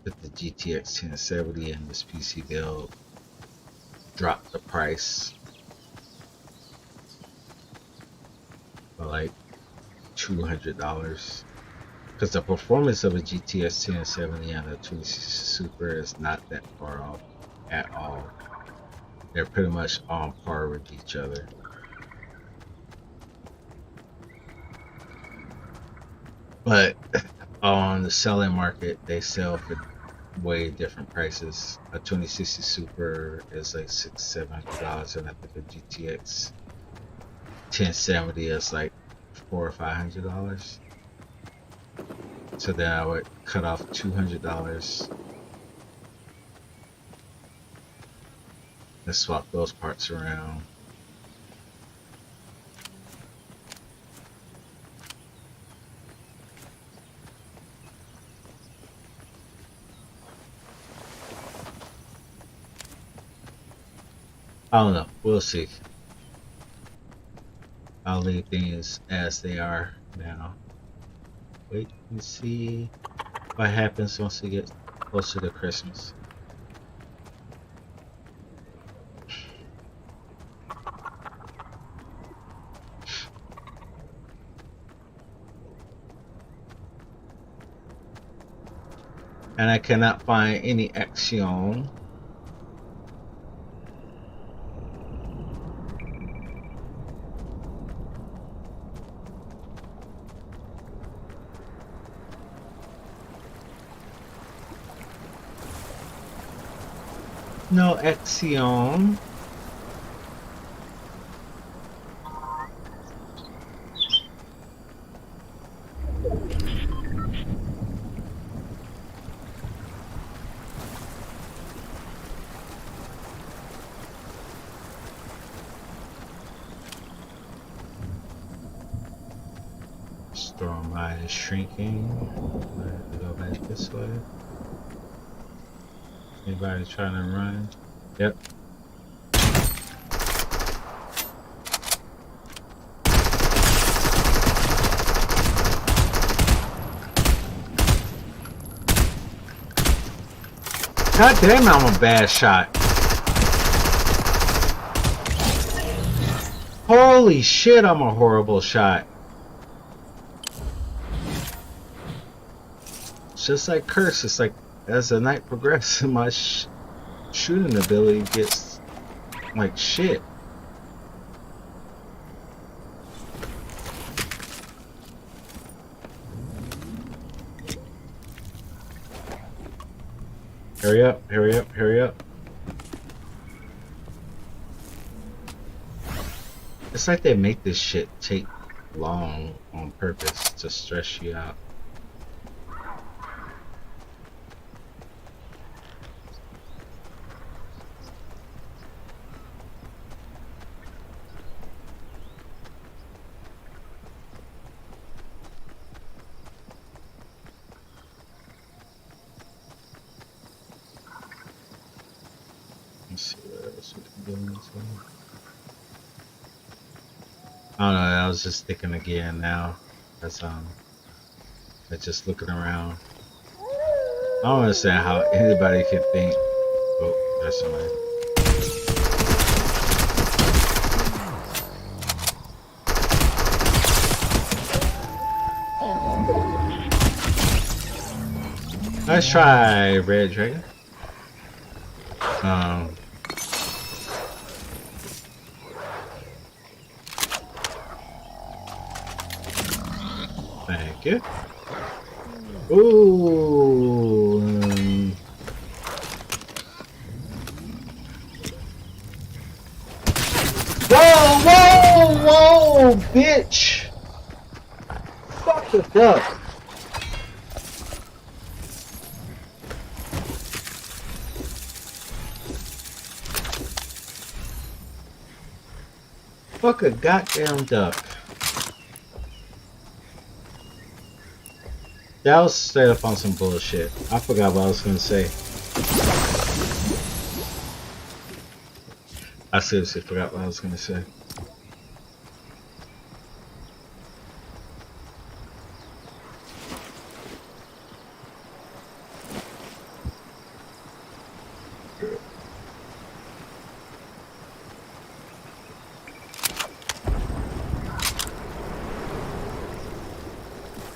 [SPEAKER 1] put the GTX 1070 in this PC build, drop the price for like $200, because the performance of a GTX 1070 and a 2060 Super is not that far off. at all. They're pretty much on par with each other. But on the selling market, they sell for way different prices. A 2060 Super is like $600-700, and I think a GTX 1070 is like $400 or $500. So then I would cut off $200 and swap those parts around. I don't know. We'll see. I'll leave things as they are now. Wait and see what happens once we get closer to Christmas. And I cannot find any action. No action. Storm eye is shrinking. I have to go back this way. Anybody trying to run? Yep. God damn, I'm a bad shot. Holy shit, I'm a horrible shot. It's just like Curse. It's like as the night progresses, my shooting ability gets like shit. Hurry up, hurry up, hurry up. It's like they make this shit take long on purpose to stress you out. Let's see what else we can do in this one. I don't know, I was just thinking again now. That's just looking around. I don't understand how anybody can think. Oh, there's somebody. Nice try, Red Dragon. Thank you. Ooh. Whoa, whoa, whoa, bitch. Fuck the duck. Fuck a goddamn duck. That was straight up on some bullshit. I forgot what I was gonna say. I seriously forgot what I was gonna say.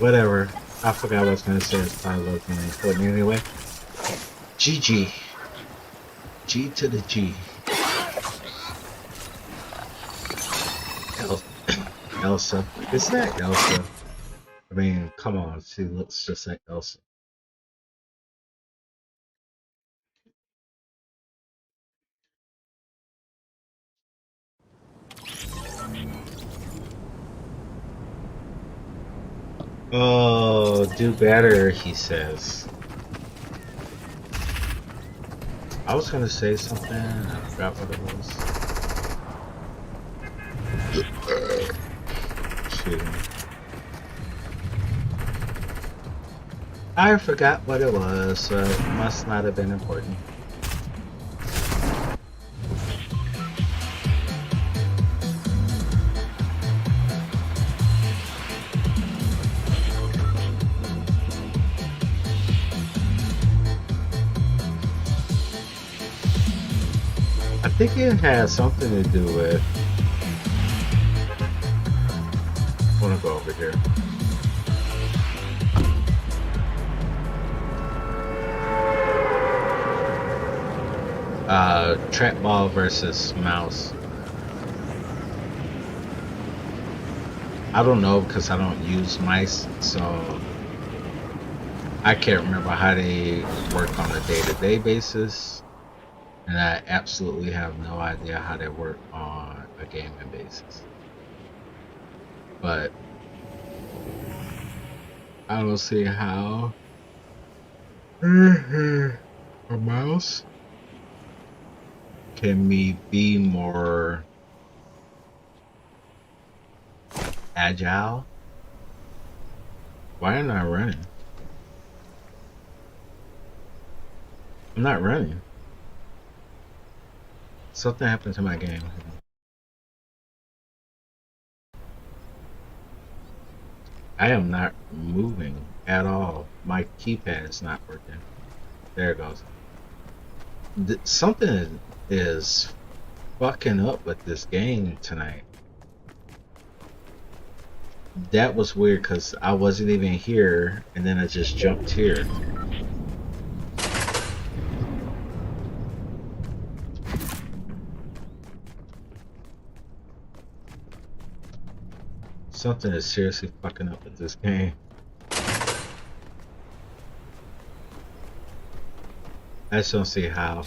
[SPEAKER 1] Whatever. I forgot what I was gonna say. It's probably looking important anyway. GG. G to the G. El Elsa. Is that Elsa? I mean, come on. She looks just like Elsa. Oh, do better, he says. I was gonna say something, I forgot what it was. Shoot. I forgot what it was, so it must not have been important. I think it has something to do with. I want to go over here. Trackball versus mouse. I don't know because I don't use mice, so I can't remember how they work on a day-to-day basis, and I absolutely have no idea how they work on a gaming basis. But I don't see how a mouse can be more agile. Why am I running? I'm not running. Something happened to my game. I am not moving at all. My keypad is not working. There it goes. Something is fucking up with this game tonight. That was weird because I wasn't even here and then I just jumped here. Something is seriously fucking up with this game. I just don't see how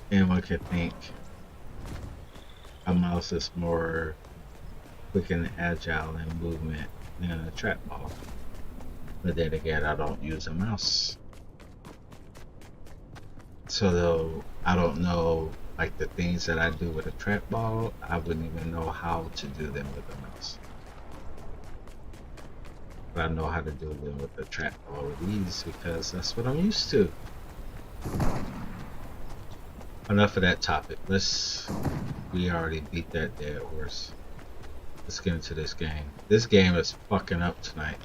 [SPEAKER 1] anyone could think a mouse is more quick and agile in movement than a trackball. But then again, I don't use a mouse. So though I don't know, like the things that I do with a trackball, I wouldn't even know how to do them with a mouse. But I know how to do them with a trackball with ease because that's what I'm used to. Enough of that topic. We already beat that dead horse. Let's get into this game. This game is fucking up tonight.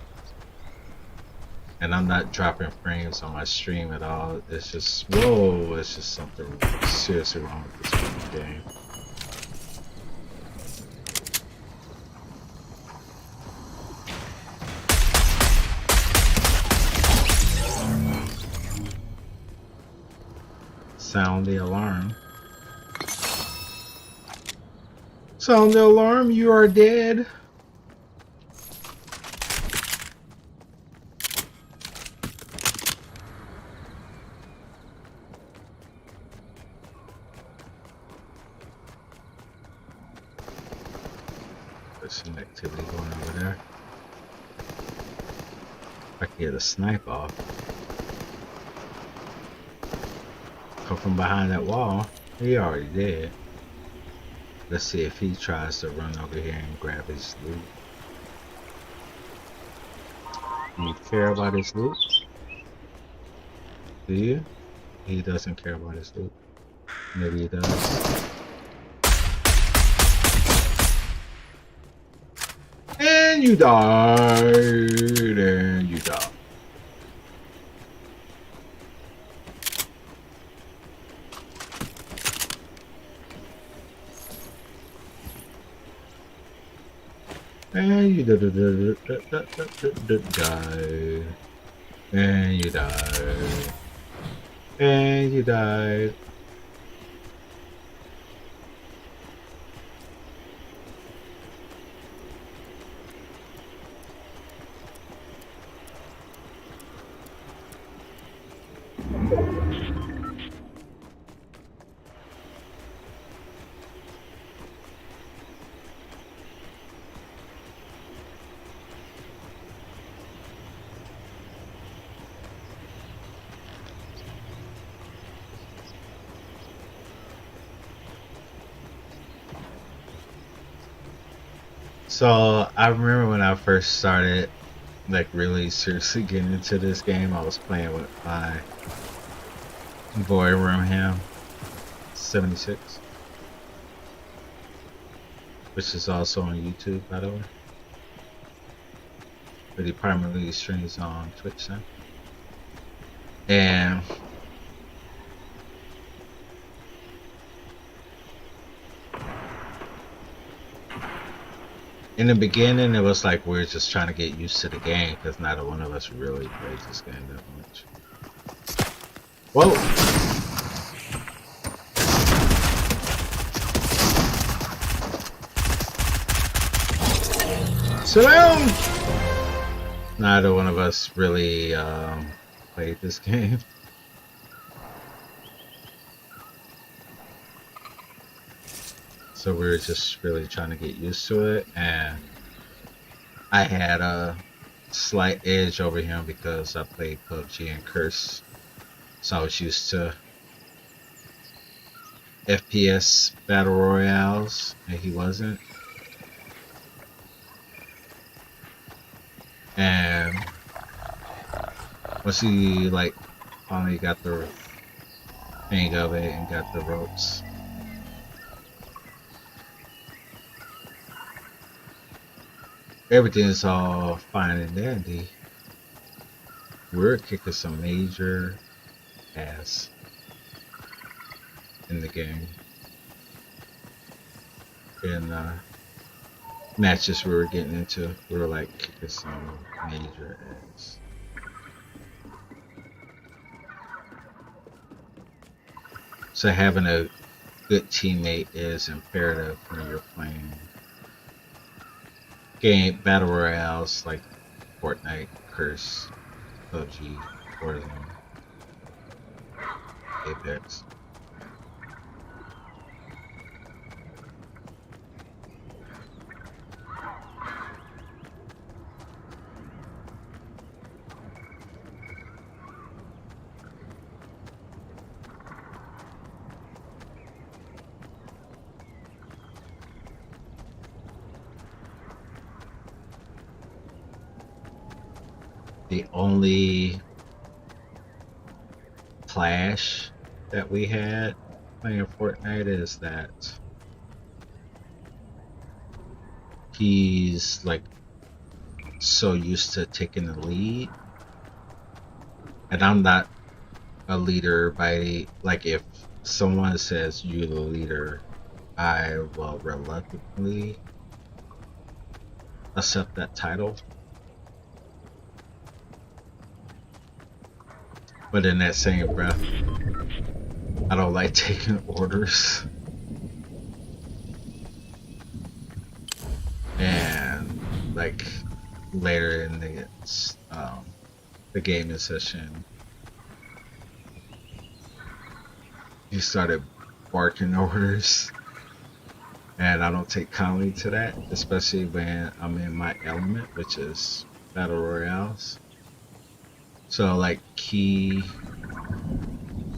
[SPEAKER 1] And I'm not dropping frames on my stream at all. It's just, whoa, it's just something seriously wrong with this fucking game. Sound the alarm. Sound the alarm, you are dead. There's some activity going over there. I can get a snipe off. Come from behind that wall. He already did. Let's see if he tries to run over here and grab his loot. Do you care about his loot? Do you? He doesn't care about his loot. Maybe he does. And you died. And you died. And you die. And you die. And you died. So I remember when I first started, like really seriously getting into this game, I was playing with my boy Rumham 76, which is also on YouTube, by the way. But he primarily streams on Twitch now. And in the beginning, it was like we are just trying to get used to the game because neither one of us really plays this game that much. Whoa! Sit down! Neither one of us really played this game. So we were just really trying to get used to it, and I had a slight edge over him because I played PUBG and Curse, so I was used to FPS battle royales, and he wasn't. And once he like finally got the hang of it and got the ropes, everything's all fine and dandy. We're kicking some major ass in the game. In matches we were getting into, we were like kicking some major ass. So having a good teammate is imperative when you're playing game battle royales like Fortnite, Curse, PUBG, Warzone, Apex. The only clash that we had playing Fortnite is that he's like so used to taking the lead, and I'm not a leader by like if someone says you're the leader, I will reluctantly accept that title. But in that same breath, I don't like taking orders. And like later in the gaming session, he started barking orders, and I don't take kindly to that, especially when I'm in my element, which is battle royales. So like key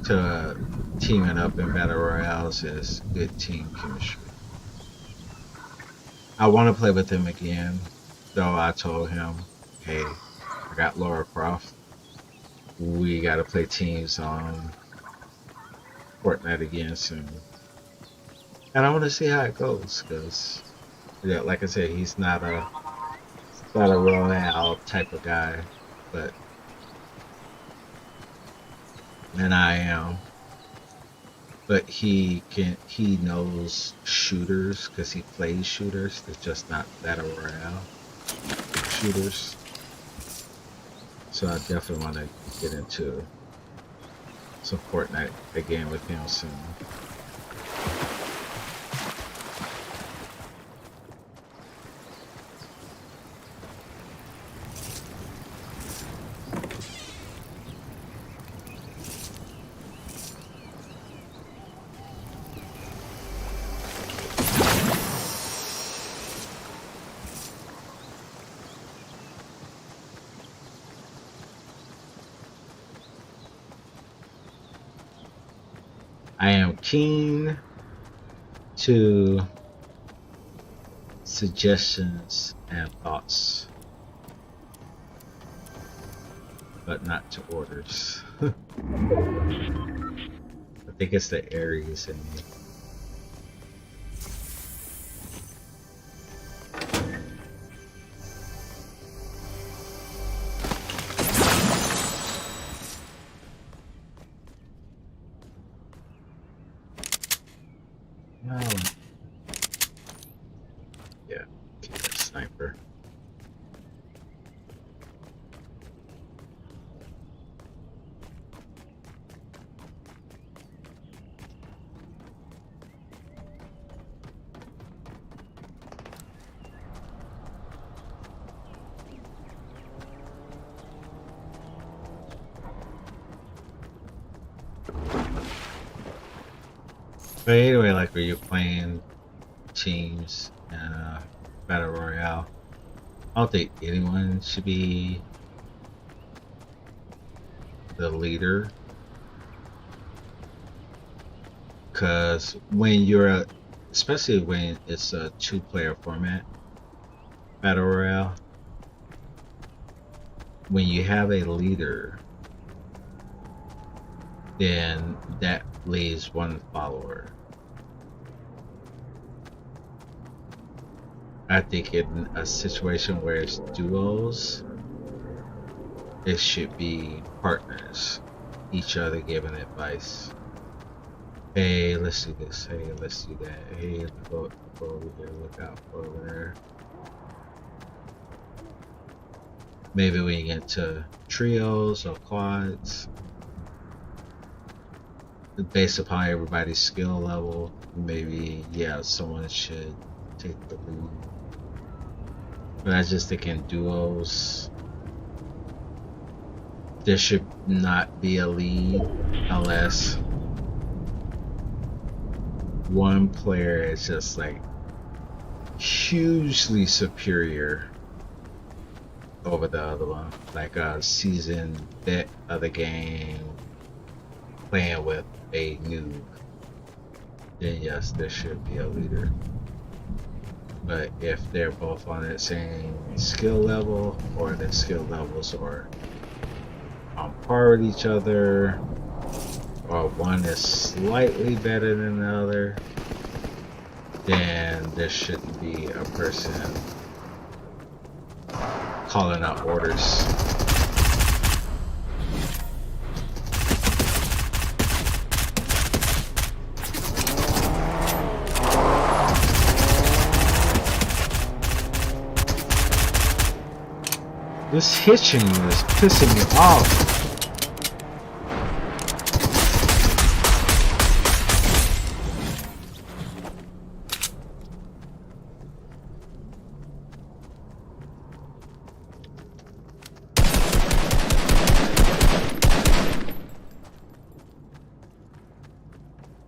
[SPEAKER 1] to teaming up in battle royales is good team chemistry. I want to play with him again, though I told him, hey, I got Laura Croft. We got to play teams on Fortnite again soon. And I want to see how it goes, because, yeah, like I said, he's not a royale type of guy, but and I am. But he knows shooters because he plays shooters. It's just not battle royale shooters. So I definitely want to get into some Fortnite again with him soon. I am keen to suggestions and thoughts, but not to orders. I think it's the Aries in me. No. Yeah, keep that sniper. But anyway, like when you're playing teams and battle royale, I don't think anyone should be the leader, because when you're, especially when it's a two-player format battle royale, when you have a leader, then that leaves one follower. I think in a situation where it's duos, it should be partners, each other giving advice. Hey, let's do this. Hey, let's do that. Hey, go over here. Look out for over there. Maybe when you get to trios or quads, based upon everybody's skill level, maybe, yeah, someone should take the lead. But I just think in duos, there should not be a lead unless one player is just like hugely superior over the other one, like a seasoned vet of the game playing with a noob. Then yes, there should be a leader. But if they're both on that same skill level, or their skill levels are on par with each other, or one is slightly better than the other, then there shouldn't be a person calling out orders. This hitching is pissing me off.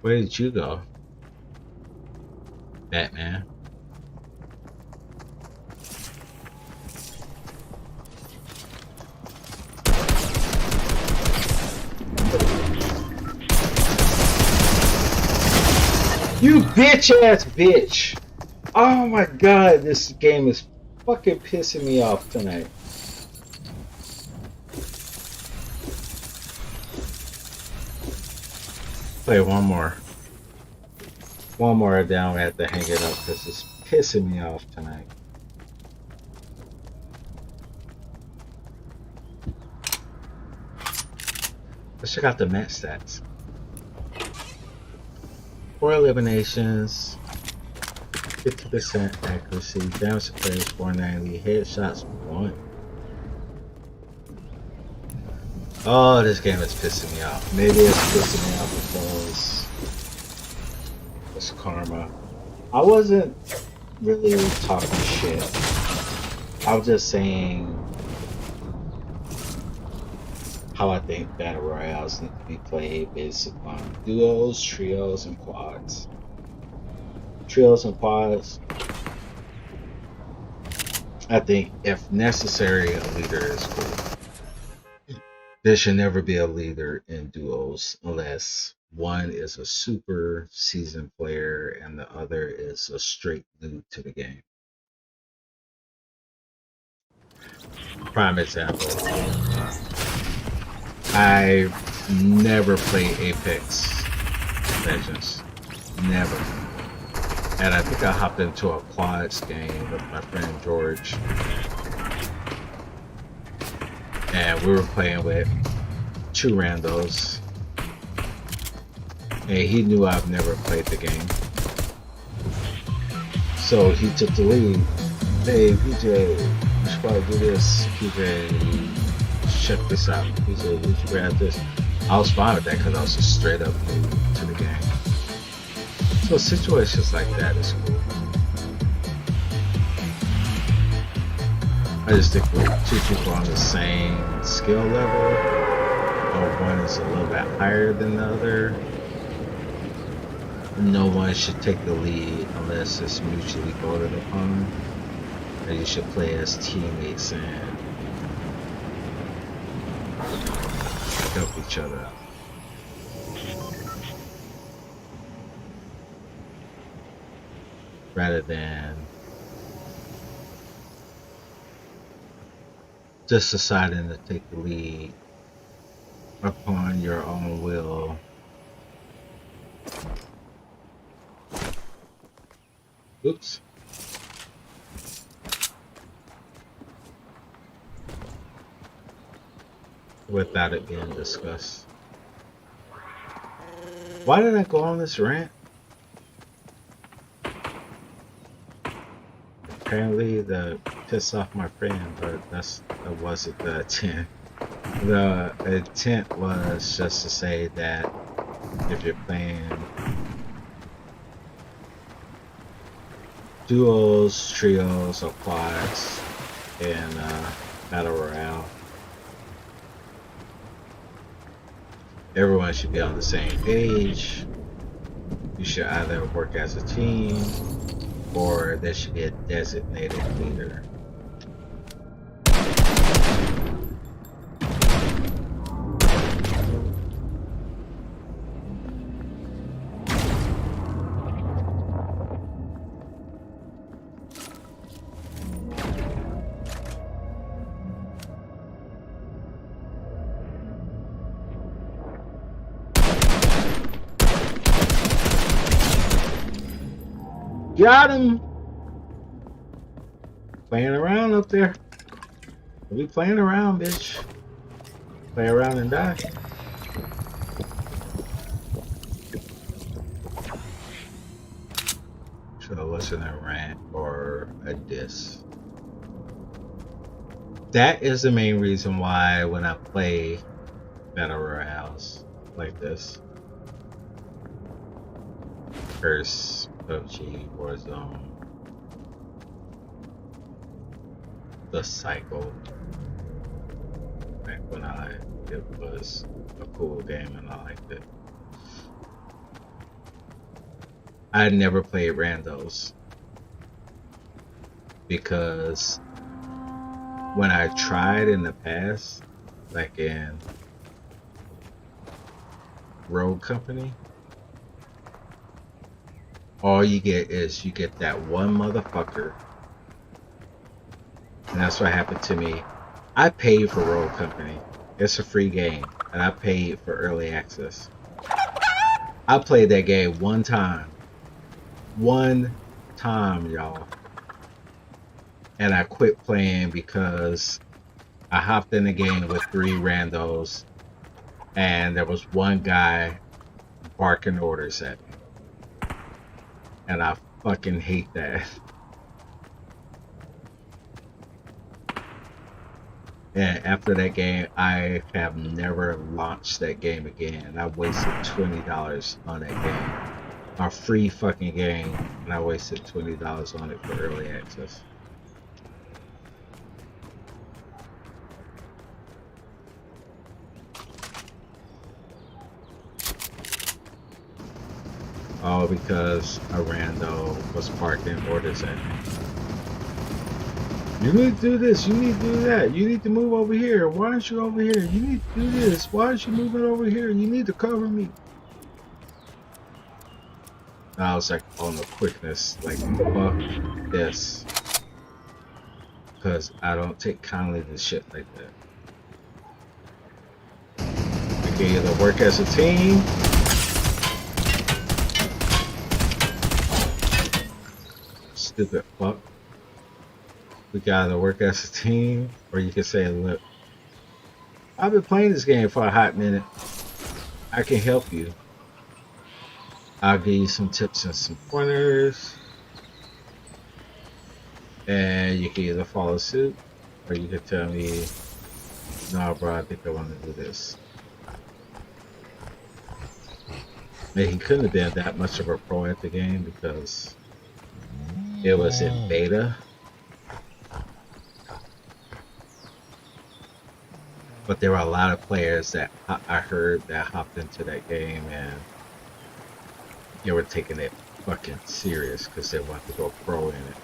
[SPEAKER 1] Where did you go, Batman? You bitch ass bitch! Oh my god, this game is fucking pissing me off tonight. Play one more. One more, then we have to hang it up because it's pissing me off tonight. Let's check out the match stats. 4 eliminations, 50% accuracy, damage to players 490, headshots 1. Oh, this game is pissing me off. Maybe it's pissing me off because it's karma. I wasn't really talking shit. I was just saying how I think battle royales need to be played based upon duos, trios, and quads. Trios and quads, I think if necessary, a leader is cool. There should never be a leader in duos unless one is a super seasoned player and the other is a straight noob to the game. Prime example, I never played Apex Legends. Never. And I think I hopped into a quads game with my friend George. And we were playing with two randos. And he knew I've never played the game. So he took the lead. Hey, PJ, you should probably do this. PJ, check this out. He said, we should grab this. I was fine with that because I was just straight up new to the game. So situations like that is cool. I just think with two people on the same skill level, or one is a little bit higher than the other, no one should take the lead unless it's mutually voted upon. And you should play as teammates and help each other out. Rather than just deciding to take the lead upon your own will. Oops. Without it being discussed. Why did I go on this rant? Apparently the piss off my friend, but that wasn't the intent. The intent was just to say that if you're playing duos, trios, or quads in Battle Royale, everyone should be on the same page. You should either work as a team or there should be a designated leader. Got him! Playing around up there. We playing around, bitch. Play around and die. So it wasn't a rant or a diss. That is the main reason why when I play Battle Royales like this, Curse, PUBG, Warzone, the cycle, back when it was a cool game and I liked it. I never played randos because when I tried in the past, like in Road Company, all you get is you get that one motherfucker. And that's what happened to me. I paid for Road Company. It's a free game. And I paid for early access. I played that game one time. One time, y'all. And I quit playing because I hopped in the game with 3 randos. And there was one guy barking orders at me. And I fucking hate that. And after that game, I have never launched that game again. I wasted $20 on that game. A free fucking game, and I wasted $20 on it for early access. All because a rando was parking orders at me. You need to do this, you need to do that, you need to move over here. Why aren't you over here? You need to do this. Why aren't you moving over here? You need to cover me. And I was like on the quickness, like fuck this. Cause I don't take kindly to shit like that. We can either work as a team. Stupid fuck. We gotta work as a team, or you can say, look, I've been playing this game for a hot minute. I can help you. I'll give you some tips and some pointers. And you can either follow suit, or you can tell me, no, bro, I think I want to do this. And he couldn't have been that much of a pro at the game because it was in beta. But there were a lot of players that I heard that hopped into that game and they were taking it fucking serious because they wanted to go pro in it.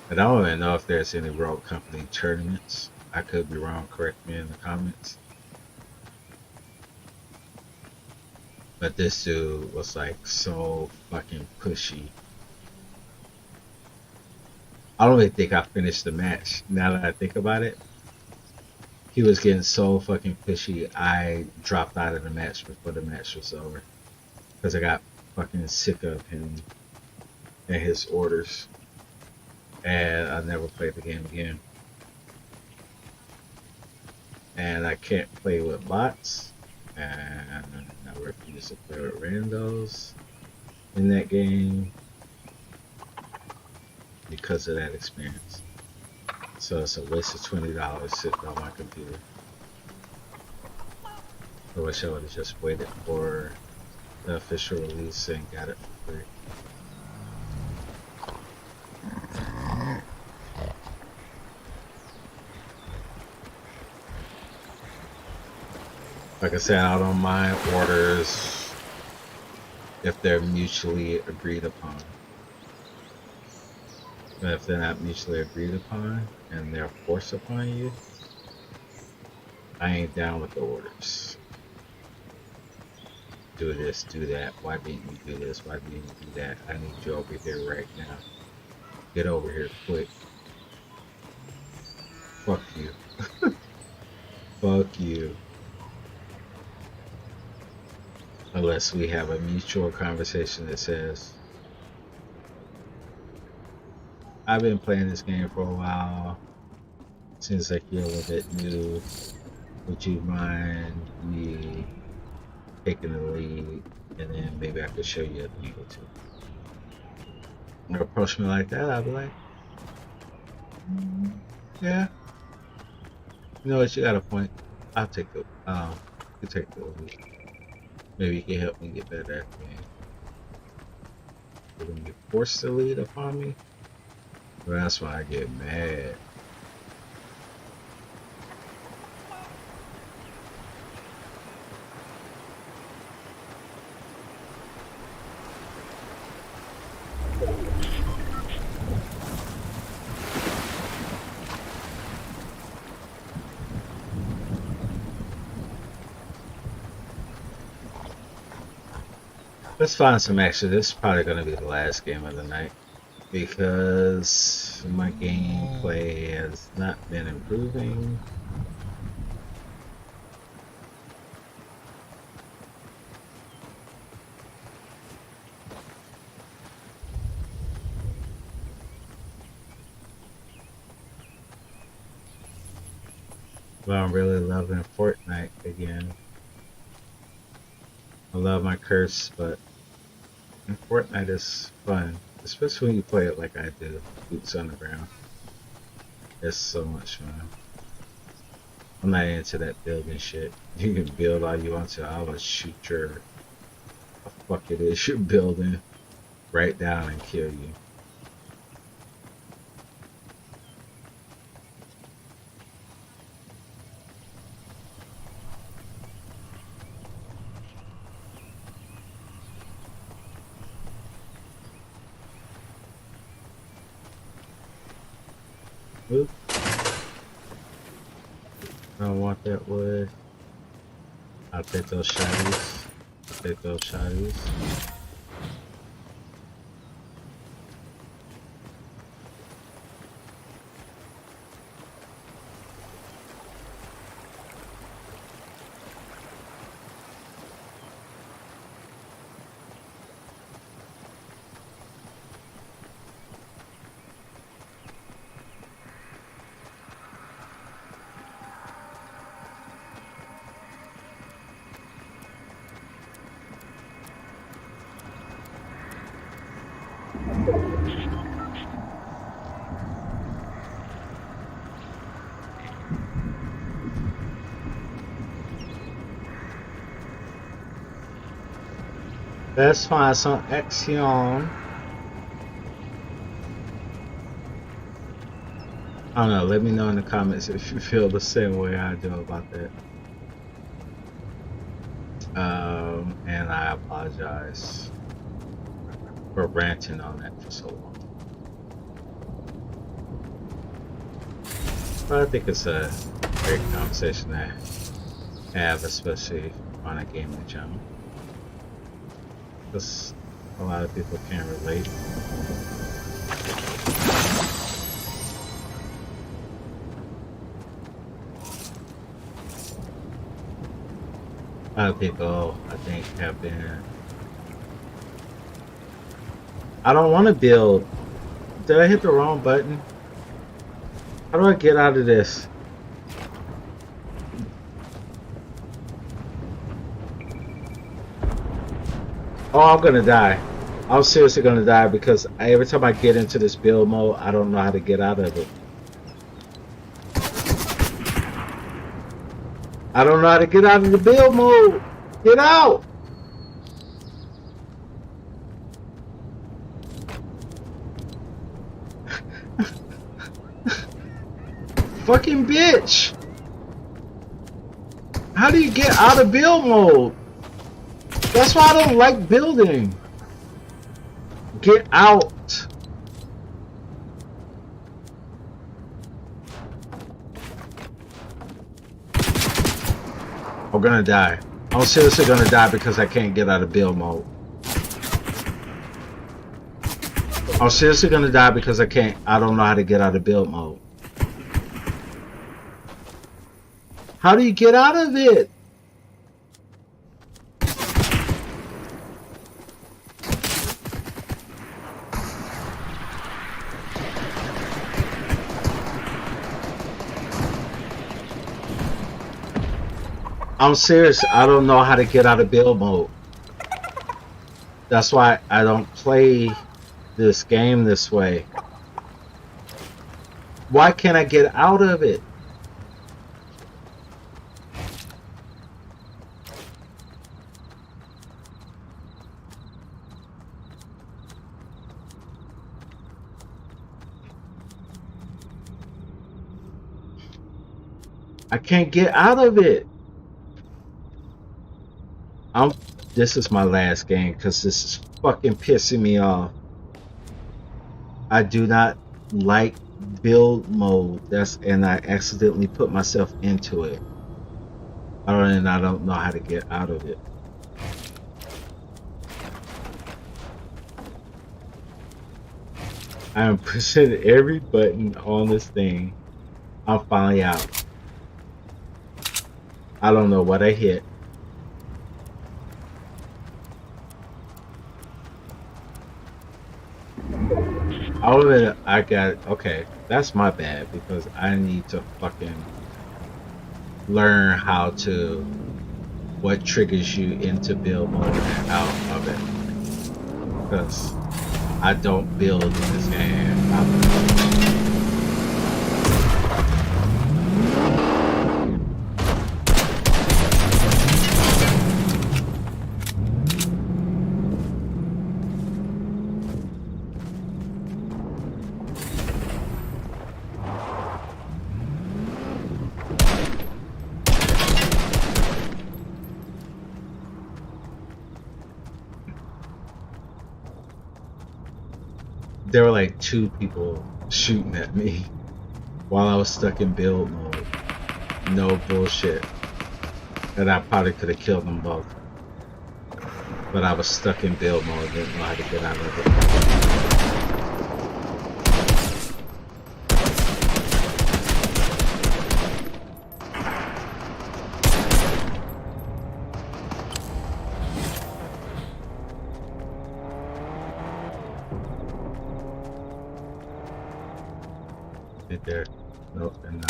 [SPEAKER 1] And I don't even know if there's any Rogue Company tournaments. I could be wrong, correct me in the comments. But this dude was like so fucking pushy. I don't even think I finished the match now that I think about it. He was getting so fucking pushy, I dropped out of the match before the match was over. Because I got fucking sick of him and his orders. And I never played the game again. And I can't play with bots. And I refuse to play with randos in that game because of that experience. So it's a waste of $20 sitting on my computer. I wish I would have just waited for the official release and got it for free. Like I said, I don't mind orders if they're mutually agreed upon. But if they're not mutually agreed upon and they're forced upon you, I ain't down with the orders. Do this, do that. Why didn't you do this? Why didn't you do that? I need you over here right now. Get over here quick. Fuck you. Fuck you. Unless we have a mutual conversation that says, I've been playing this game for a while. Seems like you're a little bit new. Would you mind me taking the lead? And then maybe I could show you a thing or two. You approach me like that, I'll be like, yeah. You know what, you got a point. I'll take the you take the lead. Maybe you can help me get better at the game. But when you force the lead upon me, well, that's why I get mad. Let's find some action. This is probably going to be the last game of the night because my gameplay has not been improving. But I'm really loving Fortnite again. I love my curse, but Fortnite is fun, especially when you play it like I do, boots on the ground. It's so much fun. I'm not into that building shit. You can build all you want to. I will shoot your the fuck it is you're building right down and kill you. Oop, I don't want that wood. I'll take those shotties. I'll take those shotties. Let's find some action. I don't know. Let me know in the comments if you feel the same way I do about that. And I apologize for ranting on that for so long. But I think it's a great conversation to have, especially on a gaming channel. Because a lot of people can relate. A lot of people, I think, have been. I don't want to build. Did I hit the wrong button? How do I get out of this? Oh, I'm gonna die. I'm seriously gonna die because every time I get into this build mode, I don't know how to get out of it. I don't know how to get out of the build mode. Get out! Fucking bitch! How do you get out of build mode? That's why I don't like building. Get out. I'm gonna die. I'm seriously gonna die because I can't get out of build mode. I'm seriously gonna die because I don't know how to get out of build mode. How do you get out of it? I'm serious. I don't know how to get out of build mode. That's why I don't play this game this way. Why can't I get out of it? I can't get out of it. This is my last game because this is fucking pissing me off. I do not like build mode. And I accidentally put myself into it. And I don't know how to get out of it. I am pushing every button on this thing. I'm finally out. I don't know what I hit. I got okay. That's my bad because I need to fucking learn what triggers you into build mode and out of it. Because I don't build in this game. there were like two people shooting at me while I was stuck in build mode. No bullshit. And I probably could have killed them both. But I was stuck in build mode, didn't know how to get out of it. Right there. Nope, and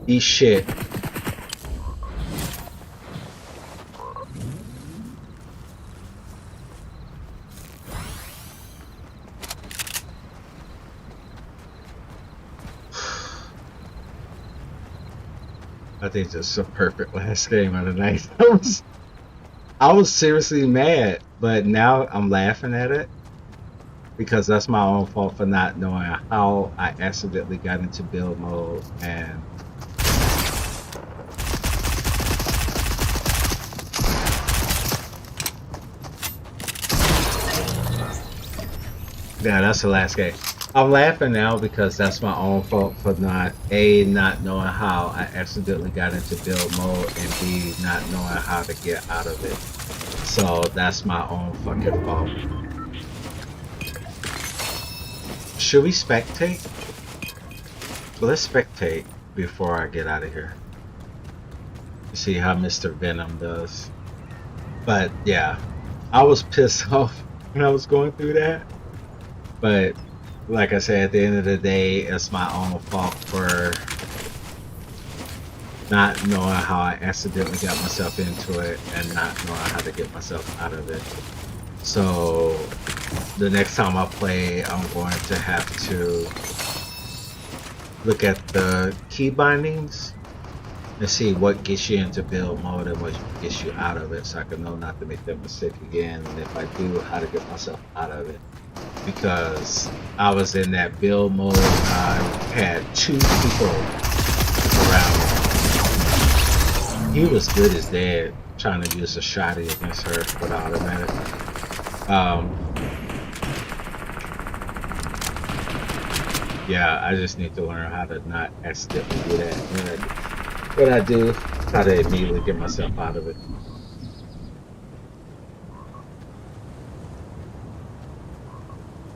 [SPEAKER 1] eat shit. I think this is a perfect last game of the night. I was seriously mad, but now I'm laughing at it because that's my own fault for not knowing how I accidentally got into build mode. And yeah, that's the last game. I'm laughing now because that's my own fault for not knowing how I accidentally got into build mode, and B, not knowing how to get out of it. So that's my own fucking fault. Should we spectate? Well, let's spectate before I get out of here. See how Mr. Venom does. But yeah, I was pissed off when I was going through that. But like I said, at the end of the day, it's my own fault for not knowing how I accidentally got myself into it and not knowing how to get myself out of it. So the next time I play, I'm going to have to look at the key bindings and see what gets you into build mode and what gets you out of it, so I can know not to make that mistake again, and if I do, how to get myself out of it. Because I was in that build mode, I had two people around me. He was good as dead, trying to use a shotty against her with automatic. Yeah, I just need to learn how to not accidentally do that. When I do, how to immediately get myself out of it.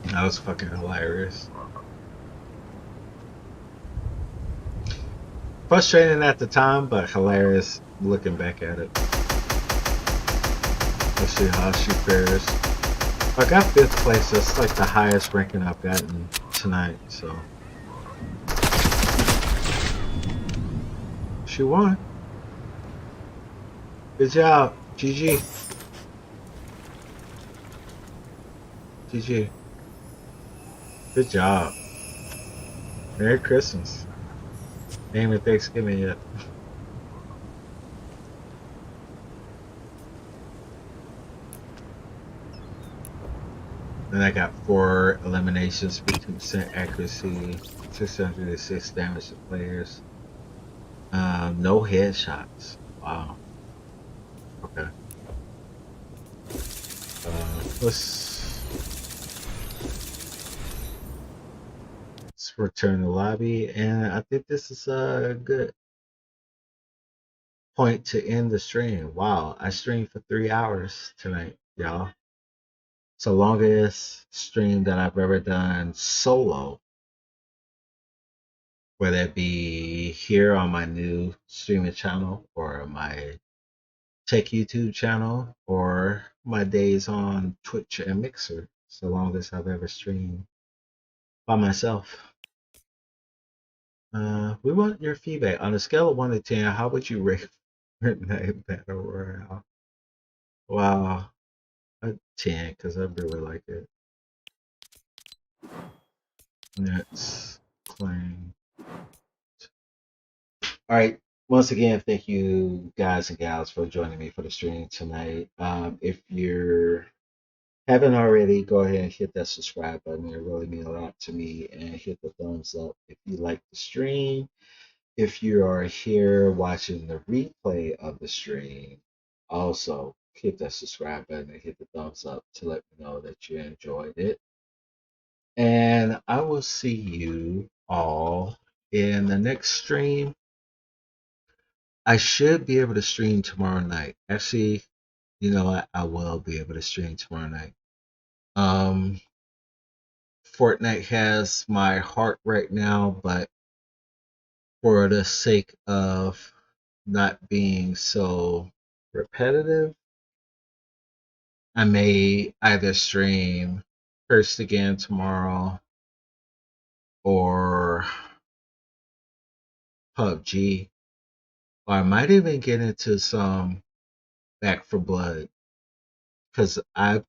[SPEAKER 1] That was fucking hilarious. Frustrating at the time, but hilarious looking back at it. Let's see how she fares. I got 5th place. That's like the highest ranking I've gotten tonight, so. She won. Good job. GG. GG. Good job. Merry Christmas. Ain't even Thanksgiving yet. Then I got 4 eliminations, 50% accuracy, 606 damage to players. No headshots. Wow. Okay. Let's return the lobby, and I think this is a good point to end the stream. Wow, I streamed for 3 hours tonight, y'all. It's the longest stream that I've ever done solo, whether it be here on my new streaming channel or my tech YouTube channel or my days on Twitch and Mixer. It's the longest I've ever streamed by myself. We want your feedback. On a scale of 1 to 10, how would you rate Fortnite Battle Royale. Wow. A 10 because I really like it. Nets playing. All right. Once again, thank you guys and gals for joining me for the stream tonight. If you haven't already, go ahead and hit that subscribe button. It really means a lot to me. And hit the thumbs up if you like the stream. If you are here watching the replay of the stream, also hit that subscribe button and hit the thumbs up to let me know that you enjoyed it. And I will see you all in the next stream. I should be able to stream tomorrow night. Actually, you know what? I will be able to stream tomorrow night. Um, Fortnite has my heart right now, but for the sake of not being so repetitive, I may either stream First Again tomorrow or PUBG, or I might even get into some Back for Blood because I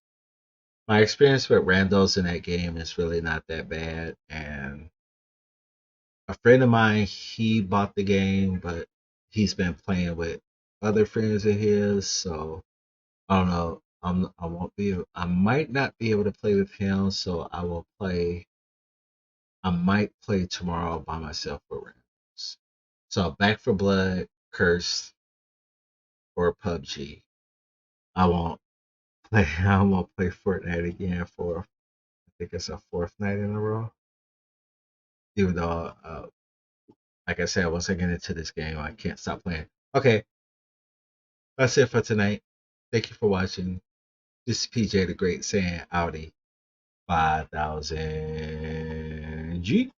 [SPEAKER 1] my experience with randos in that game is really not that bad. And a friend of mine, he bought the game, but he's been playing with other friends of his, so I don't know. I won't be. I might not be able to play with him, so I will play. I might play tomorrow by myself with randoms. So Back for Blood, Curse, or PUBG. I won't play. I won't play Fortnite again for. I think it's a fourth night in a row. Even though, like I said, once I get into this game, I can't stop playing. Okay, that's it for tonight. Thank you for watching. This is PJ the Great saying Audi 5000 G.